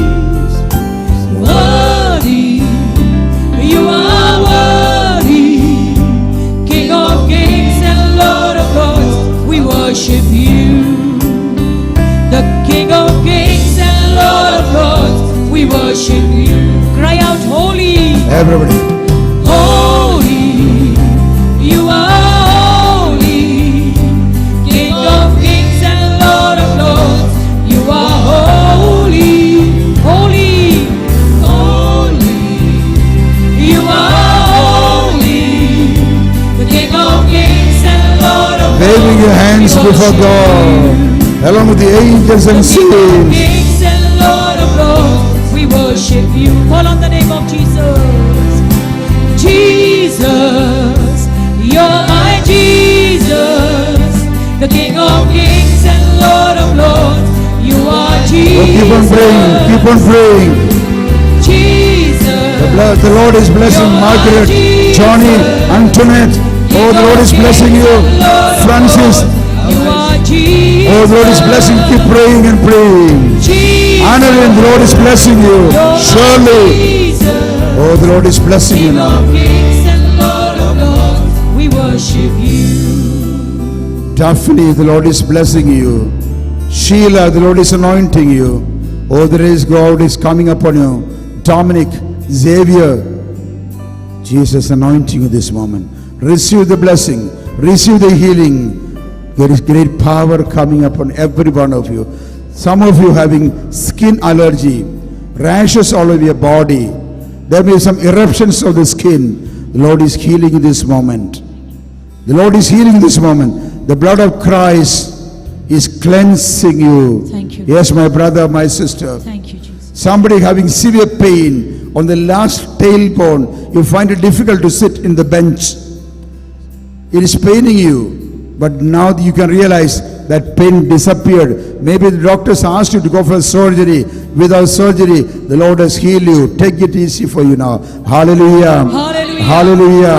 [SPEAKER 1] worthy. You are worthy, King of kings and Lord of lords. We worship you, the King of kings and Lord of lords. We worship you. Cry out, holy,
[SPEAKER 5] Everybody.
[SPEAKER 1] holy. You are holy, King of kings and Lord of lords. You are holy, holy, holy. You are holy, the King of kings and Lord of lords.
[SPEAKER 5] Waving your hands before God, along with the angels and
[SPEAKER 1] King of
[SPEAKER 5] saints.
[SPEAKER 1] kings and Lord of lords, we worship you. Call on the name of Jesus. Jesus, you're my Jesus, the King of kings and Lord of lords. You are
[SPEAKER 5] Oh,
[SPEAKER 1] Jesus.
[SPEAKER 5] keep on praying, keep on praying.
[SPEAKER 1] Jesus.
[SPEAKER 5] The Lord is blessing Margaret, Johnny, Antoinette. Oh, the Lord is blessing you, Francis.
[SPEAKER 1] You are Jesus.
[SPEAKER 5] Oh, the Lord is blessing. Keep praying and praying.
[SPEAKER 1] Jesus.
[SPEAKER 5] Annalyn, the Lord is blessing you. Shirley. Oh, the Lord is blessing you
[SPEAKER 1] King
[SPEAKER 5] now.
[SPEAKER 1] of kings and Lord of lords, we worship you.
[SPEAKER 5] Daphne, the Lord is blessing you. Sheila, the Lord is anointing you. Oh, there is God is coming upon you. Dominic, Xavier, Jesus anointing you this moment. Receive the blessing. Receive the healing. There is great power coming upon every one of you. Some of you having skin allergy, rashes all over your body. There may be some eruptions of the skin. The Lord is healing in this moment. The Lord is healing in this moment. The blood of Christ is cleansing you.
[SPEAKER 1] Thank you.
[SPEAKER 5] Yes, my brother, my sister.
[SPEAKER 1] Thank you, Jesus.
[SPEAKER 5] Somebody having severe pain on the last tailbone, you find it difficult to sit in the bench. It is paining you, but now you can realize that pain disappeared. Maybe the doctors asked you to go for surgery. Without surgery, the Lord has healed you. Take it easy for you now. Hallelujah.
[SPEAKER 4] Hallelujah.
[SPEAKER 5] Hallelujah.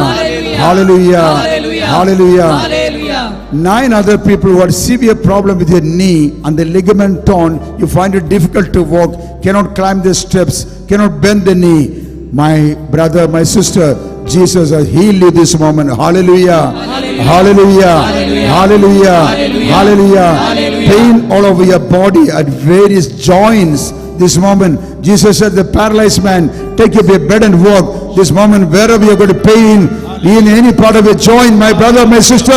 [SPEAKER 4] Hallelujah.
[SPEAKER 5] Hallelujah. Hallelujah.
[SPEAKER 4] Hallelujah.
[SPEAKER 5] 9 other people who had severe problem with your knee and the ligament torn. You find it difficult to walk, cannot climb the steps, cannot bend the knee. My brother, my sister, Jesus has healed you this moment. Hallelujah. Hallelujah. Hallelujah. Hallelujah. Pain all over your body at various joints. This moment, Jesus said, the paralyzed man, take up your bed and walk. This moment, wherever you got a pain, in any part of your joint, my brother, my sister,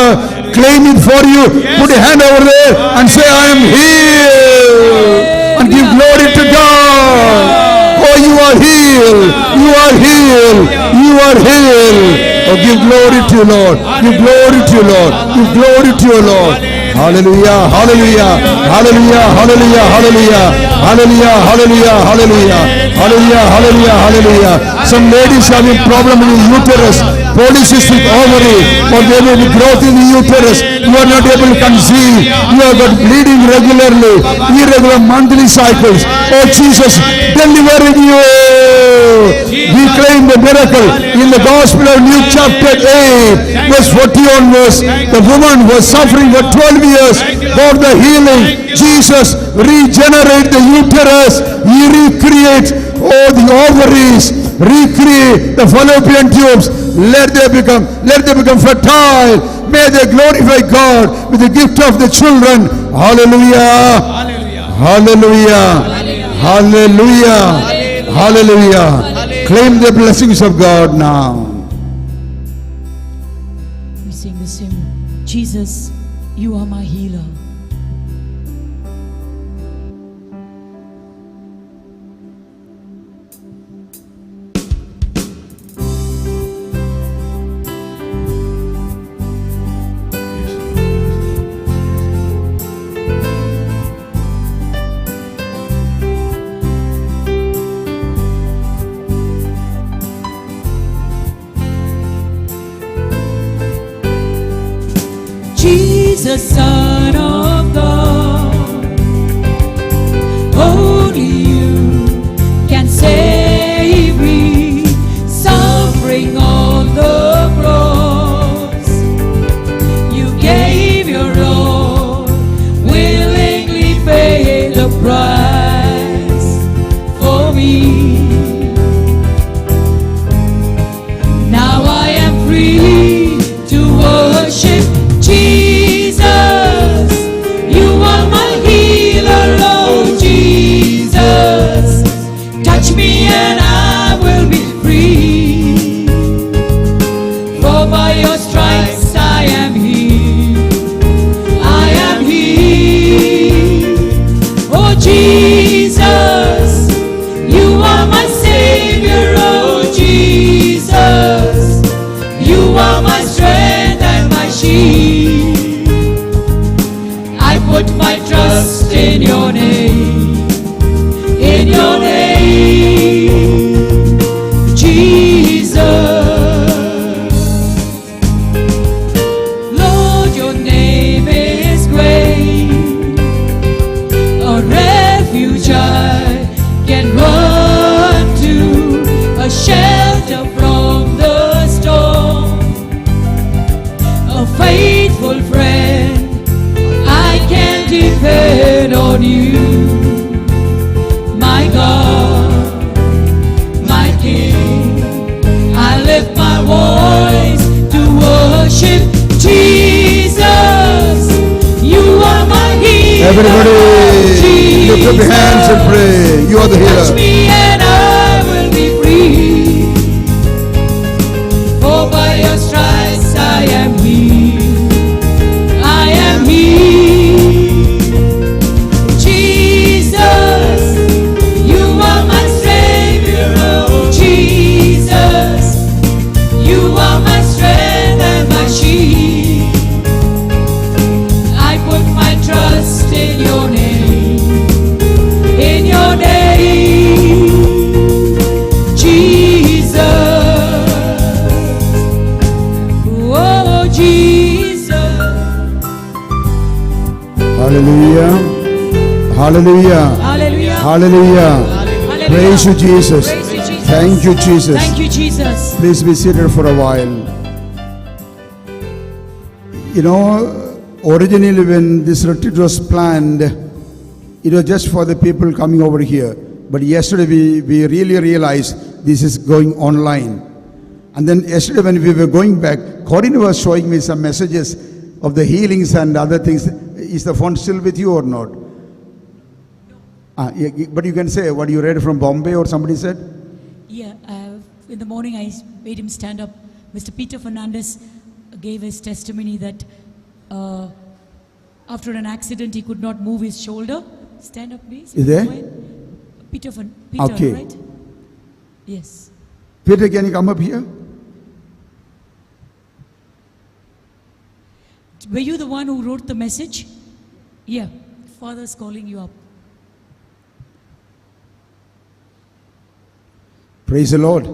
[SPEAKER 5] claim it for you. Put your hand over there and say, I am healed. And give glory to God. Oh, you are healed. You are healed. You are healed. Oh, give glory to you, Lord. Give glory to you, Lord. Give glory to you, Lord. Hallelujah. Hallelujah. Hallelujah. Hallelujah. Hallelujah. Hallelujah. Hallelujah. Hallelujah. Hallelujah. Hallelujah. Hallelujah. Some ladies having problem in the uterus. Polycystic ovary, or there may be growth in the uterus. You are not able to conceive. You have got bleeding regularly, irregular monthly cycles. Oh Jesus, delivering you. We claim the miracle in the Gospel of Luke chapter 8, verse 40 onwards. The woman was suffering for 12 years, got the healing. Jesus regenerate the uterus. He recreate the ovaries, recreate the fallopian tubes. Let them become fertile. May they glorify God with the gift of the children. Hallelujah. Hallelujah. Hallelujah. Hallelujah. Claim the blessings of God now.
[SPEAKER 4] We sing this hymn. Jesus, you are my healer.
[SPEAKER 1] Jesus, Son of God, only you can save me, suffering on the cross. You gave your all, willingly paid the price for me. Now I am free to worship Jesus, you are my healer, Lord Jesus. Touch me and I will be free. For by your stripes I am healed. I am healed. Oh Jesus, you are my Savior, oh Jesus. You are my strength and my shield. Put my trust in your name, Jesus. Lord, your name is great, a refuge I can run to, a shelter from the storm, a faithful friend. Depend on you, my God, my King. I lift my voice to worship Jesus. You are my healer.
[SPEAKER 5] Everybody, lift up your hands and pray. You are the healer.
[SPEAKER 1] Touch me and I will be free. For by your stripes I am healed. I am healed. In your name,
[SPEAKER 5] Hallelujah. Hallelujah.
[SPEAKER 4] Hallelujah.
[SPEAKER 5] Hallelujah. Praise you, Jesus.
[SPEAKER 4] Praise you, Jesus.
[SPEAKER 5] Thank you, Jesus.
[SPEAKER 4] Thank you, Jesus.
[SPEAKER 5] Please be seated for a while. You know, originally when this retreat was planned, it was just for the people coming over here. But yesterday we really realized this is going online. And then yesterday when we were going back, Corinne was showing me some messages of the healings and other things. Is the phone still with you or not? Yeah, but you can say what you read from Bombay or somebody said?
[SPEAKER 4] Yeah, in the morning I made him stand up. Mr. Peter Fernandez gave his testimony that after an accident he could not move his shoulder. Stand up, please.
[SPEAKER 5] Is there?
[SPEAKER 4] Peter,
[SPEAKER 5] Okay.
[SPEAKER 4] right? Yes.
[SPEAKER 5] Peter, can you come up here?
[SPEAKER 4] Were you the one who wrote the message? Yeah. Father's calling you up.
[SPEAKER 5] Praise the Lord.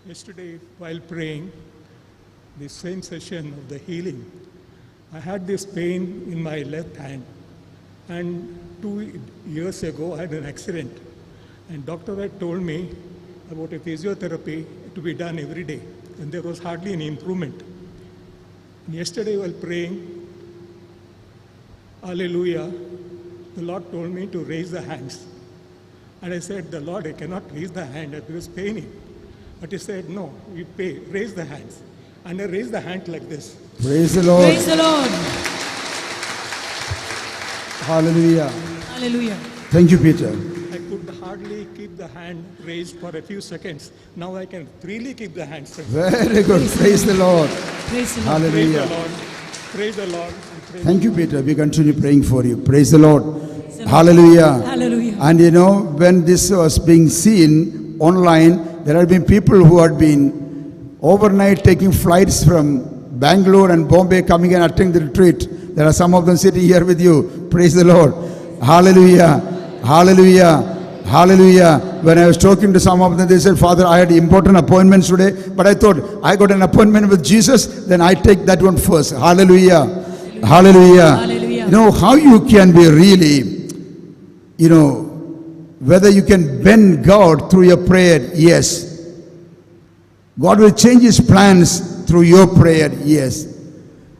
[SPEAKER 6] Yesterday, while praying, the same session of the healing, I had this pain in my left hand. And 2 years ago, I had an accident. And doctor had told me about a physiotherapy to be done every day. And there was hardly any improvement. And yesterday, while praying, hallelujah, the Lord told me to raise the hands. And I said, the Lord, I cannot raise the hand. It was paining. But he said, no, you raise the hands. And I raised the hand like this.
[SPEAKER 5] Praise the Lord.
[SPEAKER 4] Praise the Lord.
[SPEAKER 5] Hallelujah.
[SPEAKER 4] Hallelujah.
[SPEAKER 5] Thank you, Peter.
[SPEAKER 6] I could hardly keep the hand raised for a few seconds. Now I can freely keep the hand raised.
[SPEAKER 5] Very good. Praise the Lord.
[SPEAKER 4] Praise the Lord.
[SPEAKER 6] Praise the
[SPEAKER 5] Hallelujah.
[SPEAKER 6] Lord. Praise the Lord. And praise
[SPEAKER 5] Thank you, Peter. We continue praying for you. Praise the Lord.
[SPEAKER 4] the Lord.
[SPEAKER 5] Hallelujah.
[SPEAKER 4] Hallelujah.
[SPEAKER 5] And you know, when this was being seen online, there have been people who had been overnight taking flights from Bangalore and Bombay coming and attending the retreat. There are some of them sitting here with you. Praise the Lord. Hallelujah. Hallelujah. Hallelujah. When I was talking to some of them, they said, Father, I had important appointments today, but I thought I got an appointment with Jesus, then I take that one first. Hallelujah. Hallelujah.
[SPEAKER 4] Hallelujah.
[SPEAKER 5] You know, how you can be really, you know, whether you can bend God through your prayer, yes. God will change His plans through your prayer, yes.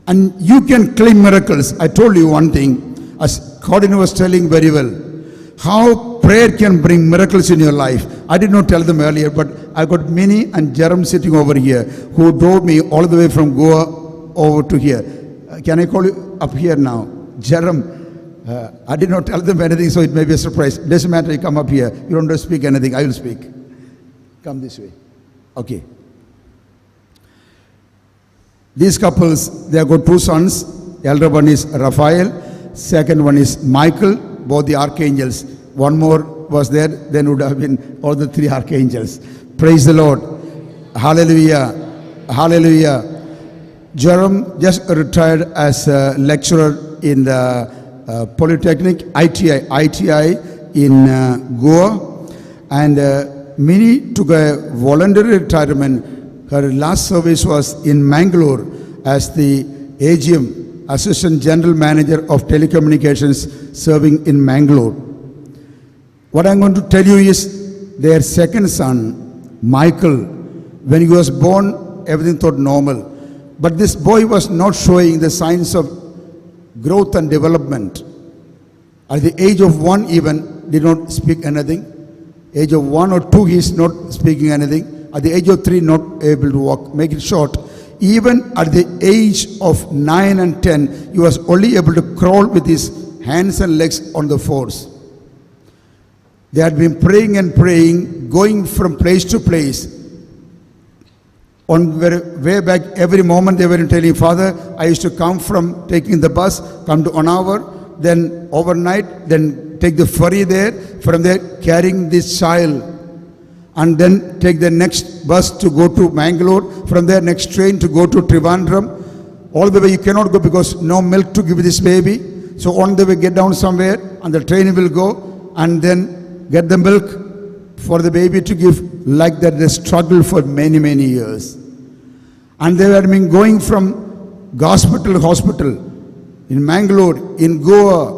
[SPEAKER 5] And you can claim miracles. I told you one thing, as Corinne was telling very well, how prayer can bring miracles in your life. I did not tell them earlier, but I got Minnie and Jerem sitting over here, who drove me all the way from Goa over to here. Can I call you up here now? Jerem. I did not tell them anything, so it may be a surprise. Doesn't matter, you come up here. You don't have to speak anything, I will speak. Come this way. Okay. These couples, they have got 2 sons. The elder one is Raphael, second one is Michael, both the archangels. One more was there, then would have been all the 3 archangels. Praise the Lord. Hallelujah. Hallelujah. Jerem just retired as a lecturer in the Polytechnic, ITI in Goa, and Minnie took a voluntary retirement. Her last service was in Mangalore as the AGM, Assistant General Manager of Telecommunications, serving in Mangalore. What I'm going to tell you is their second son, Michael, when he was born, everything thought normal. But this boy was not showing the signs of growth and development. At the age of 1 even, did not speak anything. Age of 1 or 2, he is not speaking anything. At the age of 3, not able to walk. Make it short. Even at the age of 9 and 10, he was only able to crawl with his hands and legs on the floors. They had been praying and praying, going from place to place. On way back, every moment they were telling, Father, I used to come from taking the bus, come to 1 hour, then overnight, then take the ferry there, from there carrying this child, and then take the next bus to go to Mangalore, from there next train to go to Trivandrum. All the way you cannot go because no milk to give this baby. So on the way get down somewhere and the train will go, and then get the milk for the baby to give. Like that, they struggled for many, many years. And they had been going from hospital to hospital in Mangalore, in Goa,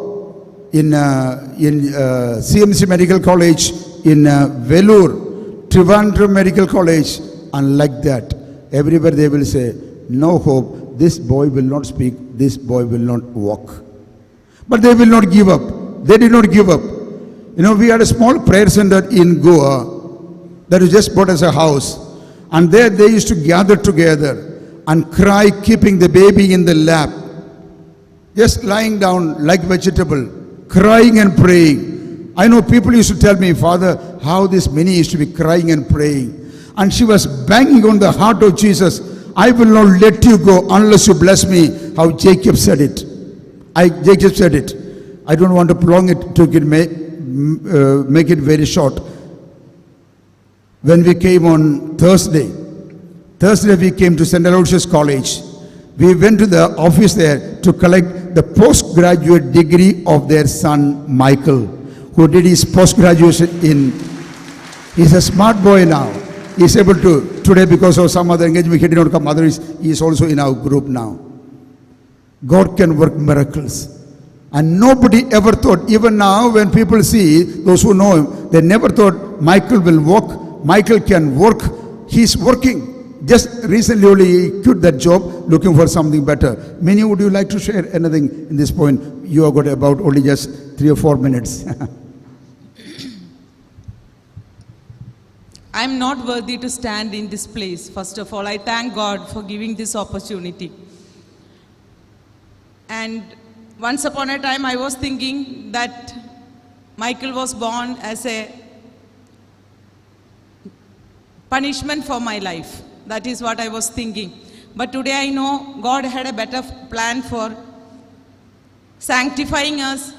[SPEAKER 5] in CMC Medical College, in Vellore, Trivandrum Medical College, and like that. Everywhere they will say, no hope, this boy will not speak, this boy will not walk. But they will not give up. They did not give up. You know, we had a small prayer center in Goa that was just bought as a house. And there they used to gather together and cry, keeping the baby in the lap. Just lying down like vegetable, crying and praying. I know people used to tell me, Father, how this many used to be crying and praying. And she was banging on the heart of Jesus. I will not let you go unless you bless me. How Jacob said it. Jacob said it. I don't want to prolong it to make it very short. When we came on Thursday we came to St. Aloysius College. We went to the office there to collect the postgraduate degree of their son Michael, who did his post-graduation in. He's a smart boy now. He's able to, today because of some other engagement, he did not come, otherwise he is also in our group now. God can work miracles. And nobody ever thought, even now when people see, those who know him, they never thought Michael will walk, Michael can work. He's working. Just recently only he quit that job, looking for something better. Many, would you like to share anything in this point? You have got about only just 3 or 4 minutes.
[SPEAKER 7] I'm not worthy to stand in this place. First of all, I thank God for giving this opportunity. And once upon a time, I was thinking that Michael was born as a punishment for my life. That is what I was thinking. But today I know God had a better plan for sanctifying us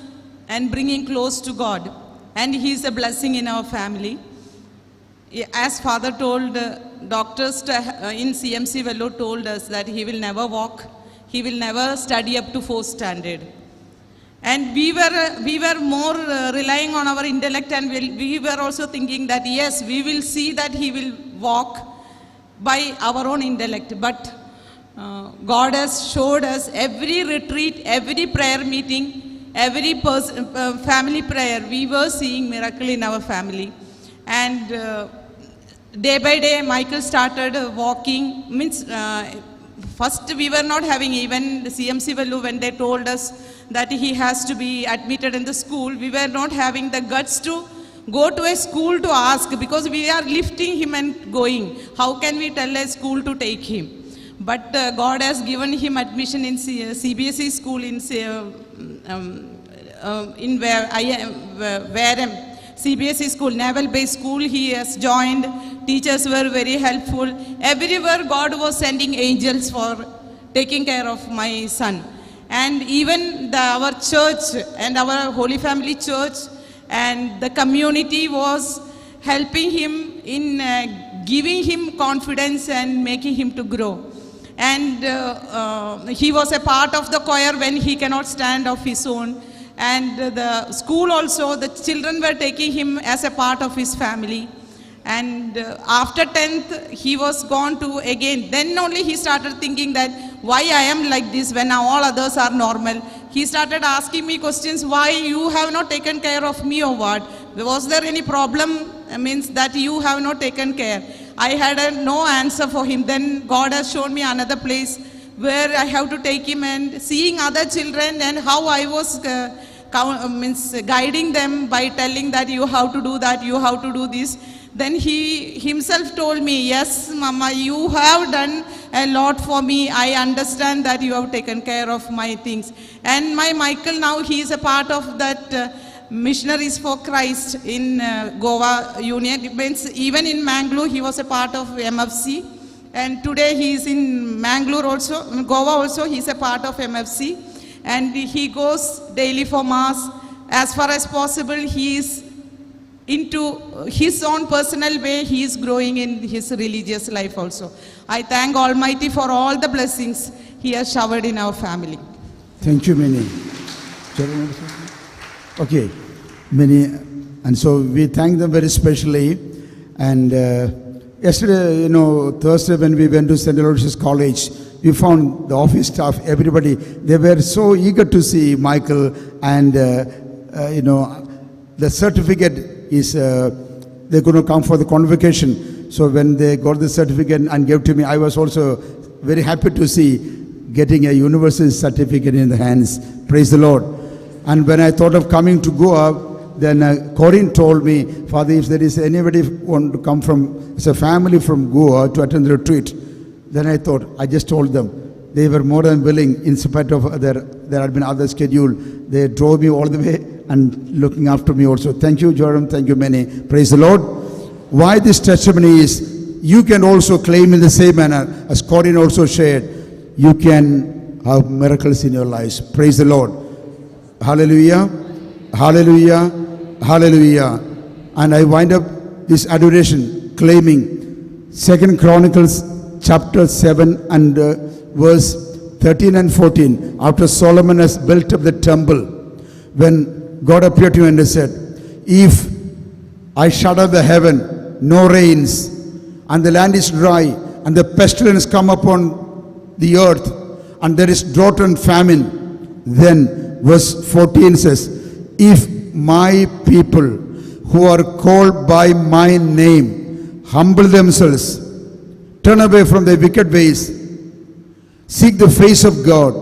[SPEAKER 7] and bringing close to God. And He is a blessing in our family. As Father told, doctors in CMC Vellore told us that he will never walk, he will never study up to 4th standard. And we were more relying on our intellect, and we were also thinking that yes, we will see that he will walk by our own intellect. But God has showed us every retreat, every prayer meeting, every family prayer, we were seeing miracle in our family. And day by day, Michael started walking. First we were not having, even the CMC Vellore, when they told us that he has to be admitted in the school, we were not having the guts to go to a school to ask, because we are lifting him and going. How can we tell a school to take him? But God has given him admission in CBSE school in Wareham. CBSE school, naval-based school, he has joined. Teachers were very helpful. Everywhere God was sending angels for taking care of my son. And even our church and our Holy Family Church and the community was helping him in giving him confidence and making him to grow. And he was a part of the choir when he cannot stand of his own. And the school also, the children were taking him as a part of his family. And after 10th, he was gone to again. Then only he started thinking that why I am like this when all others are normal. He started asking me questions, why you have not taken care of me or what? Was there any problem? Means that you have not taken care. I had no answer for him. Then God has shown me another place where I have to take him, and seeing other children and how I was guiding them by telling that you have to do that, you have to do this. Then he himself told me, yes, Mama, you have done a lot for me. I understand that you have taken care of my things. And my Michael now, he is a part of that Missionaries for Christ in Goa Union. It means even in Mangalore, he was a part of MFC. And today he is in Mangalore also, in Goa also, he is a part of MFC. And he goes daily for Mass. As far as possible, he is into his own personal way, he is growing in his religious life also. I thank Almighty for all the blessings He has showered in our family.
[SPEAKER 5] Thank you, Mini. Okay, Mini, And so we thank them very specially. And yesterday, Thursday when we went to St. Aloysius College, we found the office staff, everybody, they were so eager to see Michael. And, the certificate is, they're going to come for the convocation. So when they got the certificate and gave to me, I was also very happy to see getting a university certificate in the hands. Praise the Lord. And when I thought of coming to Goa, then Corinne told me, Father, if there is anybody want to come from, as a family from Goa to attend the retreat, then I thought, I just told them. They were more than willing, in spite of there had been other schedule. They drove me all the way and looking after me also. Thank you, Joram. Thank you, many. Praise the Lord. Why this testimony is, you can also claim in the same manner, as Corinne also shared, you can have miracles in your lives. Praise the Lord. Hallelujah. Hallelujah. Hallelujah. And I wind up this adoration claiming 2 Chronicles chapter 7 and verse 13 and 14. After Solomon has built up the temple, when God appeared to him and said, if I shut up the heaven, no rains, and the land is dry, and the pestilence come upon the earth, and there is drought and famine, then verse 14 says, if my people who are called by my name humble themselves, turn away from their wicked ways, seek the face of God,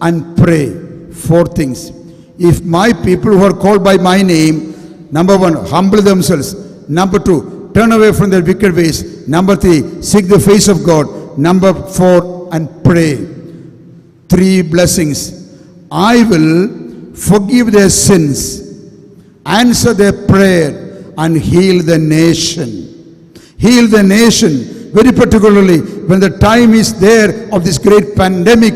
[SPEAKER 5] and pray. 4 things. If my people who are called by my name, number 1, humble themselves. Number 2, turn away from their wicked ways. Number 3, seek the face of God. Number 4, and pray. 3 blessings. I will forgive their sins, answer their prayer, and heal the nation. Heal the nation. Very particularly when the time is there of this great pandemic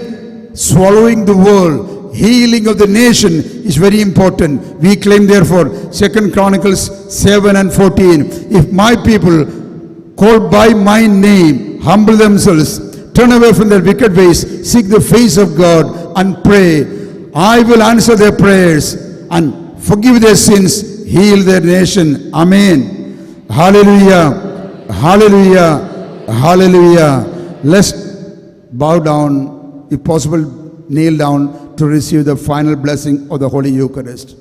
[SPEAKER 5] swallowing the world, healing of the nation is very important. We claim therefore 2 Chronicles 7 and 14. If my people called by my name humble themselves, turn away from their wicked ways, seek the face of God, and pray, I will answer their prayers and forgive their sins, heal their nation. Amen. Hallelujah. Hallelujah. Hallelujah. Let's bow down, if possible, kneel down to receive the final blessing of the Holy Eucharist.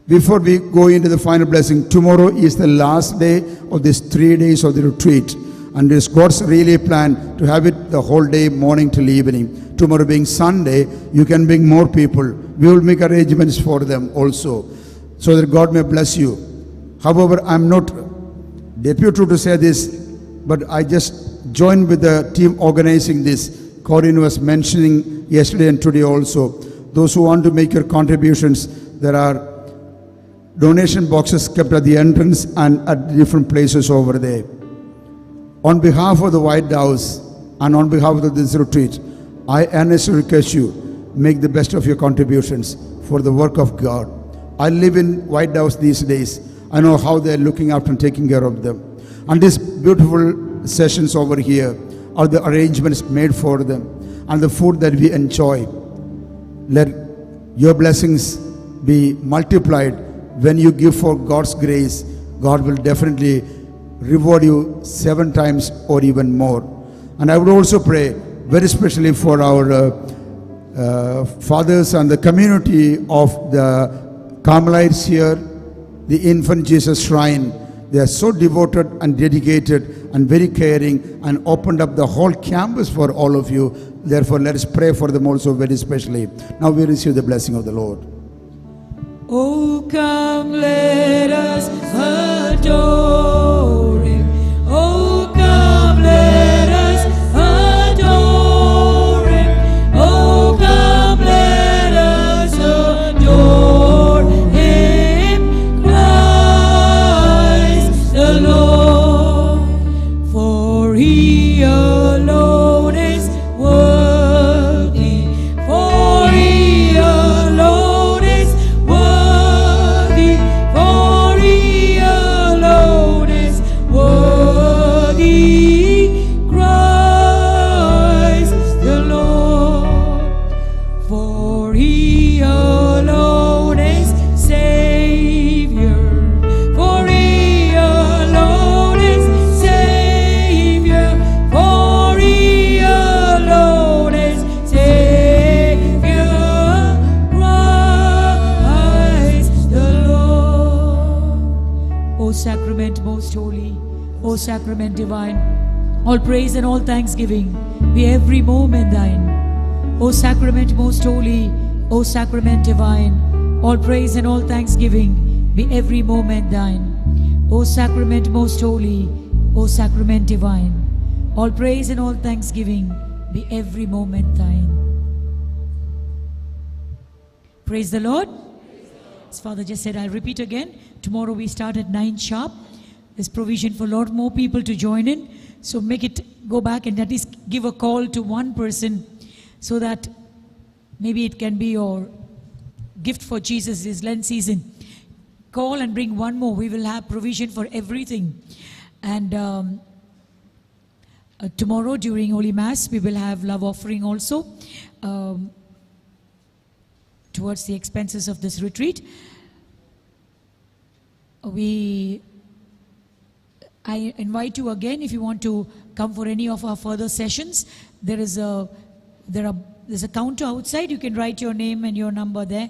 [SPEAKER 5] Before we go into the final blessing, tomorrow is the last day of these 3 days of the retreat. And it's God's really plan to have it the whole day, morning till evening. Tomorrow being Sunday, you can bring more people. We will make arrangements for them also, so that God may bless you. However, I'm not deputed to say this, but I just joined with the team organizing this. Corinne was mentioning yesterday and today also. Those who want to make your contributions, there are donation boxes kept at the entrance and at different places over there. On behalf of the White House and on behalf of this retreat, I earnestly request you, make the best of your contributions for the work of God. I live in White House these days. I know how they're looking after and taking care of them. And these beautiful sessions over here are the arrangements made for them, and the food that we enjoy. Let your blessings be multiplied when you give for God's grace. God will definitely reward you 7 times or even more. And I would also pray very especially for our fathers and the community of the Carmelites here, the Infant Jesus Shrine. They are so devoted and dedicated and very caring, and opened up the whole campus for all of you. Therefore, let us pray for them also very especially. Now we receive the blessing of the Lord.
[SPEAKER 1] Oh, come, let us adore Him. Oh, come, let us adore Him. Oh, come, let us adore Him, Christ the Lord. For He alone is worthy. For He alone is worthy. For He
[SPEAKER 4] O sacrament most holy, O sacrament divine. All praise and all thanksgiving be every moment thine. O sacrament most holy, O sacrament divine. All praise and all thanksgiving be every moment thine. O sacrament most holy, O sacrament divine. All praise and all thanksgiving be every moment thine. Praise the Lord. As Father just said, I'll repeat again. Tomorrow we start at 9 sharp. There's provision for a lot more people to join in. So make it, go back and at least give a call to one person so that maybe it can be your gift for Jesus this Lent season. Call and bring one more. We will have provision for everything. And tomorrow during Holy Mass, we will have love offering also towards the expenses of this retreat. I invite you again, if you want to come for any of our further sessions, there's a counter outside. You can write your name and your number there.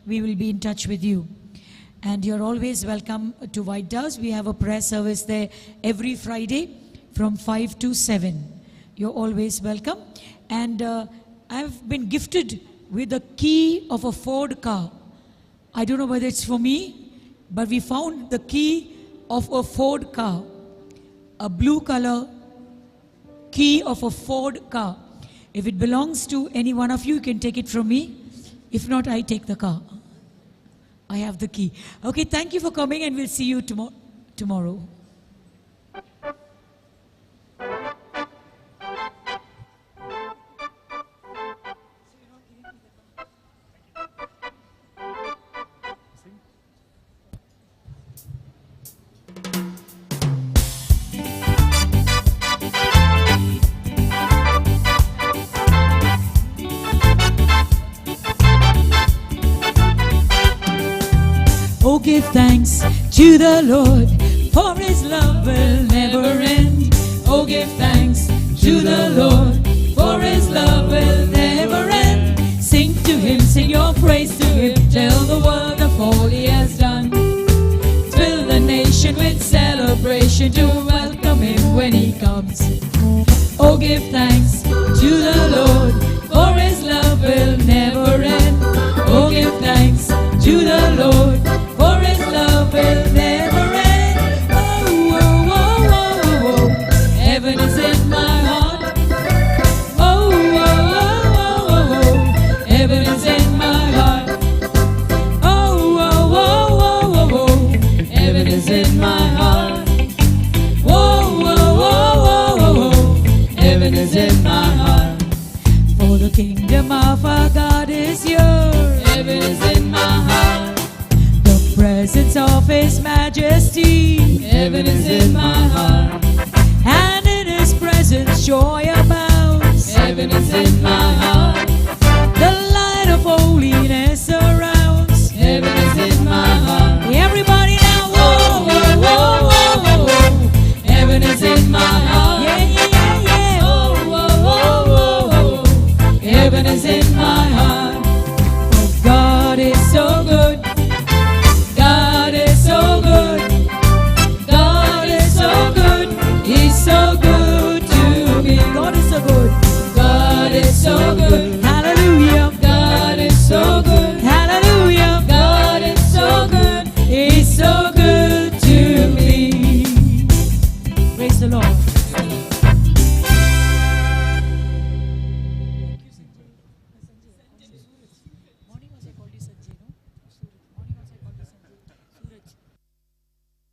[SPEAKER 4] We will be in touch with you. And you're always welcome to White Doves. We have a prayer service there every Friday from 5 to 7. You're always welcome. And I've been gifted with the key of a Ford car. I don't know whether it's for me, but we found the key of a Ford car. A blue color key of a Ford car. If it belongs to any one of you, you can take it from me. If not, I take the car. I have the key. Okay, thank you for coming and we'll see you tomorrow. Oh, give thanks to the Lord, for His love will never end. Oh, give thanks to the Lord, for His love will never end. Sing to Him, sing your praise to Him, tell the world of all He has done. Fill the nation with celebration to welcome Him when He comes. Oh, give thanks to the Lord, for His love will never end. Oh, give thanks to the Lord, for His love will never end. Oh, oh, oh, oh, oh, heaven is in my heart. Oh, oh, oh, oh, oh, heaven is in my heart. Oh, oh, oh, oh, oh, heaven is in my heart. Oh, oh, oh, oh, oh, heaven is in my heart. For the kingdom of our God is here. Heaven is in my heart. The presence of His majesty. Heaven is in my heart. And in His presence joy abounds. Heaven is in my heart. The light of holiness surrounds. Heaven is in my heart. Everybody now, whoa, whoa, whoa, whoa, whoa. Heaven is in my heart. Yeah, yeah, yeah, yeah. Oh, whoa, whoa, whoa, whoa. Heaven is in my heart. Oh, God is so good. God is so good. God is so good. He's so good to me. God is so good. God is so good. Hallelujah. God is so good. Hallelujah. God is so good. He's so good to me. Praise the Lord.